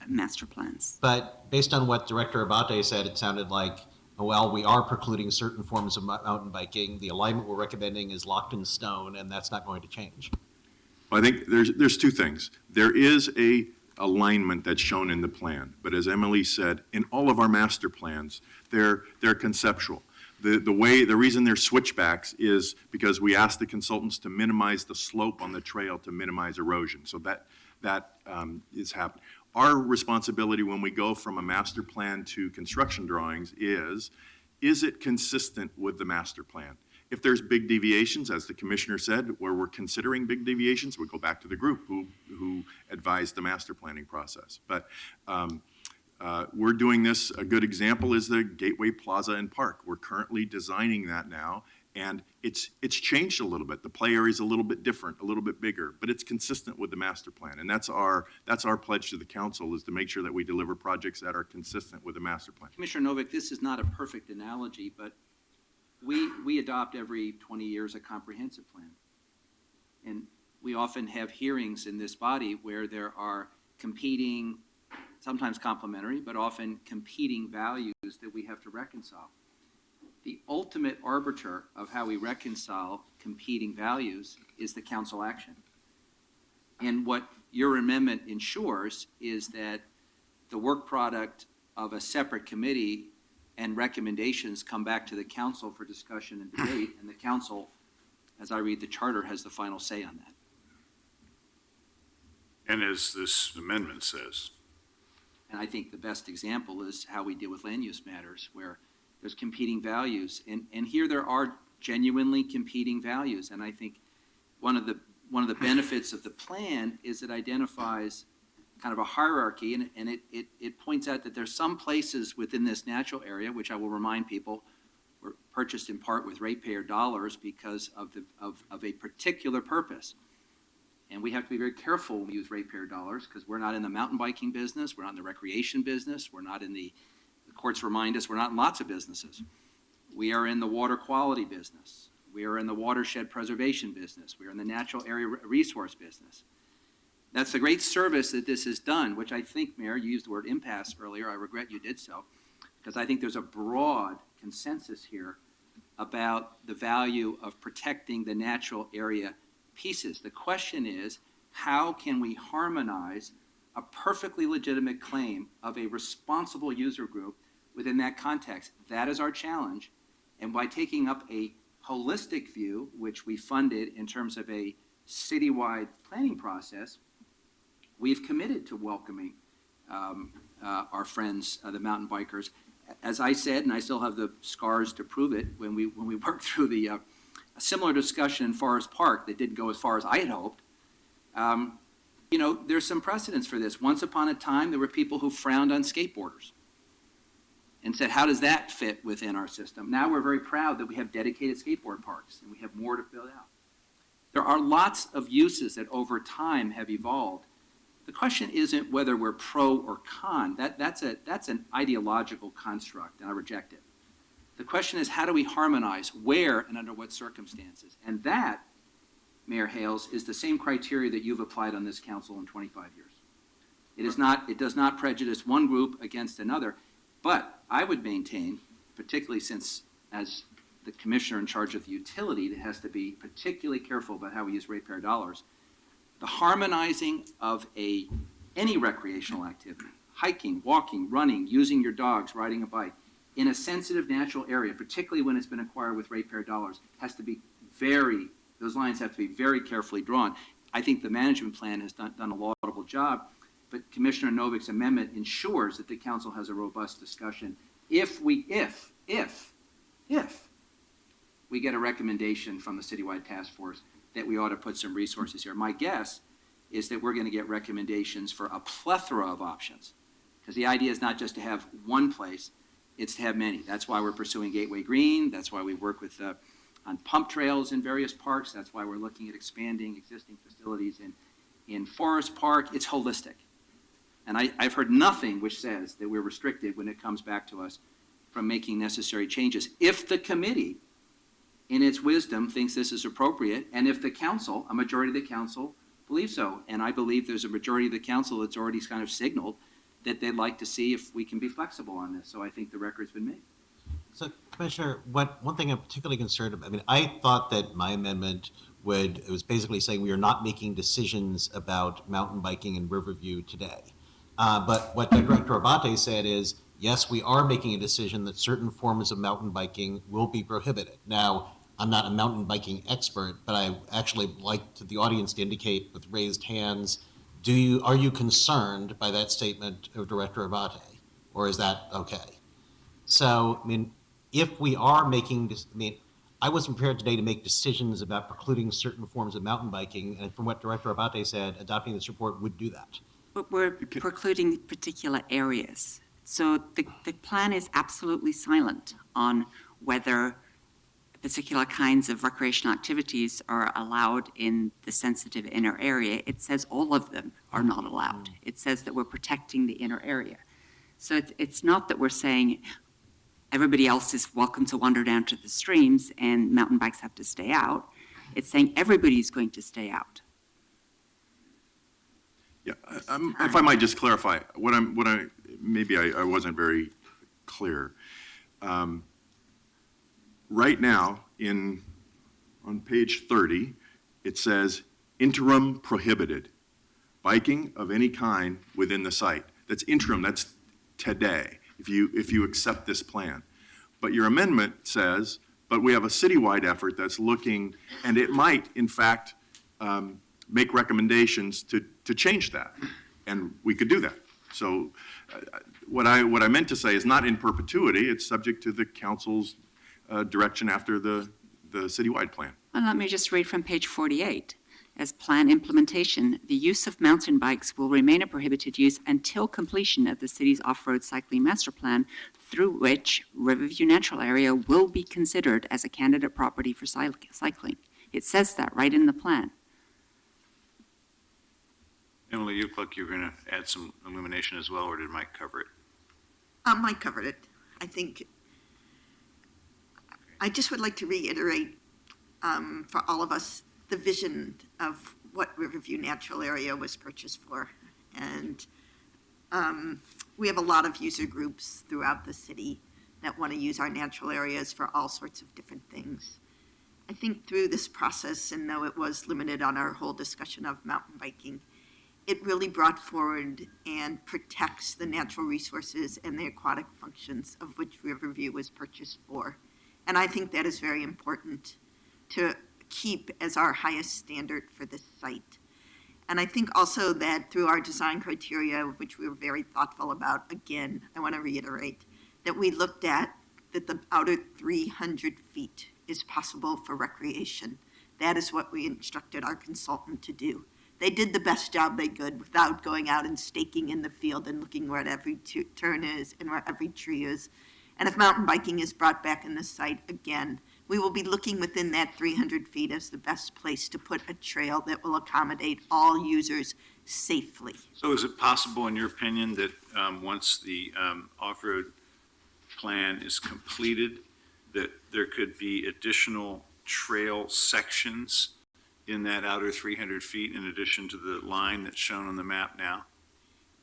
master plans. But based on what Director Abate said, it sounded like, well, we are precluding certain forms of mountain biking. The alignment we're recommending is locked in stone, and that's not going to change. I think there's two things. There is a alignment that's shown in the plan, but as Emily said, in all of our master plans, they're conceptual. The reason they're switchbacks is because we ask the consultants to minimize the slope on the trail to minimize erosion. So that is happening. Our responsibility when we go from a master plan to construction drawings is it consistent with the master plan? If there's big deviations, as the commissioner said, where we're considering big deviations, we go back to the group who advised the master planning process. But we're doing this. A good example is the Gateway Plaza and Park. We're currently designing that now, and it's changed a little bit. The play area is a little bit different, a little bit bigger, but it's consistent with the master plan. And that's our pledge to the council, is to make sure that we deliver projects that are consistent with the master plan. Commissioner Novick, this is not a perfect analogy, but we adopt every 20 years a comprehensive plan. And we often have hearings in this body where there are competing, sometimes complementary, but often competing values that we have to reconcile. The ultimate arbiter of how we reconcile competing values is the council action. And what your amendment ensures is that the work product of a separate committee and recommendations come back to the council for discussion and debate, and the council, as I read the charter, has the final say on that. And as this amendment says. And I think the best example is how we deal with land use matters, where there's competing values. And here there are genuinely competing values. And I think one of the benefits of the plan is it identifies kind of a hierarchy, and it points out that there's some places within this natural area, which I will remind people were purchased in part with ratepayer dollars because of a particular purpose. And we have to be very careful when we use ratepayer dollars, because we're not in the mountain biking business, we're not in the recreation business, we're not in the courts remind us we're not in lots of businesses. We are in the water quality business. We are in the watershed preservation business. We are in the natural area resource business. That's a great service that this has done, which I think, Mayor, you used the word impasse earlier. I regret you did so, because I think there's a broad consensus here about the value of protecting the natural area pieces. The question is, how can we harmonize a perfectly legitimate claim of a responsible user group within that context? That is our challenge. And by taking up a holistic view, which we funded in terms of a citywide planning process, we've committed to welcoming our friends, the mountain bikers. As I said, and I still have the scars to prove it, when we worked through a similar discussion in Forest Park that didn't go as far as I had hoped, there's some precedence for this. Once upon a time, there were people who frowned on skateboarders and said, how does that fit within our system? Now we're very proud that we have dedicated skateboard parks, and we have more to fill out. There are lots of uses that over time have evolved. The question isn't whether we're pro or con. That's an ideological construct, and I reject it. The question is, how do we harmonize, where and under what circumstances? And that, Mayor Hales, is the same criteria that you've applied on this council in 25 years. It does not prejudice one group against another, but I would maintain, particularly since as the commissioner in charge of the utility that has to be particularly careful about how we use ratepayer dollars, the harmonizing of any recreational activity, hiking, walking, running, using your dogs, riding a bike, in a sensitive natural area, particularly when it's been acquired with ratepayer dollars, has to be those lines have to be very carefully drawn. I think the management plan has done a laudable job, but Commissioner Novick's amendment ensures that the council has a robust discussion if we get a recommendation from the citywide task force that we ought to put some resources here. My guess is that we're going to get recommendations for a plethora of options. Because the idea is not just to have one place, it's to have many. That's why we're pursuing Gateway Green. That's why we work with, on pump trails in various parks. That's why we're looking at expanding existing facilities in Forest Park. It's holistic. And I've heard nothing which says that we're restricted when it comes back to us from making necessary changes. If the committee, in its wisdom, thinks this is appropriate, and if the council, a majority of the council, believes so, and I believe there's a majority of the council that's already kind of signaled that they'd like to see if we can be flexible on this. So I think the record's been made. So, Commissioner, one thing I'm particularly concerned about, I mean, I thought that my amendment it was basically saying we are not making decisions about mountain biking in Riverview today. But what Director Abate said is, yes, we are making a decision that certain forms of mountain biking will be prohibited. Now, I'm not a mountain biking expert, but I actually like the audience to indicate with raised hands, are you concerned by that statement of Director Abate, or is that okay? So, I mean, if we are making, I wasn't prepared today to make decisions about precluding certain forms of mountain biking, and from what Director Abate said, adopting this report would do that. But we're precluding particular areas. So the plan is absolutely silent on whether particular kinds of recreational activities are allowed in the sensitive inner area. It says all of them are not allowed. It says that we're protecting the inner area. So it's not that we're saying everybody else is welcome to wander down to the streams and mountain bikes have to stay out. It's saying everybody's going to stay out. Yeah, if I might just clarify, maybe I wasn't very clear. Right now, on page 30, it says interim prohibited, biking of any kind within the site. That's interim, that's today, if you accept this plan. But your amendment says, but we have a citywide effort that's looking, and it might, in fact, make recommendations to change that, and we could do that. So what I meant to say is not in perpetuity, it's subject to the council's direction after the citywide plan. Well, let me just read from page 48. As plan implementation, the use of mountain bikes will remain a prohibited use until completion of the city's off-road cycling master plan, through which Riverview Natural Area will be considered as a candidate property for cycling. It says that right in the plan. Emily, you look like you're going to add some illumination as well, or did Mike cover it? Mike covered it. I just would like to reiterate for all of us the vision of what Riverview Natural Area was purchased for. And we have a lot of user groups throughout the city that want to use our natural areas for all sorts of different things. I think through this process, and though it was limited on our whole discussion of mountain biking, it really brought forward and protects the natural resources and the aquatic functions of which Riverview was purchased for. And I think that is very important to keep as our highest standard for this site. And I think also that through our design criteria, which we were very thoughtful about, again, I want to reiterate that we looked at that the outer 300 feet is possible for recreation. That is what we instructed our consultant to do. They did the best job they could without going out and staking in the field and looking where every turn is and where every tree is. And if mountain biking is brought back in the site again, we will be looking within that 300 feet as the best place to put a trail that will accommodate all users safely. So is it possible, in your opinion, that once the off-road plan is completed, that there could be additional trail sections in that outer 300 feet in addition to the line that's shown on the map now?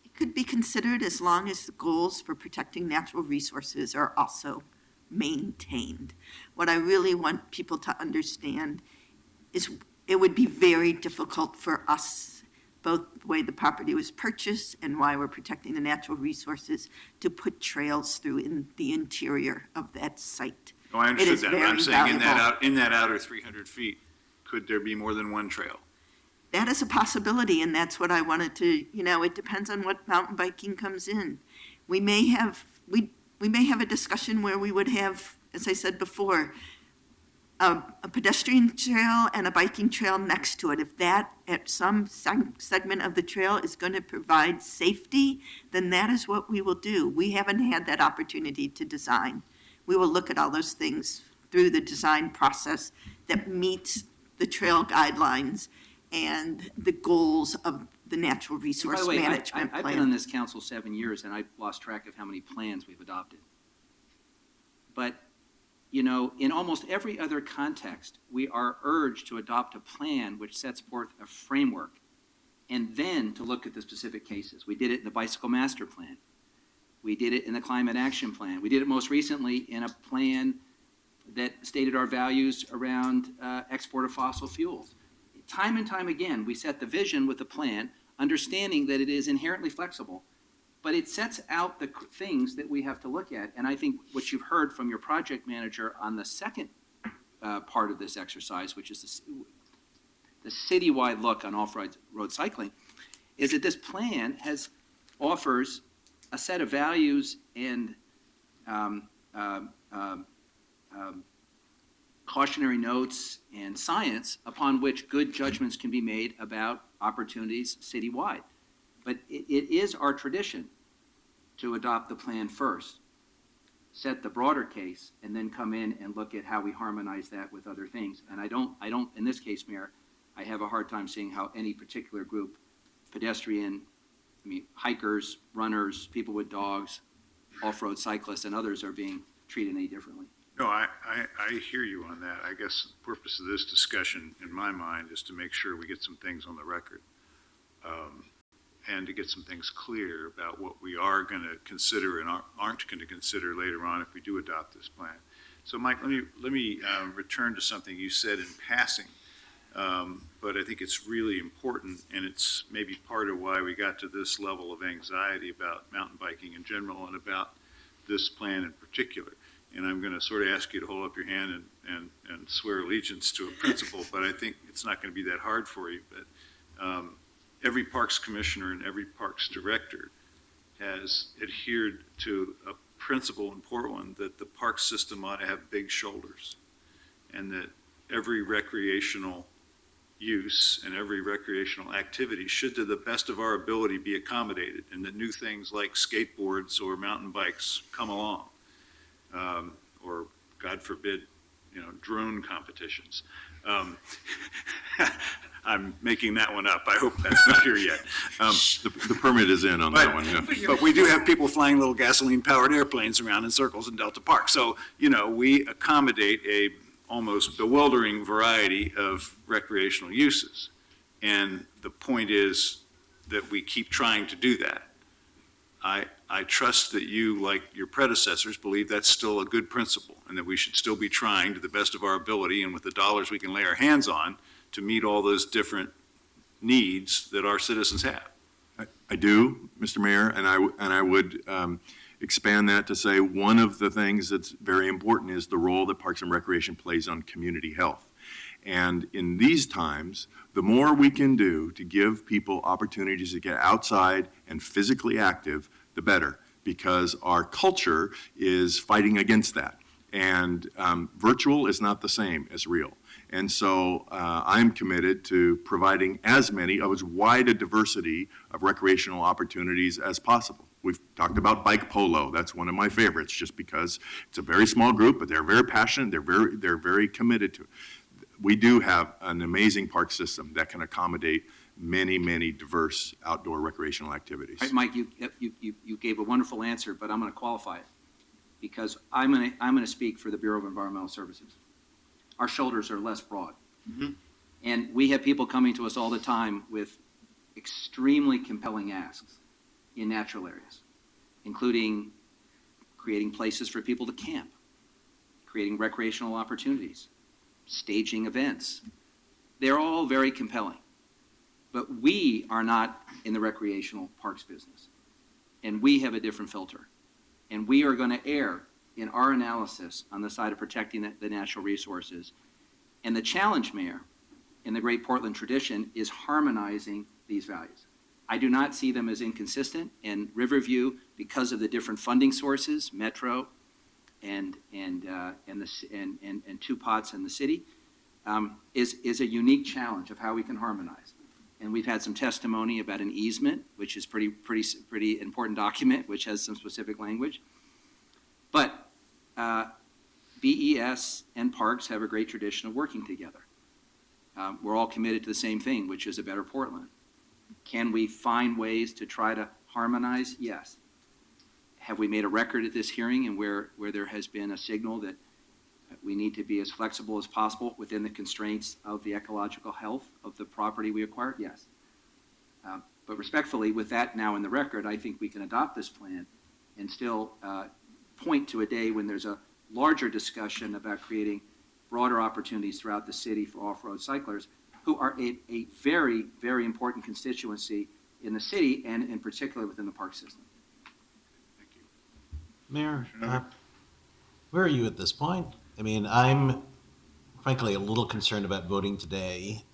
It could be considered as long as the goals for protecting natural resources are also maintained. What I really want people to understand is it would be very difficult for us, both the way the property was purchased and why we're protecting the natural resources, to put trails through in the interior of that site. Oh, I understood that, but I'm saying valuable. in that outer 300 feet, could there be more than one trail? That is a possibility, and that's what I wanted to, it depends on what mountain biking comes in. We may have a discussion where we would have, as I said before, a pedestrian trail and a biking trail next to it. If that, at some segment of the trail, is going to provide safety, then that is what we will do. We haven't had that opportunity to design. We will look at all those things through the design process that meets the trail guidelines and the goals of the natural By resource the way, management I've been on plan. this council 7 years, and I've lost track of how many plans we've adopted. But, you know, in almost every other context, we are urged to adopt a plan which sets forth a framework, and then to look at the specific cases. We did it in the Bicycle Master Plan. We did it in the Climate Action Plan. We did it most recently in a plan that stated our values around export of fossil fuels. Time and time again, we set the vision with the plan, understanding that it is inherently flexible, but it sets out the things that we have to look at. And I think what you've heard from your project manager on the second part of this exercise, which is the citywide look on off-road cycling, is that this plan offers a set of values and cautionary notes and science upon which good judgments can be made about opportunities citywide. But it is our tradition to adopt the plan first, set the broader case, and then come in and look at how we harmonize that with other things. And I don't, in this case, Mayor, I have a hard time seeing how any particular group, hikers, runners, people with dogs, off-road cyclists, and others are being treated any differently. No, I hear you on that. I guess the purpose of this discussion, in my mind, is to make sure we get some things on the record, and to get some things clear about what we are going to consider and aren't going to consider later on if we do adopt this plan. So, Mike, let me return to something you said in passing, but I think it's really important, and it's maybe part of why we got to this level of anxiety about mountain biking in general and about this plan in particular. And I'm going to sort of ask you to hold up your hand and swear allegiance to a principle, but I think it's not going to be that hard for you. But every parks commissioner and every parks director has adhered to a principle in Portland that the park system ought to have big shoulders, and that every recreational use and every recreational activity should, to the best of our ability, be accommodated, and that new things like skateboards or mountain bikes come along. Or, God forbid, drone competitions. I'm making that one up. I hope that's not here yet. The permit is in on that one, yeah. But we do have people flying little gasoline-powered airplanes around in circles in Delta Park. So, we accommodate a almost bewildering variety of recreational uses. And the point is that we keep trying to do that. I trust that you, like your predecessors, believe that's still a good principle, and that we should still be trying to the best of our ability and with the dollars we can lay our hands on to meet all those different needs that our citizens have. I do, Mr. Mayor, and I would expand that to say one of the things that's very important is the role that Parks and Recreation plays on community health. And in these times, the more we can do to give people opportunities to get outside and physically active, the better, because our culture is fighting against that. And virtual is not the same as real. And so I'm committed to providing as wide a diversity of recreational opportunities as possible. We've talked about bike polo. That's one of my favorites, just because it's a very small group, but they're very passionate. They're very committed to it. We do have an amazing park system that can accommodate many, many diverse outdoor recreational activities. All right, Mike, you gave a wonderful answer, but I'm going to qualify it, because I'm going to speak for the Bureau of Environmental Services. Our shoulders are less broad. Mm-hmm. And we have people coming to us all the time with extremely compelling asks in natural areas, including creating places for people to camp, creating recreational opportunities, staging events. They're all very compelling. But we are not in the recreational parks business. And we have a different filter. And we are going to err in our analysis on the side of protecting the natural resources. And the challenge, Mayor, in the Great Portland tradition is harmonizing these values. I do not see them as inconsistent, and Riverview, because of the different funding sources, Metro, and two pots in the city, is a unique challenge of how we can harmonize. And we've had some testimony about an easement, which is pretty important document, which has some specific language. But BES and Parks have a great tradition of working together. We're all committed to the same thing, which is a better Portland. Can we find ways to try to harmonize? Yes. Have we made a record at this hearing and where there has been a signal that we need to be as flexible as possible within the constraints of the ecological health of the property we acquired? Yes. But respectfully, with that now in the record, I think we can adopt this plan and still point to a day when there's a larger discussion about creating broader opportunities throughout the city for off-road cyclers who are a very, very important constituency in the city and in particular within the park system. Mayor, where are you at this point? I mean, I'm frankly a little concerned about voting today,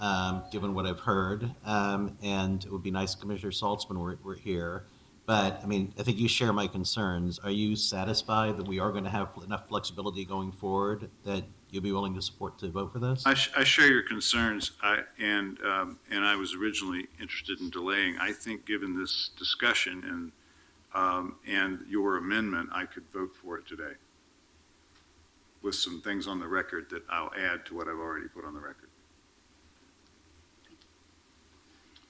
given what I've heard. And it would be nice if Commissioner Saltzman were here. But, I mean, I think you share my concerns. Are you satisfied that we are going to have enough flexibility going forward that you'll be willing to support to vote for this? I share your concerns, and I was originally interested in delaying. I think given this discussion and your amendment, I could vote for it today with some things on the record that I'll add to what I've already put on the record.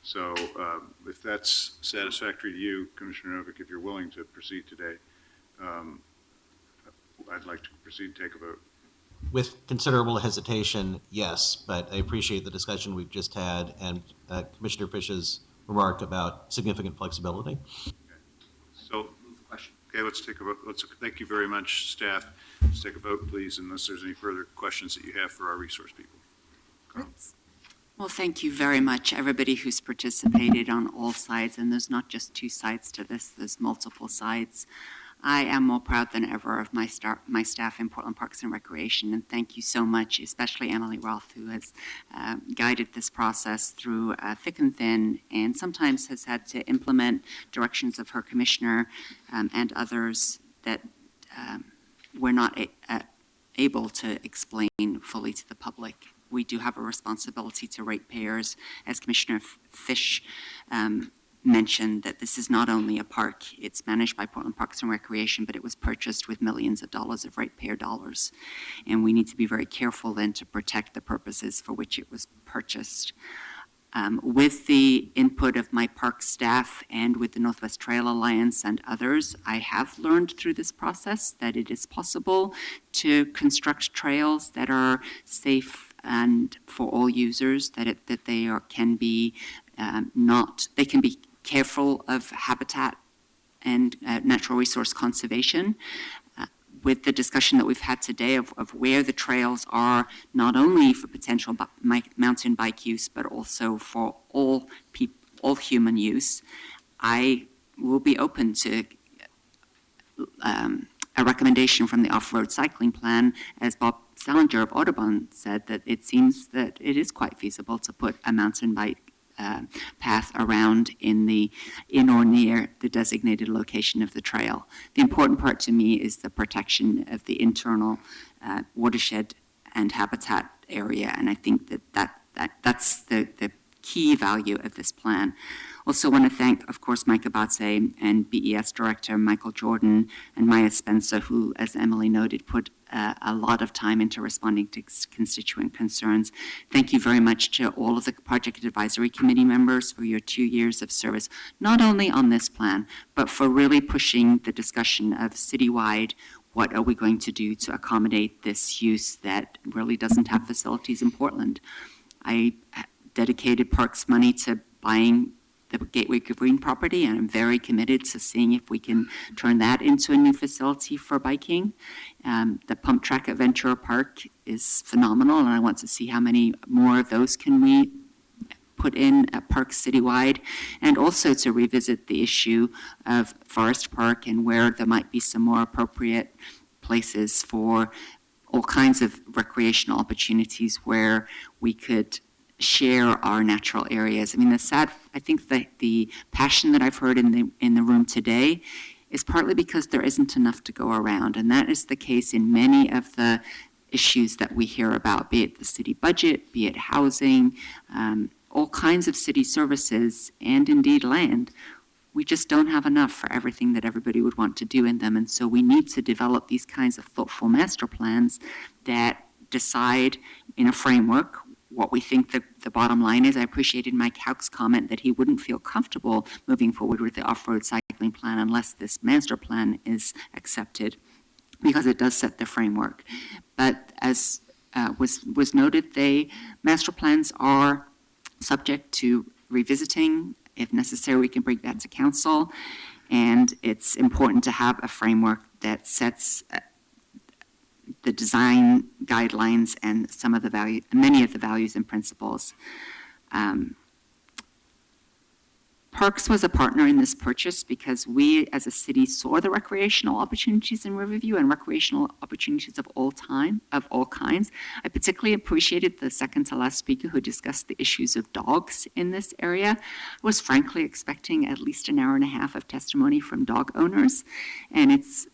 So if that's satisfactory to you, Commissioner Novick, if you're willing to proceed today, I'd like to proceed to take a vote. With considerable hesitation, yes, but I appreciate the discussion we've just had and Commissioner Fish's remark about significant flexibility. So, okay, let's take a vote. Thank you very much, staff. Let's take a vote, please, unless there's any further questions that you have for our resource people. Well, thank you very much, everybody who's participated on all sides, and there's not just two sides to this, there's multiple sides. I am more proud than ever of my staff in Portland Parks and Recreation, and thank you so much, especially Emily Roth, who has guided this process through thick and thin, and sometimes has had to implement directions of her commissioner and others that we're not able to explain fully to the public. We do have a responsibility to ratepayers, as Commissioner Fish mentioned, that this is not only a park, it's managed by Portland Parks and Recreation, but it was purchased with millions of dollars of ratepayer dollars. And we need to be very careful then to protect the purposes for which it was purchased. With the input of my park staff and with the Northwest Trail Alliance and others, I have learned through this process that it is possible to construct trails that are safe and for all users, that they can be they can be careful of habitat and natural resource conservation. With the discussion that we've had today of where the trails are, not only for potential mountain bike use, but also for all human use, I will be open to a recommendation from the off-road cycling plan, as Bob Salinger of Audubon said, that it seems that it is quite feasible to put a mountain bike path around in or near the designated location of the trail. The important part to me is the protection of the internal watershed and habitat area, and I think that's the key value of this plan. Also want to thank, of course, Mike Abatse and BES Director Michael Jordan and Maya Spencer, who, as Emily noted, put a lot of time into responding to constituent concerns. Thank you very much to all of the Project Advisory Committee members for your 2 years of service, not only on this plan, but for really pushing the discussion of citywide, what are we going to do to accommodate this use that really doesn't have facilities in Portland. I dedicated Parks money to buying the Gateway Green property, and I'm very committed to seeing if we can turn that into a new facility for biking. The pump track at Ventura Park is phenomenal, and I want to see how many more of those can we put in at parks citywide, and also to revisit the issue of Forest Park and where there might be some more appropriate places for all kinds of recreational opportunities where we could share our natural areas. I mean, I think that the passion that I've heard in the room today is partly because there isn't enough to go around. And that is the case in many of the issues that we hear about, be it the city budget, be it housing, all kinds of city services, and indeed land. We just don't have enough for everything that everybody would want to do in them. And so we need to develop these kinds of thoughtful master plans that decide in a framework what we think the bottom line is. I appreciated Mike Hauk's comment that he wouldn't feel comfortable moving forward with the off-road cycling plan unless this master plan is accepted, because it does set the framework. But as was noted, master plans are subject to revisiting. If necessary, we can bring that to council. And it's important to have a framework that sets the design guidelines and many of the values and principles. Parks was a partner in this purchase because we as a city saw the recreational opportunities in Riverview and recreational opportunities of all kinds. I particularly appreciated the second to last speaker who discussed the issues of dogs in this area. I was frankly expecting at least an hour and a half of testimony from dog owners, and it's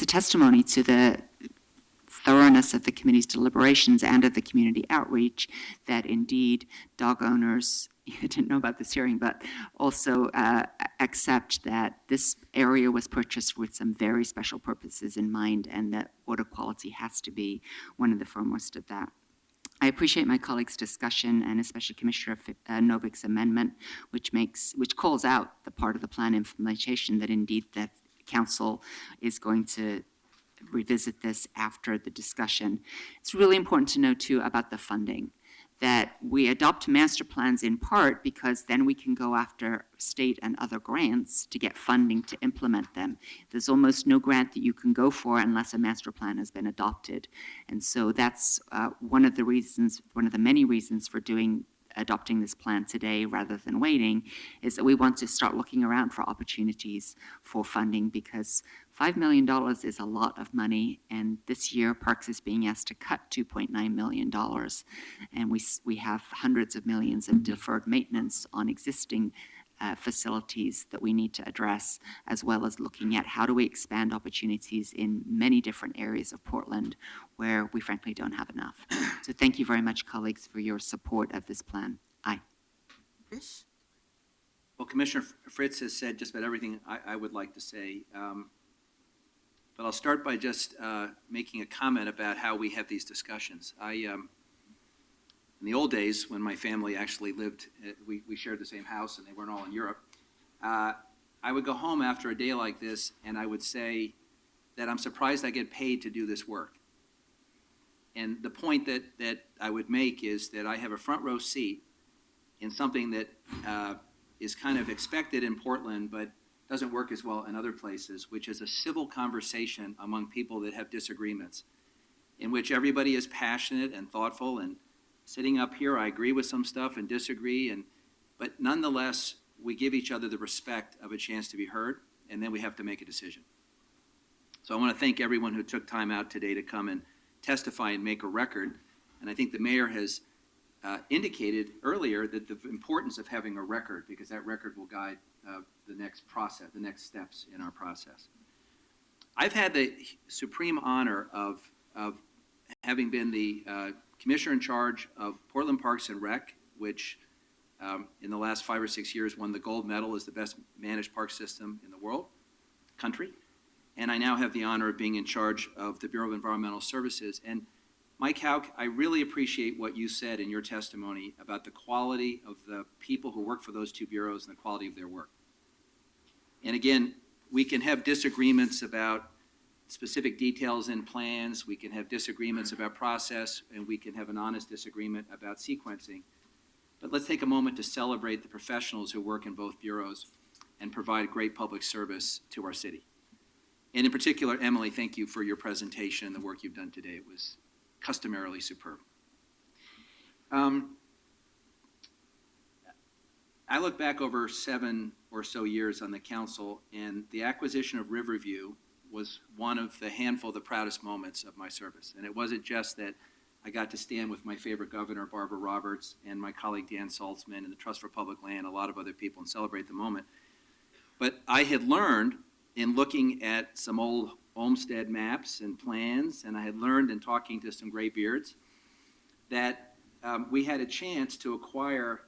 a testimony to the thoroughness of the committee's deliberations and of the community outreach that indeed dog owners, you didn't know about this hearing, but also accept that this area was purchased with some very special purposes in mind, and that water quality has to be one of the foremost of that. I appreciate my colleagues' discussion, and especially Commissioner Novik's amendment, which calls out the part of the plan implementation that indeed the council is going to revisit this after the discussion. It's really important to know too about the funding, that we adopt master plans in part because then we can go after state and other grants to get funding to implement them. There's almost no grant that you can go for unless a master plan has been adopted. And so that's one of the many reasons for adopting this plan today rather than waiting, is that we want to start looking around for opportunities for funding, because $5 million is a lot of money, and this year Parks is being asked to cut $2.9 million, and we have hundreds of millions of deferred maintenance on existing facilities that we need to address, as well as looking at how do we expand opportunities in many different areas of Portland where we frankly don't have enough. So thank you very much, colleagues, for your support of this plan. Aye. Trish? Well, Commissioner Fritz has said just about everything I would like to say. But I'll start by just making a comment about how we have these discussions. In the old days, when my family actually lived, we shared the same house and they weren't all in Europe, I would go home after a day like this and I would say that I'm surprised I get paid to do this work. And the point that I would make is that I have a front row seat in something that is kind of expected in Portland but doesn't work as well in other places, which is a civil conversation among people that have disagreements, in which everybody is passionate and thoughtful. And sitting up here, I agree with some stuff and disagree, but nonetheless, we give each other the respect of a chance to be heard, and then we have to make a decision. So I want to thank everyone who took time out today to come and testify and make a record. And I think the mayor has indicated earlier that the importance of having a record, because that record will guide the next process, the next steps in our process. I've had the supreme honor of having been the commissioner in charge of Portland Parks and Rec, which in the last 5 or 6 years won the gold medal as the best managed park system in the country. And I now have the honor of being in charge of the Bureau of Environmental Services. And Mike Hauk, I really appreciate what you said in your testimony about the quality of the people who work for those two bureaus and the quality of their work. And again, we can have disagreements about specific details in plans, we can have disagreements about process, and we can have an honest disagreement about sequencing. But let's take a moment to celebrate the professionals who work in both bureaus and provide great public service to our city. And in particular, Emily, thank you for your presentation and the work you've done today. It was customarily superb. I look back over 7 or so years on the council, and the acquisition of Riverview was one of the handful of the proudest moments of my service. And it wasn't just that I got to stand with my favorite governor, Barbara Roberts, and my colleague Dan Saltzman, and the Trust for Public Land, a lot of other people, and celebrate the moment. But I had learned in looking at some old Olmsted maps and plans, and I had learned in talking to some graybeards, that we had a chance to acquire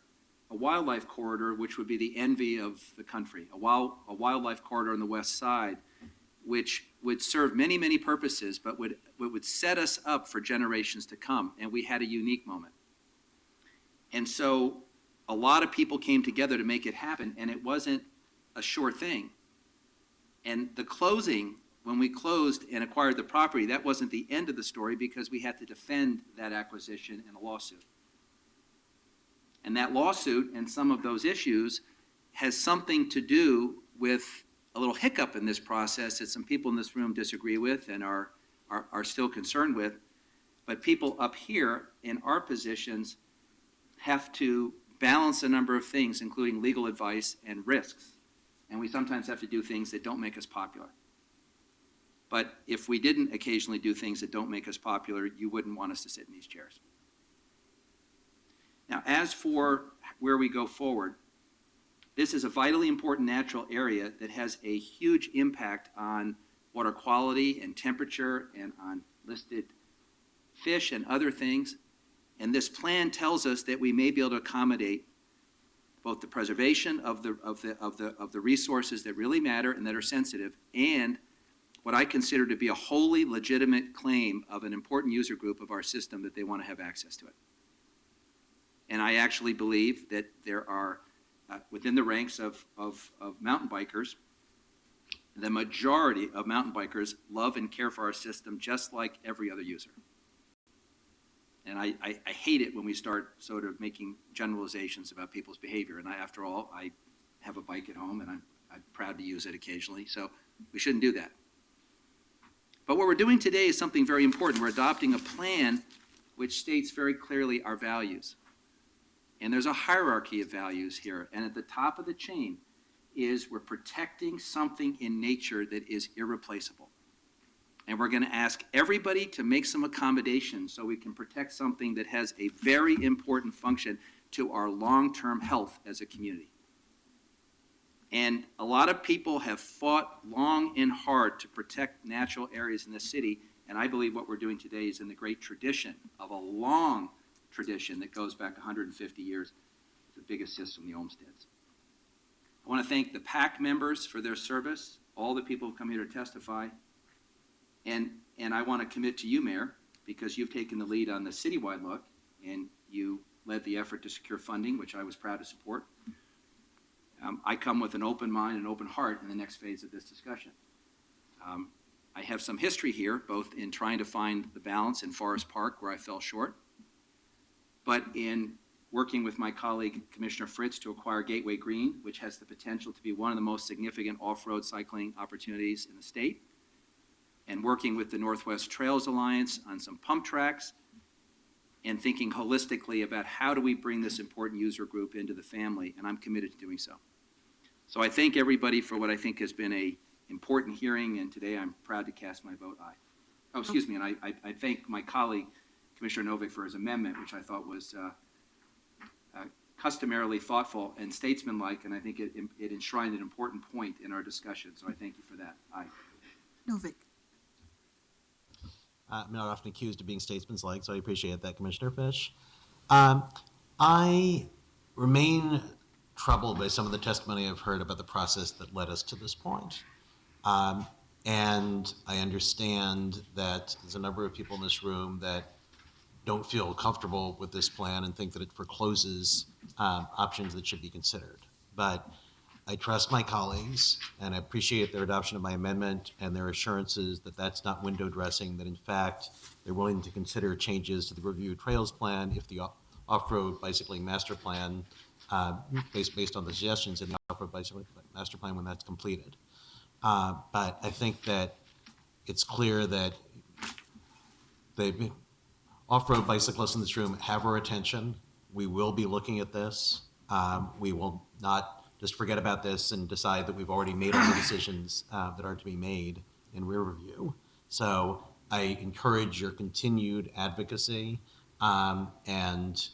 a wildlife corridor, which would be the envy of the country, a wildlife corridor on the west side, which would serve many, many purposes, but would set us up for generations to come. And we had a unique moment. And so a lot of people came together to make it happen, and it wasn't a sure thing. And the closing, when we closed and acquired the property, that wasn't the end of the story because we had to defend that acquisition in a lawsuit. And that lawsuit and some of those issues has something to do with a little hiccup in this process that some people in this room disagree with and are still concerned with. But people up here in our positions have to balance a number of things, including legal advice and risks. And we sometimes have to do things that don't make us popular. But if we didn't occasionally do things that don't make us popular, you wouldn't want us to sit in these chairs. Now, as for where we go forward, this is a vitally important natural area that has a huge impact on water quality and temperature and on listed fish and other things. And this plan tells us that we may be able to accommodate both the preservation of the resources that really matter and that are sensitive, and what I consider to be a wholly legitimate claim of an important user group of our system that they want to have access to it. And I actually believe that there are, within the ranks of mountain bikers, the majority of mountain bikers love and care for our system just like every other user. And I hate it when we start sort of making generalizations about people's behavior. And after all, I have a bike at home and I'm proud to use it occasionally, so we shouldn't do that. But what we're doing today is something very important. We're adopting a plan which states very clearly our values. And there's a hierarchy of values here. And at the top of the chain is we're protecting something in nature that is irreplaceable. And we're going to ask everybody to make some accommodations so we can protect something that has a very important function to our long-term health as a community. And a lot of people have fought long and hard to protect natural areas in the city, and I believe what we're doing today is in the great tradition of a long tradition that goes back 150 years, the biggest system, the Olmsteds. I want to thank the PAC members for their service, all the people who come here to testify, and I want to commit to you, Mayor, because you've taken the lead on the citywide look, and you led the effort to secure funding, which I was proud to support. I come with an open mind and open heart in the next phase of this discussion. I have some history here, both in trying to find the balance in Forest Park, where I fell short, but in working with my colleague, Commissioner Fritz, to acquire Gateway Green, which has the potential to be one of the most significant off-road cycling opportunities in the state, and working with the Northwest Trails Alliance on some pump tracks, and thinking holistically about how do we bring this important user group into the family, and I'm committed to doing so. So I thank everybody for what I think has been an important hearing, and today I'm proud to cast my vote aye. Oh, excuse me, and I thank my colleague, Commissioner Novick, for his amendment, which I thought was customarily thoughtful and statesmanlike, and I think it enshrined an important point in our discussion, so I thank you for that. Aye. Novick. I'm not often accused of being statesmanlike, so I appreciate that, Commissioner Fish. I remain troubled by some of the testimony I've heard about the process that led us to this point. And I understand that there's a number of people in this room that don't feel comfortable with this plan and think that it forecloses options that should be considered. But I trust my colleagues, and I appreciate their adoption of my amendment and their assurances that that's not window dressing, that in fact they're willing to consider changes to the Review Trails Plan if the off-road bicycling master plan, based on the suggestions in the off-road bicycling master plan when that's completed. But I think that it's clear that the off-road bicyclists in this room have our attention. We will be looking at this. We will not just forget about this and decide that we've already made all the decisions that are to be made in rear review. So I encourage your continued advocacy, and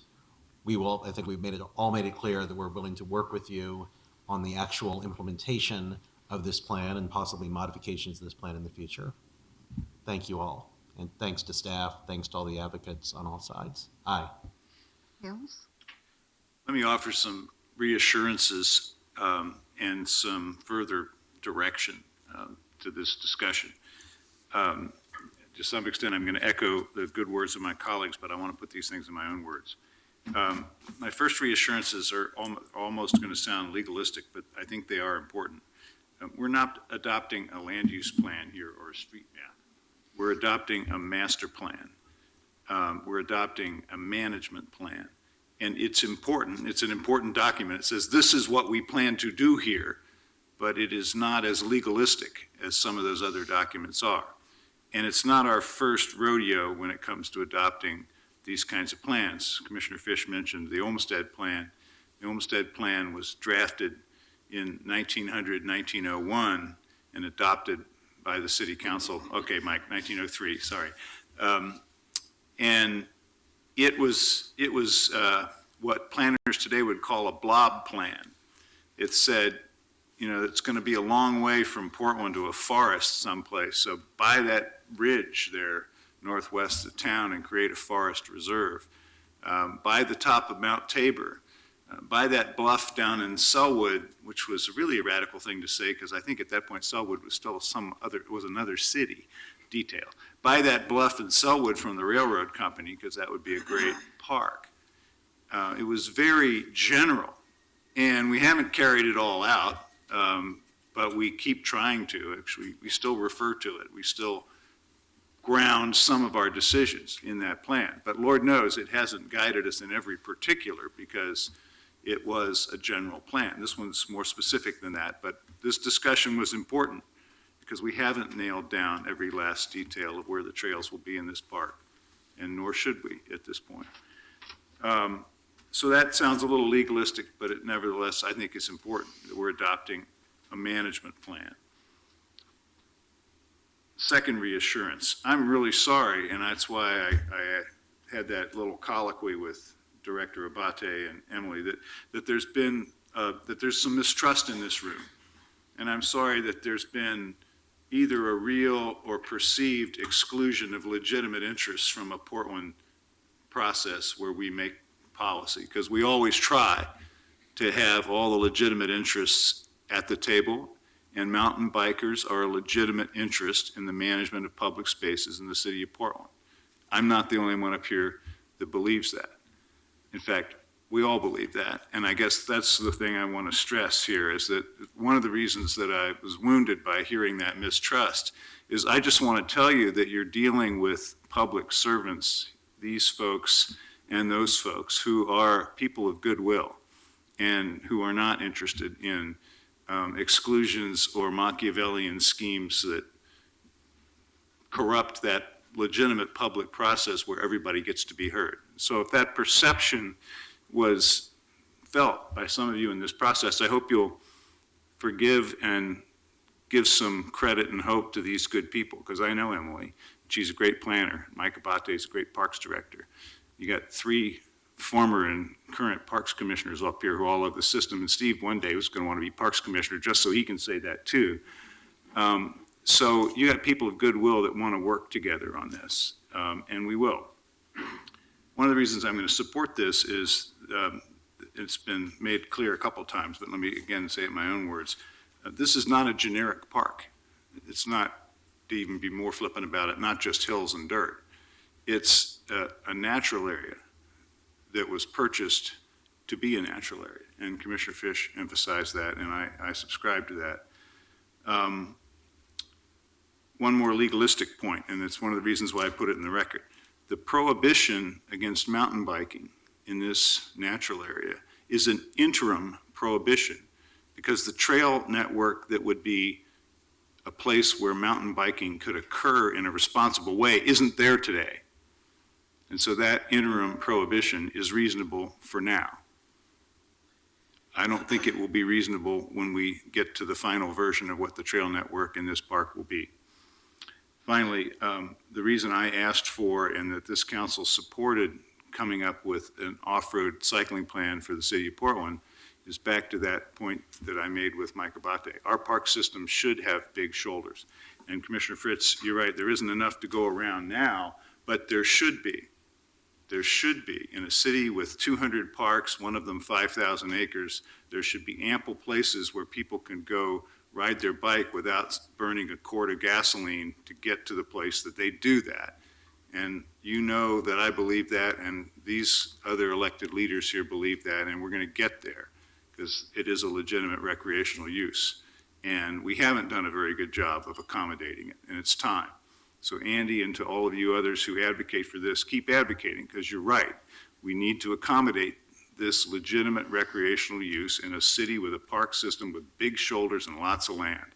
we will, I think we've all made it clear that we're willing to work with you on the actual implementation of this plan and possibly modifications to this plan in the future. Thank you all. And thanks to staff, thanks to all the advocates on all sides. Aye. Hills? Let me offer some reassurances and some further direction to this discussion. To some extent, I'm going to echo the good words of my colleagues, but I want to put these things in my own words. My first reassurances are almost going to sound legalistic, but I think they are important. We're not adopting a land use plan here or a street map. We're adopting a master plan. We're adopting a management plan. And it's important. It's an important document. It says this is what we plan to do here, but it is not as legalistic as some of those other documents are. And it's not our first rodeo when it comes to adopting these kinds of plans. Commissioner Fish mentioned the Olmsted Plan. The Olmsted Plan was drafted in 1900-1901 and adopted by the City Council. Okay, Mike, 1903, sorry. And it was what planners today would call a blob plan. It said, you know, it's going to be a long way from Portland to a forest someplace. So buy that ridge there northwest of town and create a forest reserve. Buy the top of Mount Tabor. Buy that bluff down in Sellwood, which was really a radical thing to say because I think at that point Sellwood was still another city. Detail. Buy that bluff in Sellwood from the railroad company because that would be a great park. It was very general, and we haven't carried it all out, but we keep trying to. Actually, we still refer to it. We still ground some of our decisions in that plan. But Lord knows it hasn't guided us in every particular because it was a general plan. This one's more specific than that, but this discussion was important because we haven't nailed down every last detail of where the trails will be in this park, and nor should we at this point. So that sounds a little legalistic, but it nevertheless, I think it's important that we're adopting a management plan. Second reassurance, I'm really sorry, and that's why I had that little colloquy with Director Abate and Emily, that there's been, that there's some mistrust in this room. And I'm sorry that there's been either a real or perceived exclusion of legitimate interests from a Portland process where we make policy, because we always try to have all the legitimate interests at the table, and mountain bikers are a legitimate interest in the management of public spaces in the city of Portland. I'm not the only one up here that believes that. In fact, we all believe that, and I guess that's the thing I want to stress here, is that one of the reasons that I was wounded by hearing that mistrust is I just want to tell you that you're dealing with public servants, these folks and those folks who are people of goodwill and who are not interested in exclusions or Machiavellian schemes that corrupt that legitimate public process where everybody gets to be heard. So if that perception was felt by some of you in this process, I hope you'll forgive and give some credit and hope to these good people, because I know Emily. She's a great planner. Mike Abate is a great parks director. You got 3 former and current parks commissioners up here who all love the system, and Steve one day was going to want to be parks commissioner just so he can say that too. So you got people of goodwill that want to work together on this, and we will. One of the reasons I'm going to support this is, it's been made clear a couple times, but let me again say it in my own words. This is not a generic park. It's not, to even be more flippant about it, not just hills and dirt. It's a natural area that was purchased to be a natural area, and Commissioner Fish emphasized that, and I subscribe to that. One more legalistic point, and it's one of the reasons why I put it in the record. The prohibition against mountain biking in this natural area is an interim prohibition, because the trail network that would be a place where mountain biking could occur in a responsible way isn't there today. And so that interim prohibition is reasonable for now. I don't think it will be reasonable when we get to the final version of what the trail network in this park will be. Finally, the reason I asked for and that this council supported coming up with an off-road cycling plan for the city of Portland is back to that point that I made with Mike Abate. Our park system should have big shoulders. And Commissioner Fritz, you're right, there isn't enough to go around now, but there should be. There should be. In a city with 200 parks, one of them 5,000 acres, there should be ample places where people can go ride their bike without burning a quart of gasoline to get to the place that they do that. And you know that I believe that, and these other elected leaders here believe that, and we're going to get there because it is a legitimate recreational use. And we haven't done a very good job of accommodating it, and it's time. So Andy, and to all of you others who advocate for this, keep advocating, because you're right. We need to accommodate this legitimate recreational use in a city with a park system with big shoulders and lots of land.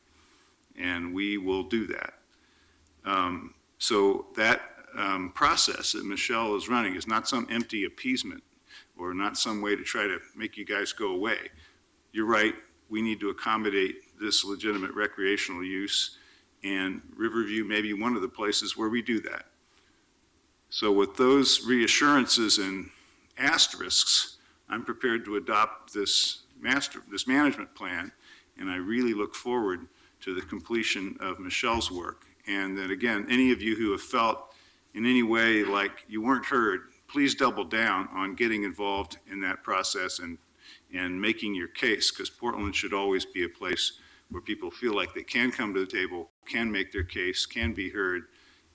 And we will do that. So that process that Michelle is running is not some empty appeasement or not some way to try to make you guys go away. You're right. We need to accommodate this legitimate recreational use, and Riverview may be one of the places where we do that. So with those reassurances and asterisks, I'm prepared to adopt this management plan, and I really look forward to the completion of Michelle's work. And that, again, any of you who have felt in any way like you weren't heard, please double down on getting involved in that process and making your case, because Portland should always be a place where people feel like they can come to the table, can make their case, can be heard,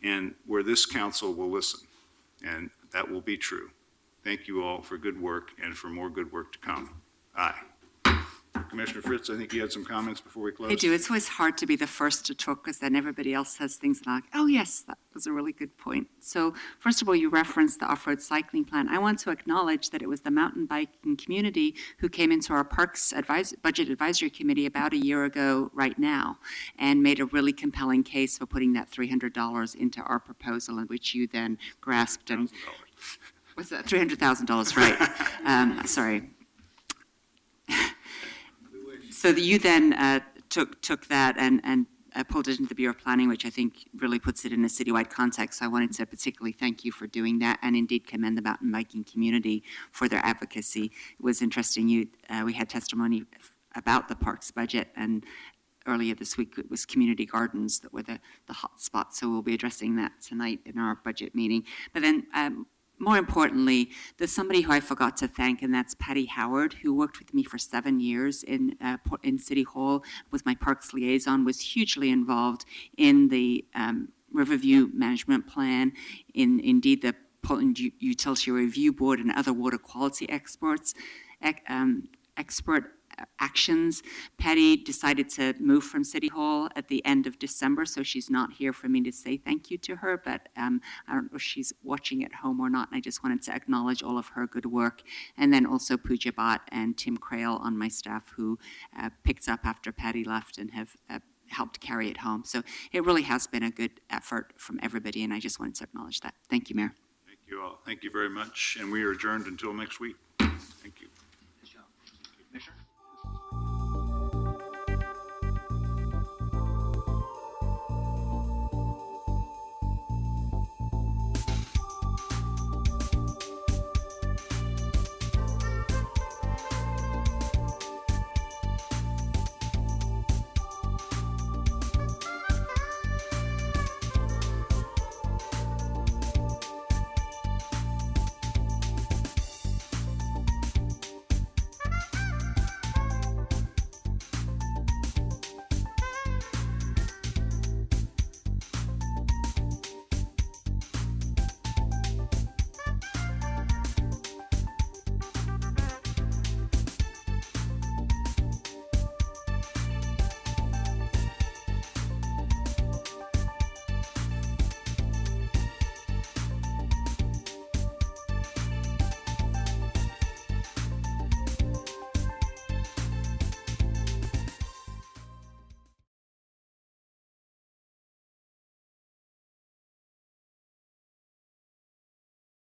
and where this council will listen. And that will be true. Thank you all for good work and for more good work to come. Aye. Commissioner Fritz, I think you had some comments before we close. I do. It's always hard to be the first to talk because then everybody else says things and I'm like, oh yes, that was a really good point. So first of all, you referenced the off-road cycling plan. I want to acknowledge that it was the mountain biking community who came into our Parks Budget Advisory Committee about a year ago right now and made a really compelling case for putting that $300 into our proposal, in which you then grasped and what's that? $300,000, right? Sorry. So you then took that and pulled it into the Bureau of Planning, which I think really puts it in a citywide context. So I wanted to particularly thank you for doing that, and indeed commend the mountain biking community for their advocacy. It was interesting. We had testimony about the parks budget, and earlier this week it was community gardens that were the hot spots. So we'll be addressing that tonight in our budget meeting. But then more importantly, there's somebody who I forgot to thank, and that's Patty Howard, who worked with me for 7 years in City Hall, was my parks liaison, was hugely involved in the Riverview Management Plan, indeed the Portland Utility Review Board and other water quality expert actions. Patty decided to move from City Hall at the end of December, so she's not here for me to say thank you to her, but I don't know if she's watching at home or not, and I just wanted to acknowledge all of her good work. And then also Pooja Bhatt and Tim Crail on my staff, who picked up after Patty left and have helped carry it home. So it really has been a good effort from everybody, and I just wanted to acknowledge that. Thank you, Mayor. Thank you all. Thank you very much, and we are adjourned until next week. Thank you. Commissioner?